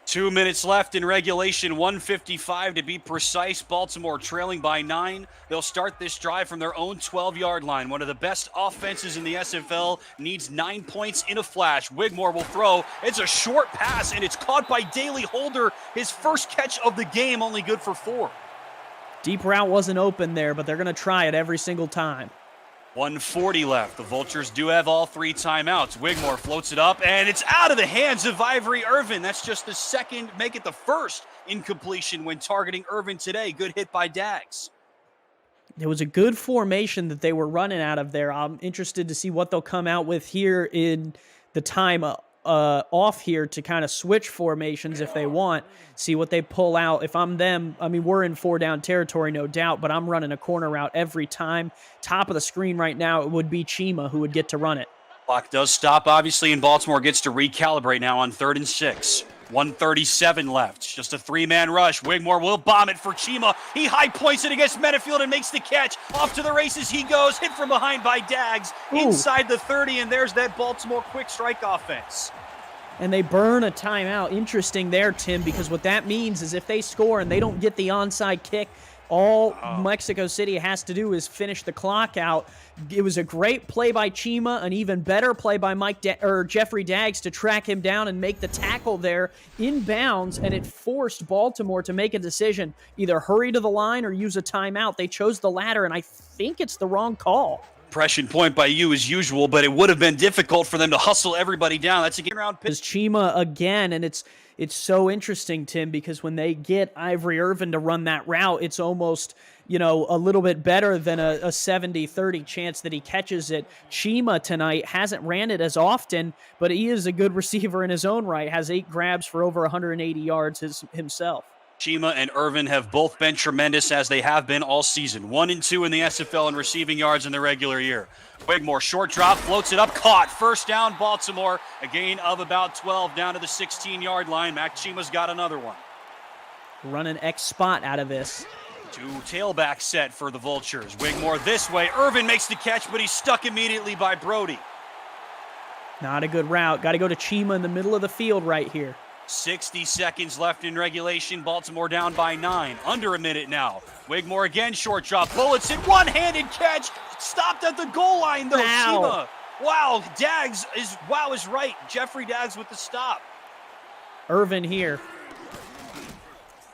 S2: Two minutes left in regulation, 1:55 to be precise. Baltimore trailing by 9. They'll start this drive from their own 12-yard line. One of the best offenses in the SFL needs 9 points in a flash. Wigmore will throw. It's a short pass, and it's caught by Daly Holder. His first catch of the game, only good for 4.
S3: Deep route wasn't open there, but they're going to try it every single time.
S2: 1:40 left. The Vultures do have all 3 timeouts. Wigmore floats it up, and it's out of the hands of Ivory Irvin. That's just the second, make it the first incompletion when targeting Irvin today. Good hit by Dags.
S3: It was a good formation that they were running out of there. I'm interested to see what they'll come out with here in the time off here to kind of switch formations if they want, see what they pull out. If I'm them, I mean, we're in 4-down territory, no doubt, but I'm running a corner route every time. Top of the screen right now, it would be Chima who would get to run it.
S2: Clock does stop, obviously, and Baltimore gets to recalibrate now on 3rd and 6. 1:37 left. Just a 3-man rush. Wigmore will bomb it for Chima. He high points it against Menafield and makes the catch. Off to the races he goes. Hit from behind by Dags. Inside the 30, and there's that Baltimore quick strike offense.
S3: And they burn a timeout. Interesting there, Tim, because what that means is if they score and they don't get the onside kick, All Mexico City has to do is finish the clock out. It was a great play by Chima, an even better play by Jeffrey Daggs to track him down and make the tackle there in bounds, and it forced Baltimore to make a decision, either hurry to the line or use a timeout. They chose the latter, and I think it's the wrong call.
S2: Impression point by you as usual, but it would have been difficult for them to hustle everybody down. That's a game-round pitch.
S3: Chima again, and it's so interesting, Tim, because when they get Ivory Irvin to run that route, it's almost, a little bit better than a 70-30 chance that he catches it. Chima tonight hasn't ran it as often, but he is a good receiver in his own right, has 8 grabs for over 180 yards himself.
S2: Chima and Irvin have both been tremendous, as they have been all season. 1 and 2 in the SFL in receiving yards in the regular year. Wigmore, short drop, floats it up, caught. First down, Baltimore. A gain of about 12 down to the 16-yard line. Mac Chima's got another one.
S3: Run an X spot out of this.
S2: 2 tailback set for the Vultures. Wigmore this way. Irvin makes the catch, but he's stuck immediately by Brody.
S3: Not a good route. Got to go to Chima in the middle of the field right here.
S2: 60 seconds left in regulation. Baltimore down by 9. Under a minute now. Wigmore again, short drop. Bullets in one-handed catch. Stopped at the goal line, though.
S3: Wow.
S2: Chima. Wow. Daggs is right. Jeffrey Daggs with the stop.
S3: Irvin here.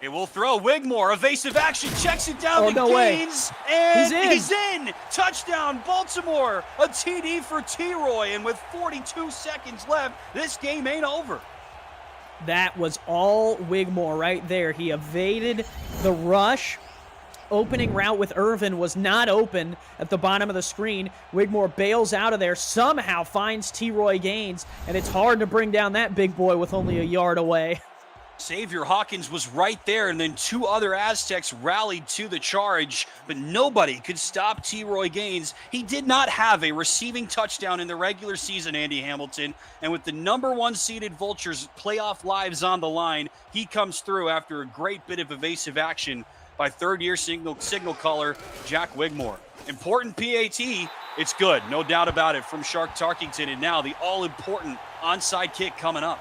S2: It will throw. Wigmore, evasive action, checks it down to Gaines, and he's in. Touchdown, Baltimore. A TD for T-Roy, and with 42 seconds left, this game ain't over.
S3: That was all Wigmore right there. He evaded the rush. Opening route with Irvin was not open at the bottom of the screen. Wigmore bails out of there, somehow finds T-Roy Gaines, and it's hard to bring down that big boy with only a yard away.
S2: Xavier Hawkins was right there, and then 2 other Aztecs rallied to the charge, but nobody could stop T-Roy Gaines. He did not have a receiving touchdown in the regular season, Andy Hamilton, and with the number 1 seeded Vultures playoff lives on the line, he comes through after a great bit of evasive action by third-year signal caller Jack Wigmore. Important PAT, it's good, no doubt about it, from Shark Tarkington, and now the all-important onside kick coming up.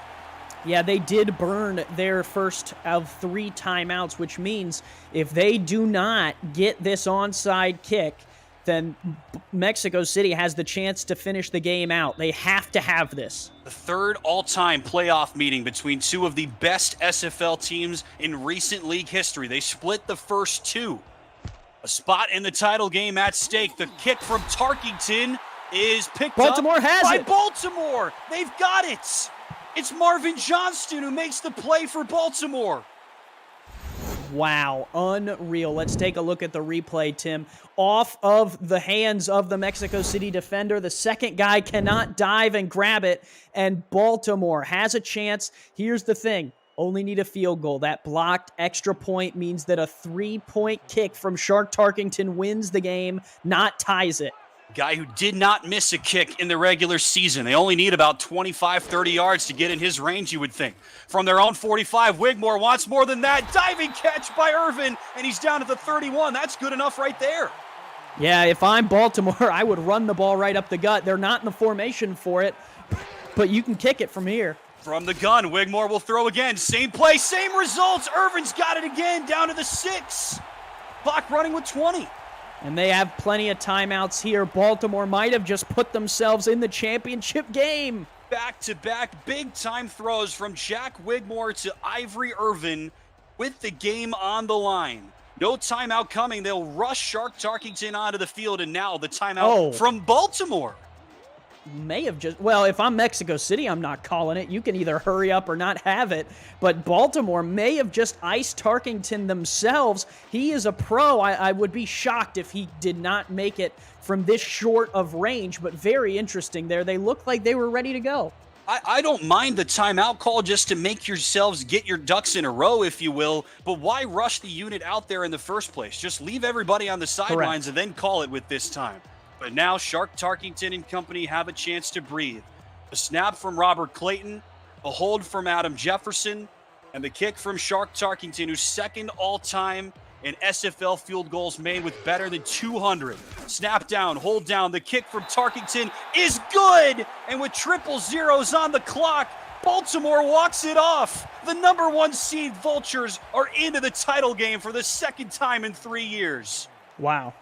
S3: Yeah, they did burn their first of 3 timeouts, which means if they do not get this onside kick, then Mexico City has the chance to finish the game out. They have to have this.
S2: The 3rd all-time playoff meeting between 2 of the best SFL teams in recent league history. They split the first 2. A spot in the title game at stake. The kick from Tarkington is picked up by Baltimore. They've got it. It's Marvin Johnston who makes the play for Baltimore.
S3: Wow, unreal. Let's take a look at the replay, Tim. Off of the hands of the Mexico City defender. The second guy cannot dive and grab it, and Baltimore has a chance. Here's the thing. Only need a field goal. That blocked extra point means that a 3-point kick from Shark Tarkington wins the game, not ties it.
S2: Guy who did not miss a kick in the regular season. They only need about 25, 30 yards to get in his range, you would think. From their own 45, Wigmore wants more than that. Diving catch by Irvin, and he's down at the 31. That's good enough right there.
S3: Yeah, if I'm Baltimore, I would run the ball right up the gut. They're not in the formation for it, but you can kick it from here.
S2: From the gun, Wigmore will throw again. Same play, same results. Irvin's got it again, down to the 6. Clock running with 20.
S3: And they have plenty of timeouts here. Baltimore might have just put themselves in the championship game.
S2: Back-to-back big-time throws from Jack Wigmore to Ivory Irvin with the game on the line. No timeout coming. They'll rush Shark Tarkington onto the field, and now the timeout from Baltimore.
S3: May have just, well, if I'm Mexico City, I'm not calling it. You can either hurry up or not have it. But Baltimore may have just iced Tarkington themselves. He is a pro. I would be shocked if he did not make it from this short of range, but very interesting there. They looked like they were ready to go.
S2: I don't mind the timeout call just to make yourselves get your ducks in a row, if you will, but why rush the unit out there in the first place? Just leave everybody on the sidelines and then call it with this time. But now Shark Tarkington and company have a chance to breathe. A snap from Robert Clayton, a hold from Adam Jefferson, and the kick from Shark Tarkington, who's second all-time in SFL field goals made with better than 200. Snap down, hold down. The kick from Tarkington is good, and with triple zeros on the clock, Baltimore walks it off. The number 1 seed Vultures are into the title game for the second time in 3 years.
S3: Wow.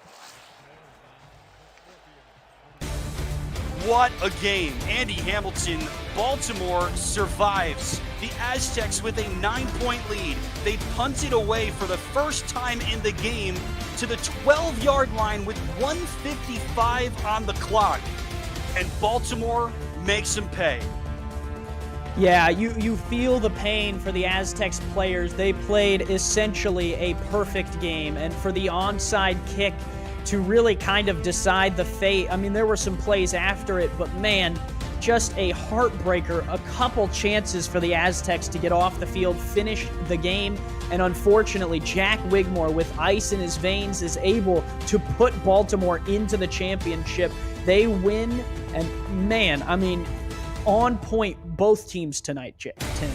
S2: What a game. Andy Hamilton, Baltimore survives. The Aztecs with a 9-point lead. They punted away for the first time in the game to the 12-yard line with 1:55 on the clock. And Baltimore makes them pay.
S3: Yeah, you feel the pain for the Aztecs players. They played essentially a perfect game, and for the onside kick to really kind of decide the fate. I mean, there were some plays after it, but man, just a heartbreaker. A couple chances for the Aztecs to get off the field, finish the game, and unfortunately, Jack Wigmore, with ice in his veins, is able to put Baltimore into the championship. They win, and man, I mean, on point, both teams tonight, Tim.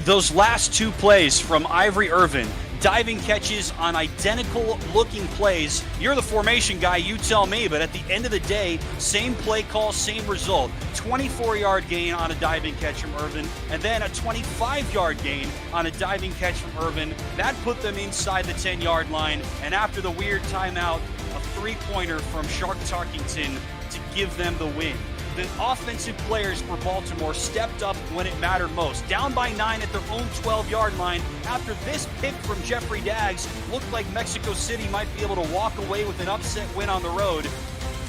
S2: Those last 2 plays from Ivory Irvin, diving catches on identical looking plays. You're the formation guy, you tell me, but at the end of the day, same play call, same result. 24-yard gain on a diving catch from Irvin, and then a 25-yard gain on a diving catch from Irvin. That put them inside the 10-yard line, and after the weird timeout, a 3-pointer from Shark Tarkington to give them the win. The offensive players for Baltimore stepped up when it mattered most. Down by 9 at their own 12-yard line. After this pick from Jeffrey Daggs, looked like Mexico City might be able to walk away with an upset win on the road.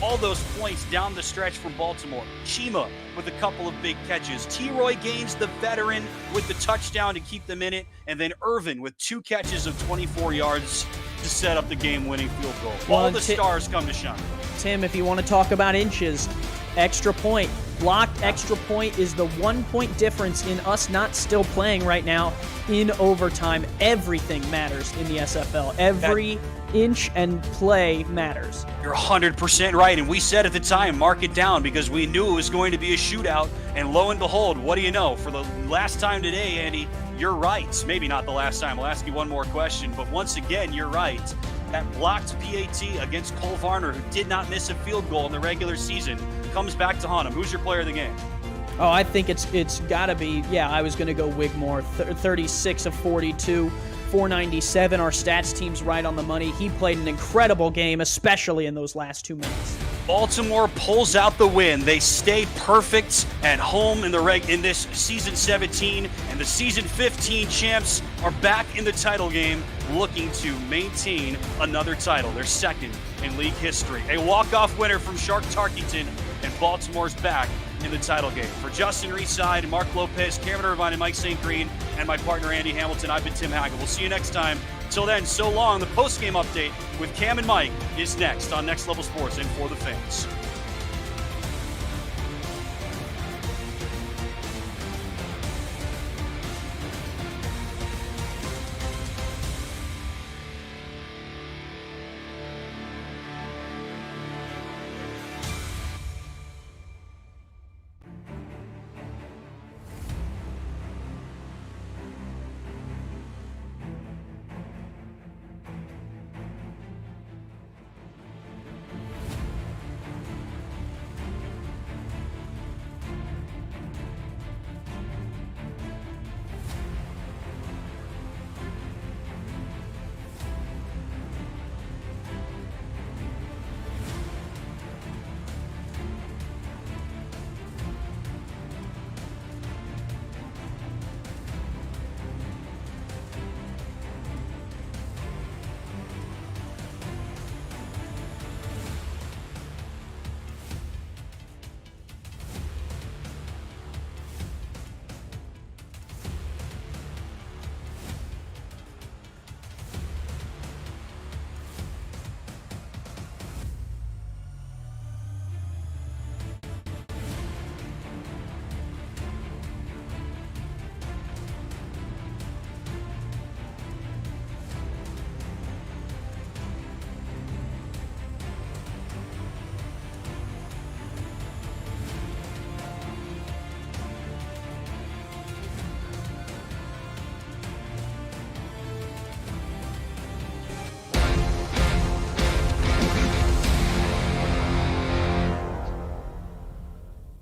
S2: All those points down the stretch from Baltimore. Chima with a couple of big catches. T-Roy Gaines, the veteran, with the touchdown to keep them in it. And then Irvin with 2 catches of 24 yards to set up the game-winning field goal. All the stars come to shine.
S3: Tim, if you want to talk about inches, extra point. Blocked extra point is the 1-point difference in us not still playing right now in overtime. Everything matters in the SFL. Every inch and play matters.
S2: You're 100% right, and we said at the time, mark it down, because we knew it was going to be a shootout, and lo and behold, what do you know? For the last time today, Andy, you're right. Maybe not the last time. I'll ask you one more question, but once again, you're right. That blocked PAT against Cole Varner, who did not miss a field goal in the regular season, comes back to haunt him. Who's your player of the game?
S3: Oh, I think it's got to be, I was going to go Wigmore. 36 of 42, 497. Our stats team's right on the money. He played an incredible game, especially in those last 2 minutes.
S2: Baltimore pulls out the win. They stay perfect at home in this season 17, and the season 15 champs are back in the title game, looking to maintain another title, their second in league history. A walk-off winner from Shark Tarkington, and Baltimore's back in the title game. For Justin Reeside, Mark Lopez, Cameron Irvine, and Mike St. Green, and my partner Andy Hamilton, I've been Tim Hackett. We'll see you next time. Till then, so long. The post-game update with Cam and Mike is next on Next Level Sports and For the Fans.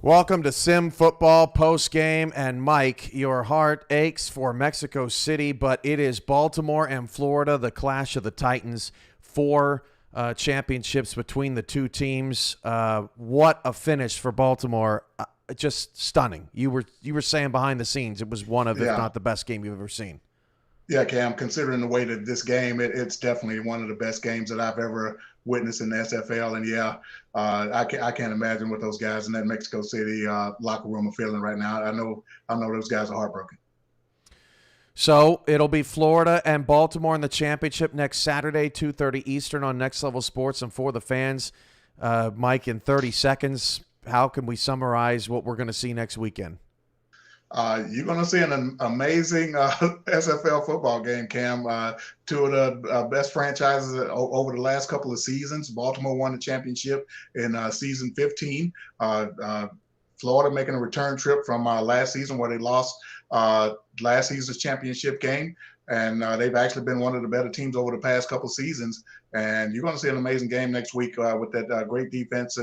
S4: Welcome to Sim Football Post Game. And Mike, your heart aches for Mexico City, but it is Baltimore and Florida, the clash of the Titans. 4 championships between the two teams. What a finish for Baltimore. Just stunning. You were saying behind the scenes it was one of, if not the best game you've ever seen.
S5: Yeah, Cam, considering the way that this game, it's definitely one of the best games that I've ever witnessed in the SFL. And I can't imagine what those guys in that Mexico City locker room are feeling right now. I know those guys are heartbroken.
S4: So it'll be Florida and Baltimore in the championship next Saturday, 2:30 Eastern on Next Level Sports. And for the fans, Mike, in 30 seconds, how can we summarize what we're going to see next weekend?
S5: You're going to see an amazing SFL football game, Cam. Two of the best franchises over the last couple of seasons. Baltimore won the championship in season 15. Florida making a return trip from last season where they lost last season's championship game. And they've actually been one of the better teams over the past couple of seasons. And you're going to see an amazing game next week with that great defense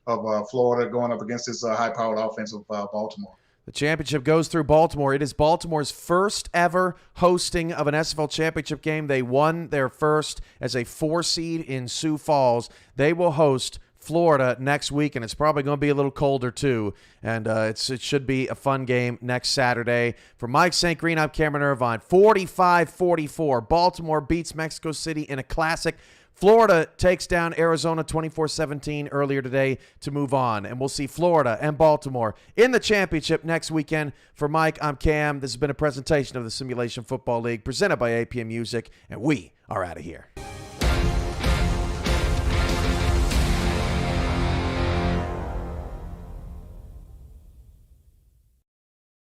S5: of Florida going up against this high-powered offense of Baltimore.
S4: The championship goes through Baltimore. It is Baltimore's first ever hosting of an SFL championship game. They won their first as a 4 seed in Sioux Falls. They will host Florida next week, and it's probably going to be a little colder too. And it should be a fun game next Saturday. For Mike St. Green, I'm Cameron Irvine. 45-44. Baltimore beats Mexico City in a classic. Florida takes down Arizona 24-17 earlier today to move on. And we'll see Florida and Baltimore in the championship next weekend. For Mike, I'm Cam. This has been a presentation of the Simulation Football League presented by APM Music, and we are out of here.